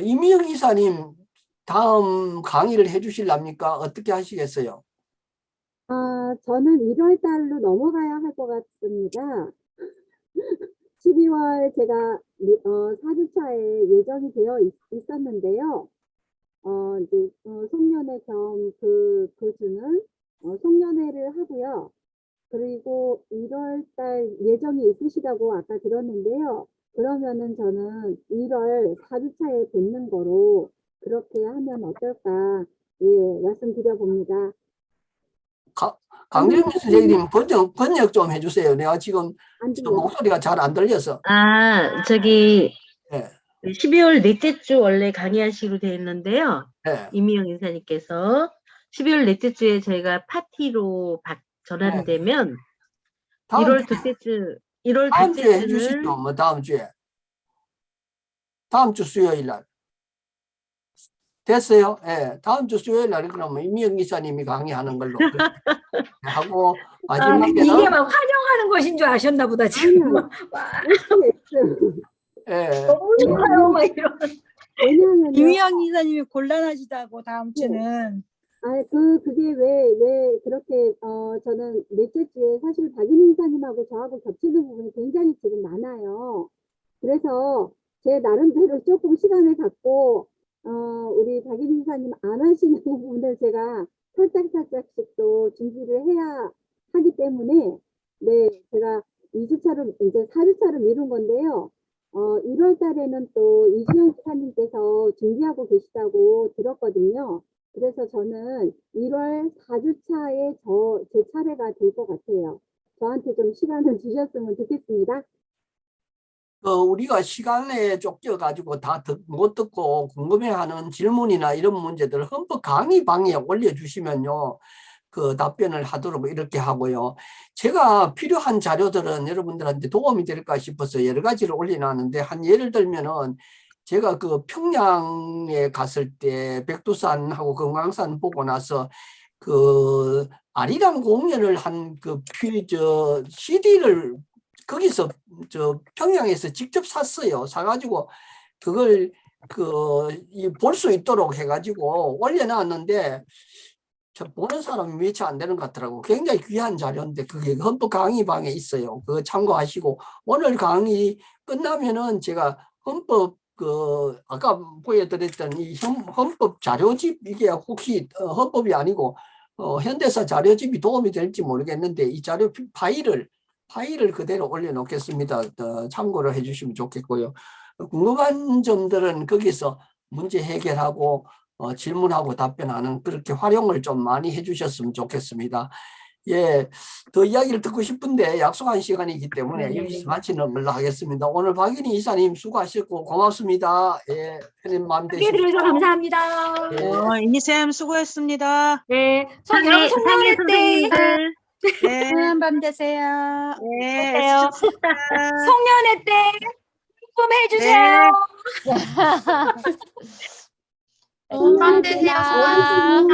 이미영 이사님 다음 강의를 해주실랍니까? 어떻게 하시겠어요? 저는 1월 달로 넘어가야 할 것 같습니다. 12월 제가 4주차에 예정이 되어 있었는데요. 이제 송년회 겸 그 주는 송년회를 하고요. 그리고 1월 달 예정이 있으시다고 아까 들었는데요. 그러면은 저는 1월 4주차에 뵙는 거로 그렇게 하면 어떨까 말씀드려 봅니다. 강정민 선생님 번역 좀 해주세요. 내가 지금 목소리가 잘 안 들려서. 저기 네. 12월 넷째 주 원래 강의하시기로 되어 있는데요. 네. 이미영 인사님께서 12월 넷째 주에 저희가 파티로 전환되면 1월 둘째 주, 1월 다음 둘째 주에 주는 해주시죠. 뭐 다음 주에. 다음 주 수요일 날. 됐어요? 예. 다음 주 수요일 날 그러면 이미영 기사님이 강의하는 걸로 하고 마지막에는 이게 막 환영하는 것인 줄 아셨나 보다 지금. 예. 너무 좋아요 막 이런. 왜냐하면 이미영 이사님이 곤란하시다고 다음 주는. 그게 왜 그렇게 저는 넷째 주에 사실 박인희 이사님하고 저하고 겹치는 부분이 굉장히 지금 많아요. 그래서 제 나름대로 조금 시간을 갖고 우리 박인희 이사님 안 하시는 부분을 제가 살짝씩 또 준비를 해야 하기 때문에 네 제가 2주차로 이제 4주차로 미룬 건데요. 1월 달에는 또 이주영 기사님께서 준비하고 계시다고 들었거든요. 그래서 저는 1월 4주차에 제 차례가 될 것 같아요. 저한테 좀 시간을 주셨으면 좋겠습니다. 우리가 시간에 쫓겨가지고 다 못 듣고 궁금해하는 질문이나 이런 문제들 헌법 강의방에 올려주시면요. 그 답변을 하도록 이렇게 하고요. 제가 필요한 자료들은 여러분들한테 도움이 될까 싶어서 여러 가지를 올려놨는데 한 예를 들면은 제가 그 평양에 갔을 때 백두산하고 금강산 보고 나서 그 아리랑 공연을 한 그 CD를 거기서 평양에서 직접 샀어요. 사가지고 그걸 볼 수 있도록 해가지고 올려놨는데 보는 사람이 몇이 안 되는 것 같더라고. 굉장히 귀한 자료인데 그게 헌법 강의방에 있어요. 그거 참고하시고 오늘 강의 끝나면은 제가 헌법 아까 보여드렸던 이 헌법 자료집 이게 혹시 헌법이 아니고 현대사 자료집이 도움이 될지 모르겠는데 이 자료 파일을 그대로 올려놓겠습니다. 참고를 해주시면 좋겠고요. 궁금한 점들은 거기서 문제 해결하고 질문하고 답변하는 그렇게 활용을 좀 많이 해주셨으면 좋겠습니다. 예, 더 이야기를 듣고 싶은데 약속한 시간이기 때문에 여기서 마치는 걸로 하겠습니다. 오늘 박인희 이사님 수고하셨고 고맙습니다. 예, 편한 마음 되시고. 해주셔서 감사합니다. 예. 이니쌤 수고했습니다. 네, 여러분 송년회 때 선생님들 네. 편한 밤 되세요. 네. 안녕하세요. 송년회 때 궁금해 주세요. 감사합니다.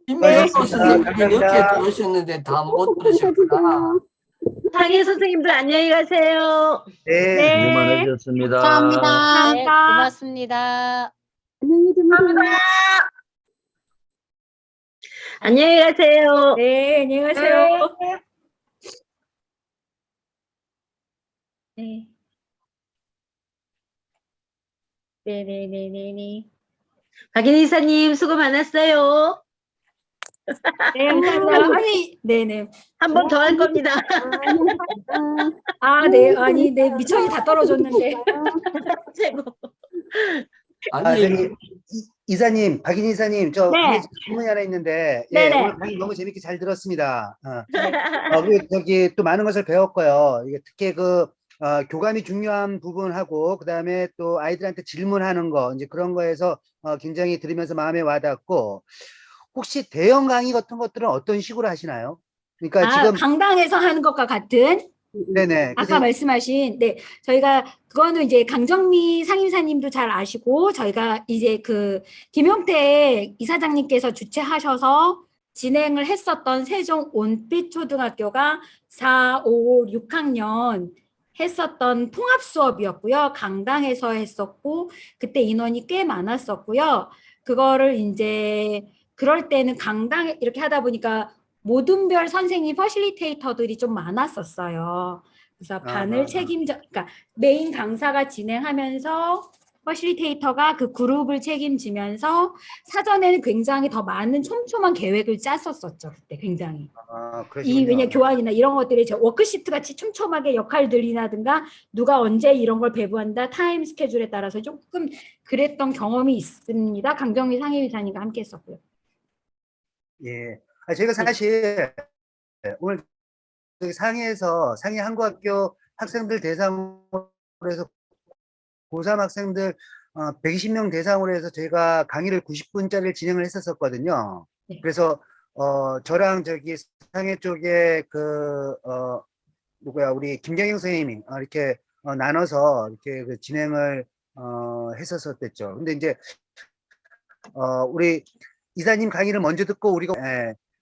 김명호 선생님이 이렇게 들으셨는데 다 못 들으셨구나. 상해 선생님들 안녕히 가세요. 네, 수고 많으셨습니다. 감사합니다. 네, 고맙습니다. 안녕히 주무세요. 안녕히 가세요. 네, 안녕하세요. 네. 네네네네네. 박인희 이사님 수고 많았어요. 네, 감사합니다. 아니, 네네. 한 번 더 할 겁니다. 아, 네, 아니, 네, 미천이 다 떨어졌는데. 최고. 아니, 저기 이사님, 박인 이사님, 저 네. 위에 질문이 하나 있는데, 예, 네네. 오늘 강의 너무 재밌게 잘 들었습니다. 그리고 저기 또 많은 것을 배웠고요. 이게 특히 교감이 중요한 부분하고, 그 다음에 또 아이들한테 질문하는 거, 이제 그런 거에서 굉장히 들으면서 마음에 와닿고, 혹시 대형 강의 같은 것들은 어떤 식으로 하시나요? 그러니까 아, 지금, 강당에서 하는 것과 같은 네네. 아까 말씀하신, 네, 저희가 그거는 이제 강정미 상임사님도 잘 아시고, 저희가 이제 김용태 이사장님께서 주최하셔서 진행을 했었던 세종 온빛초등학교가 4, 5, 6학년 했었던 통합 수업이었고요. 강당에서 했었고, 그때 인원이 꽤 많았었고요. 그거를 이제 그럴 때는 강당 이렇게 하다 보니까 모든별 선생님 퍼실리테이터들이 좀 많았었어요. 그래서 반을 그러니까 메인 강사가 진행하면서 퍼실리테이터가 그 그룹을 책임지면서 사전에는 굉장히 더 많은 촘촘한 계획을 짰었었죠. 그때 굉장히. 그러시군요. 왜냐 교환이나 이런 것들이 워크시트 같이 촘촘하게 역할들이라든가 누가 언제 이런 걸 배부한다 타임 스케줄에 따라서 조금 그랬던 경험이 있습니다. 강정미 상임이사님과 함께 했었고요. 예. 제가 사실 오늘 저기 상해 한국학교 학생들 대상으로 해서 고3 학생들 120명 대상으로 해서 제가 강의를 90분짜리를 진행을 했었거든요. 네. 그래서 저랑 저기 상해 쪽에 우리 김경영 선생님이 이렇게 나눠서 이렇게 진행을 했었었댔죠. 근데 이제 우리 이사님 강의를 먼저 듣고 우리가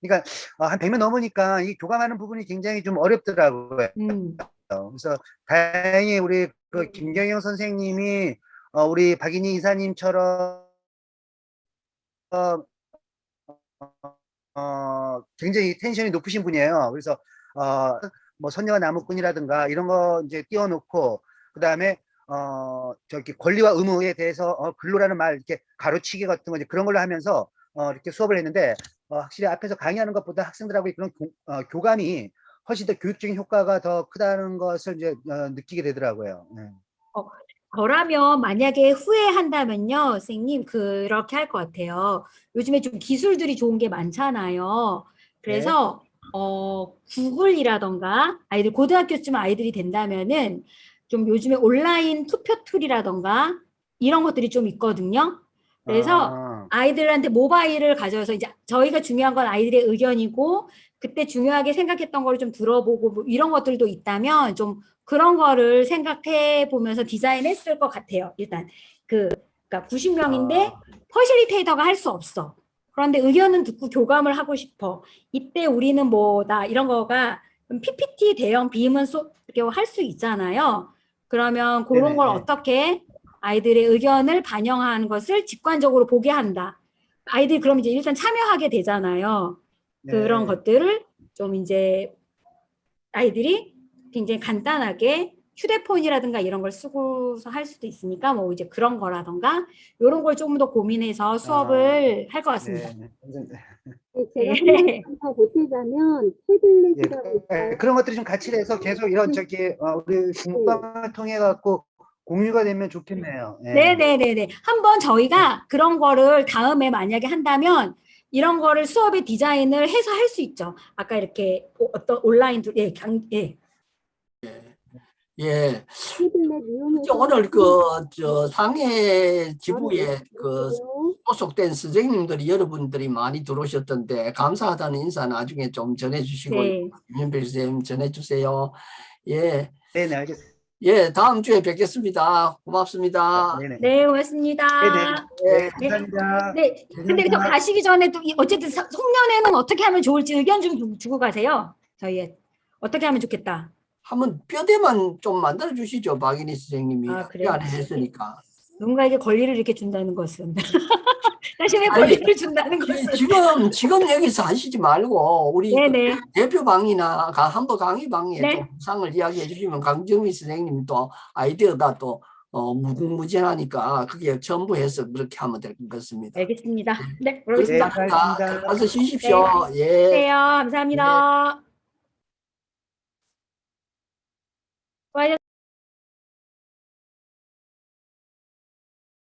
그러니까 한 100명 넘으니까 이 교감하는 부분이 굉장히 좀 어렵더라고요. 그래서 다행히 우리 김경영 선생님이 우리 박인희 이사님처럼 굉장히 텐션이 높으신 분이에요. 그래서 뭐 선녀와 나무꾼이라든가 이런 거 이제 띄워놓고 그 다음에 저기 권리와 의무에 대해서 근로라는 말 이렇게 가로치기 같은 거 이제 그런 걸로 하면서 이렇게 수업을 했는데 확실히 앞에서 강의하는 것보다 학생들하고의 그런 교감이 훨씬 더 교육적인 효과가 더 크다는 것을 이제 느끼게 되더라고요. 네. 저라면 만약에 후회한다면요, 선생님 그렇게 할 것 같아요. 요즘에 좀 기술들이 좋은 게 많잖아요. 그래서 구글이라던가 아이들 고등학교쯤 아이들이 된다면은 좀 요즘에 온라인 투표 툴이라던가 이런 것들이 좀 있거든요. 그래서 아이들한테 모바일을 가져와서 이제 저희가 중요한 건 아이들의 의견이고 그때 중요하게 생각했던 거를 좀 들어보고 뭐 이런 것들도 있다면 좀 그런 거를 생각해 보면서 디자인했을 것 같아요. 일단 그러니까 90명인데 퍼실리테이터가 할 수 없어. 그런데 의견은 듣고 교감을 하고 싶어. 이때 우리는 뭐다 이런 거가 PPT 대형 비문 이렇게 할 수 있잖아요. 그러면 그런 걸 어떻게 아이들의 의견을 반영하는 것을 직관적으로 보게 한다. 아이들이 그럼 이제 일단 참여하게 되잖아요. 그런 것들을 좀 이제 아이들이 굉장히 간단하게 휴대폰이라든가 이런 걸 쓰고서 할 수도 있으니까 뭐 이제 그런 거라던가 이런 걸 조금 더 고민해서 수업을 할 것 같습니다. 제가 한번 더 보태자면 패들렛이라고 있어요. 그런 것들이 좀 같이 돼서 계속 이런 저기 우리 공방을 통해 갖고 공유가 되면 좋겠네요. 네네네네. 한번 저희가 그런 거를 다음에 만약에 한다면 이런 거를 수업의 디자인을 해서 할 수 있죠. 아까 이렇게 어떤 온라인 예. 패들렛 이용해서 오늘 상해 지부에 소속된 선생님들이 여러분들이 많이 들어오셨던데 감사하다는 인사 나중에 좀 전해주시고 윤별 선생님 전해주세요. 예. 네네 알겠습니다. 예, 다음 주에 뵙겠습니다. 고맙습니다. 네, 고맙습니다. 네, 감사합니다. 네, 근데 저 가시기 전에 또 어쨌든 송년회는 어떻게 하면 좋을지 의견 좀 주고 가세요. 저희 어떻게 하면 좋겠다. 한번 뼈대만 좀 만들어 주시죠, 박인희 선생님이. 그래요? 안 했으니까. 누군가에게 권리를 이렇게 준다는 것은 자신의 아니, 권리를 준다는 것은. 지금 여기서 하시지 말고 우리 네네. 대표 방이나 한번 강의 방에 네. 또 상을 이야기해 주시면 강정미 선생님 또 아이디어가 또 무궁무진하니까 그게 전부 해서 그렇게 하면 될 것 같습니다. 알겠습니다. 네, 네, 그러겠습니다. 감사합니다. 가서 쉬십시오. 예. 네, 감사합니다.